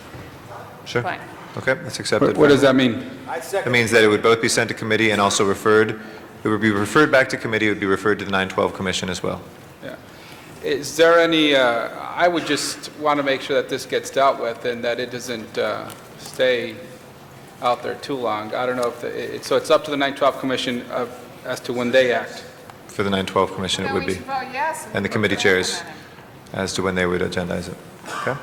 Sure. Fine. Okay, that's accepted. What does that mean? It means that it would both be sent to committee and also referred. It would be referred back to committee. It would be referred to the 912 Commission as well. Yeah. Is there any, I would just want to make sure that this gets dealt with and that it doesn't stay out there too long. I don't know if, so it's up to the 912 Commission as to when they act. For the 912 Commission, it would be. Yes. And the committee chairs as to when they would agendize it. Okay?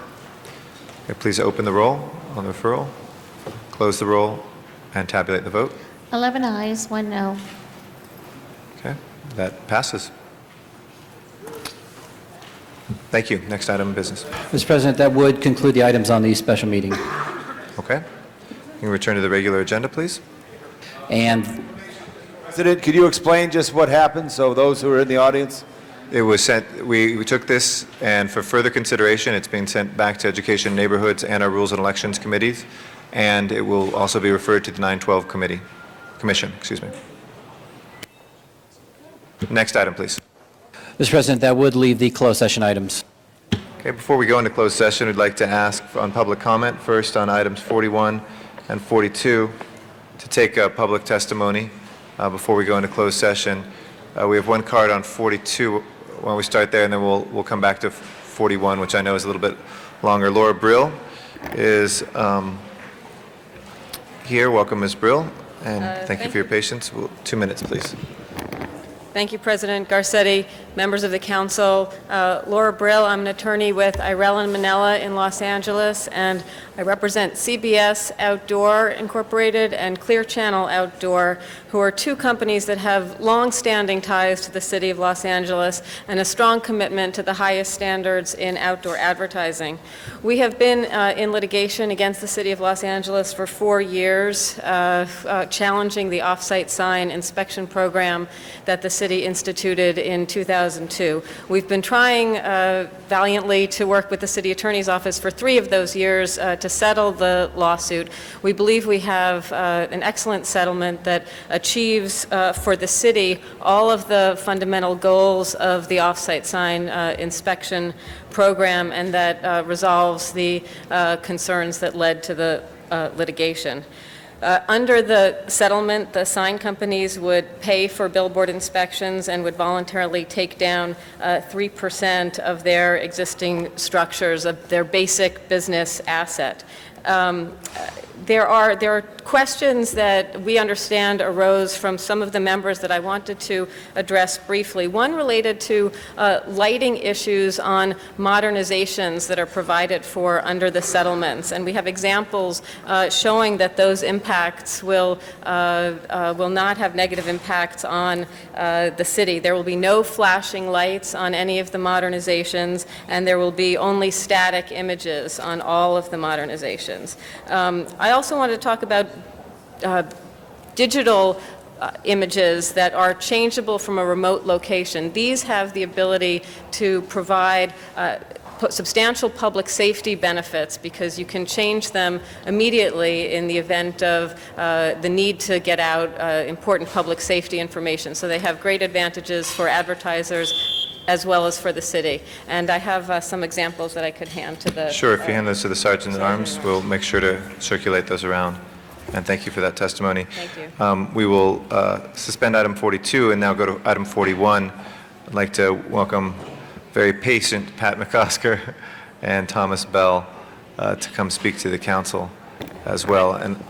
Okay, please open the roll on the referral, close the roll, and tabulate the vote. 11 ayes, 1 no. Okay, that passes. Thank you. Next item of business. Mr. President, that would conclude the items on the special meeting. Okay. You can return to the regular agenda, please. And President, could you explain just what happened so those who are in the audience It was sent, we took this, and for further consideration, it's being sent back to Education, Neighborhoods, and our Rules and Elections Committees, and it will also be referred to the 912 Commission, excuse me. Next item, please. Mr. President, that would leave the closed session items. Okay, before we go into closed session, we'd like to ask on public comment, first on items 41 and 42, to take public testimony before we go into closed session. We have one card on 42. Why don't we start there, and then we'll come back to 41, which I know is a little bit longer. Laura Brill is here. Welcome, Ms. Brill, and thank you for your patience. 2 minutes, please. Thank you, President Garcetti, members of the council. Laura Brill, I'm an attorney with Irell & Manella in Los Angeles, and I represent CBS Outdoor Incorporated and Clear Channel Outdoor, who are two companies that have long-standing ties to the city of Los Angeles and a strong commitment to the highest standards in outdoor advertising. We have been in litigation against the city of Los Angeles for 4 years, challenging the off-site sign inspection program that the city instituted in 2002. We've been trying valiantly to work with the city attorney's office for 3 of those years to settle the lawsuit. We believe we have an excellent settlement that achieves for the city all of the fundamental goals of the off-site sign inspection program, and that resolves the concerns that led to the litigation. Under the settlement, the sign companies would pay for billboard inspections and would voluntarily take down 3% of their existing structures, of their basic business asset. There are questions that we understand arose from some of the members that I wanted to address briefly. One related to lighting issues on modernizations that are provided for under the settlements, and we have examples showing that those impacts will not have negative impacts on the city. There will be no flashing lights on any of the modernizations, and there will be only static images on all of the modernizations. I also want to talk about digital images that are changeable from a remote location. These have the ability to provide substantial public safety benefits because you can change them immediately in the event of the need to get out important public safety information. So they have great advantages for advertisers as well as for the city. And I have some examples that I could hand to the... Sure, if you hand those to the Sergeant at Arms, we'll make sure to circulate those around. And thank you for that testimony. Thank you. We will suspend item 42 and now go to item 41. I'd like to welcome very patient Pat McCosker and Thomas Bell to come speak to the council as well. And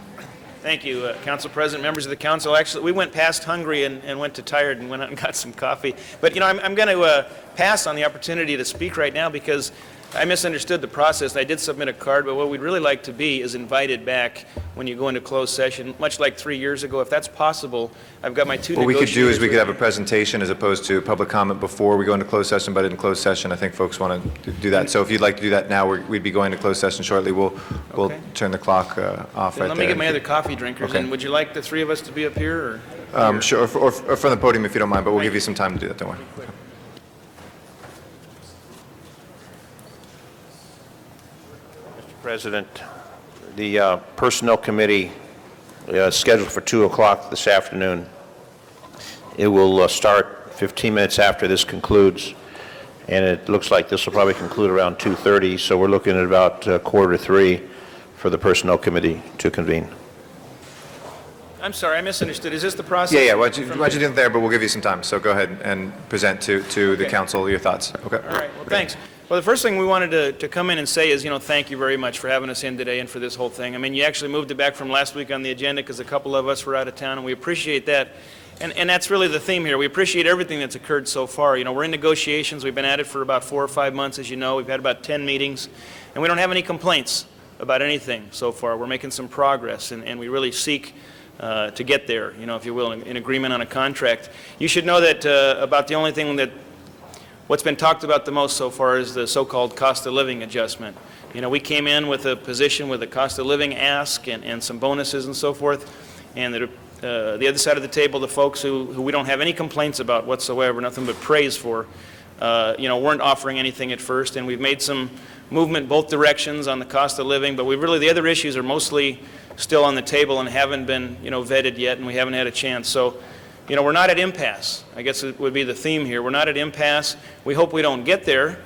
thank you, Council President, members of the council. Actually, we went past hungry and went to tired and went out and got some coffee. But, you know, I'm going to pass on the opportunity to speak right now because I misunderstood the process. I did submit a card, but what we'd really like to be is invited back when you go into closed session, much like 3 years ago. If that's possible, I've got my two what we could do is we could have a right presentation as opposed to public comment before we go into closed session, but in closed session, I think folks want to do that. So if you'd like to do that now, we'd be going to closed session shortly. We'll turn the clock off Then right let there. me get my other coffee drinkers. Okay. And would you like the 3 of us to be up here? Or Sure, or from the podium if you don't mind, but we'll give you some time to do that, don't worry. President, the Personnel Committee is scheduled for 2 o'clock this afternoon. It will start 15 minutes after this concludes, and it looks like this will probably conclude around 2:30, so we're looking at about 2:45 for the Personnel Committee to convene. I'm sorry, I misunderstood. Is this the process? Yeah, why don't you do it there, but we'll give you some time. So go ahead and present to the council your thoughts. Okay. All right, well, thanks. Well, the first thing we wanted to come in and say is, you know, thank you very much for having us in today and for this whole thing. I mean, you actually moved it back from last week on the agenda because a couple of us were out of town, and we appreciate that. And that's really the theme here. We appreciate everything that's occurred so far. You know, we're in negotiations. We've been at it for about 4 or 5 months, as you know. We've had about 10 meetings, and we don't have any complaints about anything so far. We're making some progress, and we really seek to get there, you know, if you will, in agreement on a contract. You should know that about the only thing that what's been talked about the most so far is the so-called cost of living adjustment. You know, we came in with a position with a cost of living ask and some bonuses and so forth, and the other side of the table, the folks who we don't have any complaints about whatsoever, nothing but praise for, weren't offering anything at first, and we've made some movement both directions on the cost of living, but the other issues are mostly still on the table and haven't been, vetted yet, and we haven't had a chance. So, we're not at impasse. I guess it would be the theme here. We're not at impasse. We hope we don't get there.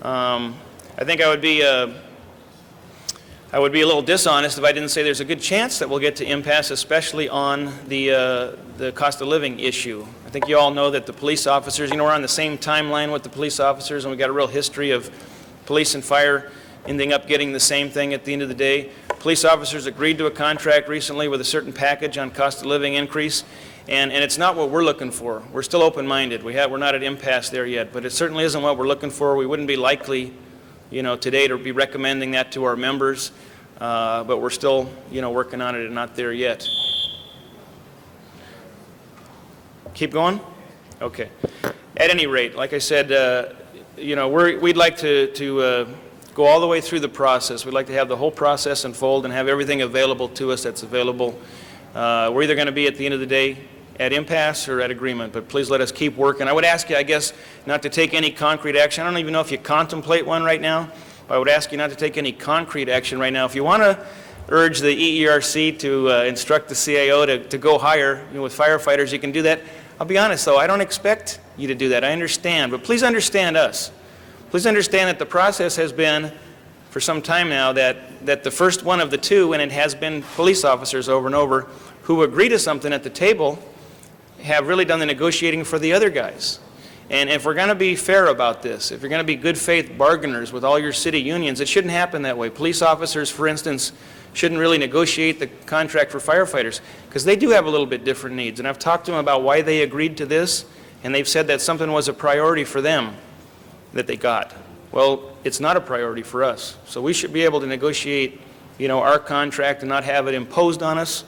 I think I would be a little dishonest if I didn't say there's a good chance that we'll get to impasse, especially on the cost of living issue. I think you all know that the police officers, we're on the same timeline with the police officers, and we've got a real history of police and fire ending up getting the same thing at the end of the day. Police officers agreed to a contract recently with a certain package on cost of living increase, and it's not what we're looking for. We're still open-minded. We're not at impasse there yet, but it certainly isn't what we're looking for. We wouldn't be likely, today to be recommending that to our members, but we're still, working on it and not there yet. Keep going? Okay. At any rate, like I said, we'd like to go all the way through the process. We'd like to have the whole process unfold and have everything available to us that's available. We're either going to be, at the end of the day, at impasse or at agreement, but please let us keep working. I would ask you, I guess, not to take any concrete action. I don't even know if you contemplate one right now, but I would ask you not to take any concrete action right now. If you want to urge the EERC to instruct the CAO to go higher with firefighters, you can do that. I'll be honest, though, I don't expect you to do that. I understand, but please understand us. Please understand that the process has been, for some time now, that the first one of the two, and it has been police officers over and over, who agree to something at the table, have really done the negotiating for the other guys. And if we're going to be fair about this, if you're going to be good faith bargainers with all your city unions, it shouldn't happen that way. Police officers, for instance, shouldn't really negotiate the contract for firefighters, because they do have a little bit different needs. And I've talked to them about why they agreed to this, and they've said that something was a priority for them that they got. Well, it's not a priority for us. So we should be able to negotiate, our contract and not have it imposed on us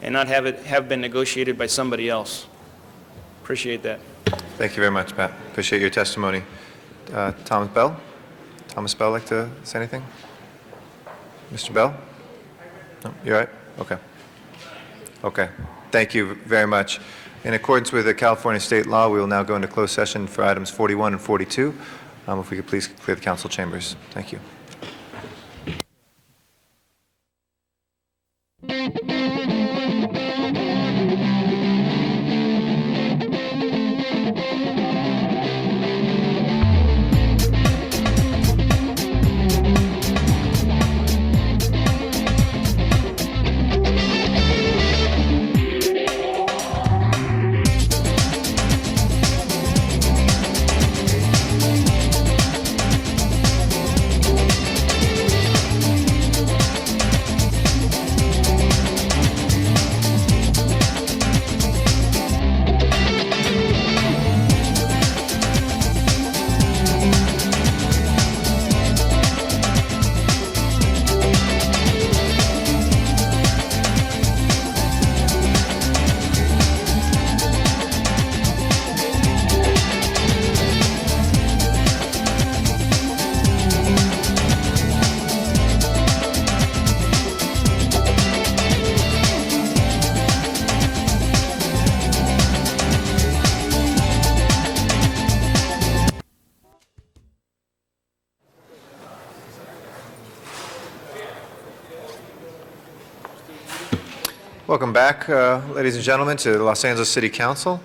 and not have it have been negotiated by somebody else. Appreciate that. Thank you very much, Pat. Appreciate your testimony. Thomas Bell? Thomas Bell like to say anything? Mr. Bell? No, you all right? Okay. Okay. Thank you very much. In accordance with the California state law, we will now go into closed session for items 41 and 42. If we could please clear the council chambers. Thank you. Welcome back, ladies and gentlemen, to the Los Angeles City Council.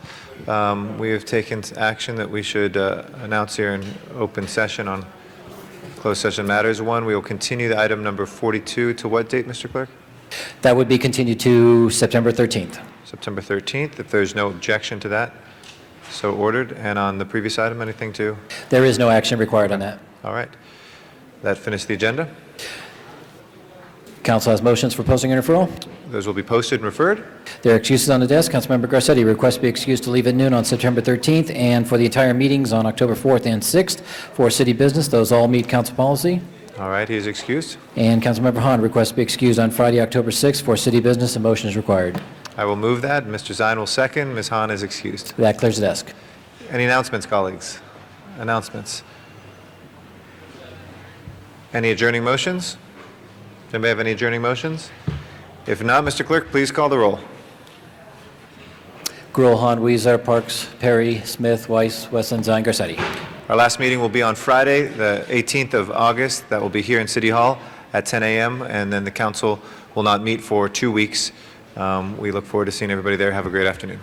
We have taken action that we should announce here in open session on closed session matters. One, we will continue the item number 42 to what date, Mr. Clerk? That would be continued to September 13th. September 13th. If there's no objection to that, so ordered. And on the previous item, anything to? There is no action required on that. All right. That finished the agenda. Council has motions for posting and referral. Those will be posted and referred. There are excuses on the desk. Councilmember Garcetti requests to be excused to leave at noon on September 13th and for the entire meetings on October 4th and 6th for city business. Those all meet council policy. All right, he is excused. And Councilmember Hahn requests to be excused on Friday, October 6th for city business. A motion is required. I will move that. Mr. Zine will second. Ms. Hahn is excused. That clears the desk. Any announcements, colleagues? Announcements. Any adjourning motions? Does anybody have any adjourning motions? If not, Mr. Clerk, please call the roll. Gruhl, Hahn, Weezer, Parks, Perry, Smith, Weiss, Wesson, Zine, Garcetti. Our last meeting will be on Friday, the 18th of August. That will be here in City Hall at 10 a.m., and then the council will not meet for 2 weeks. We look forward to seeing everybody there. Have a great afternoon.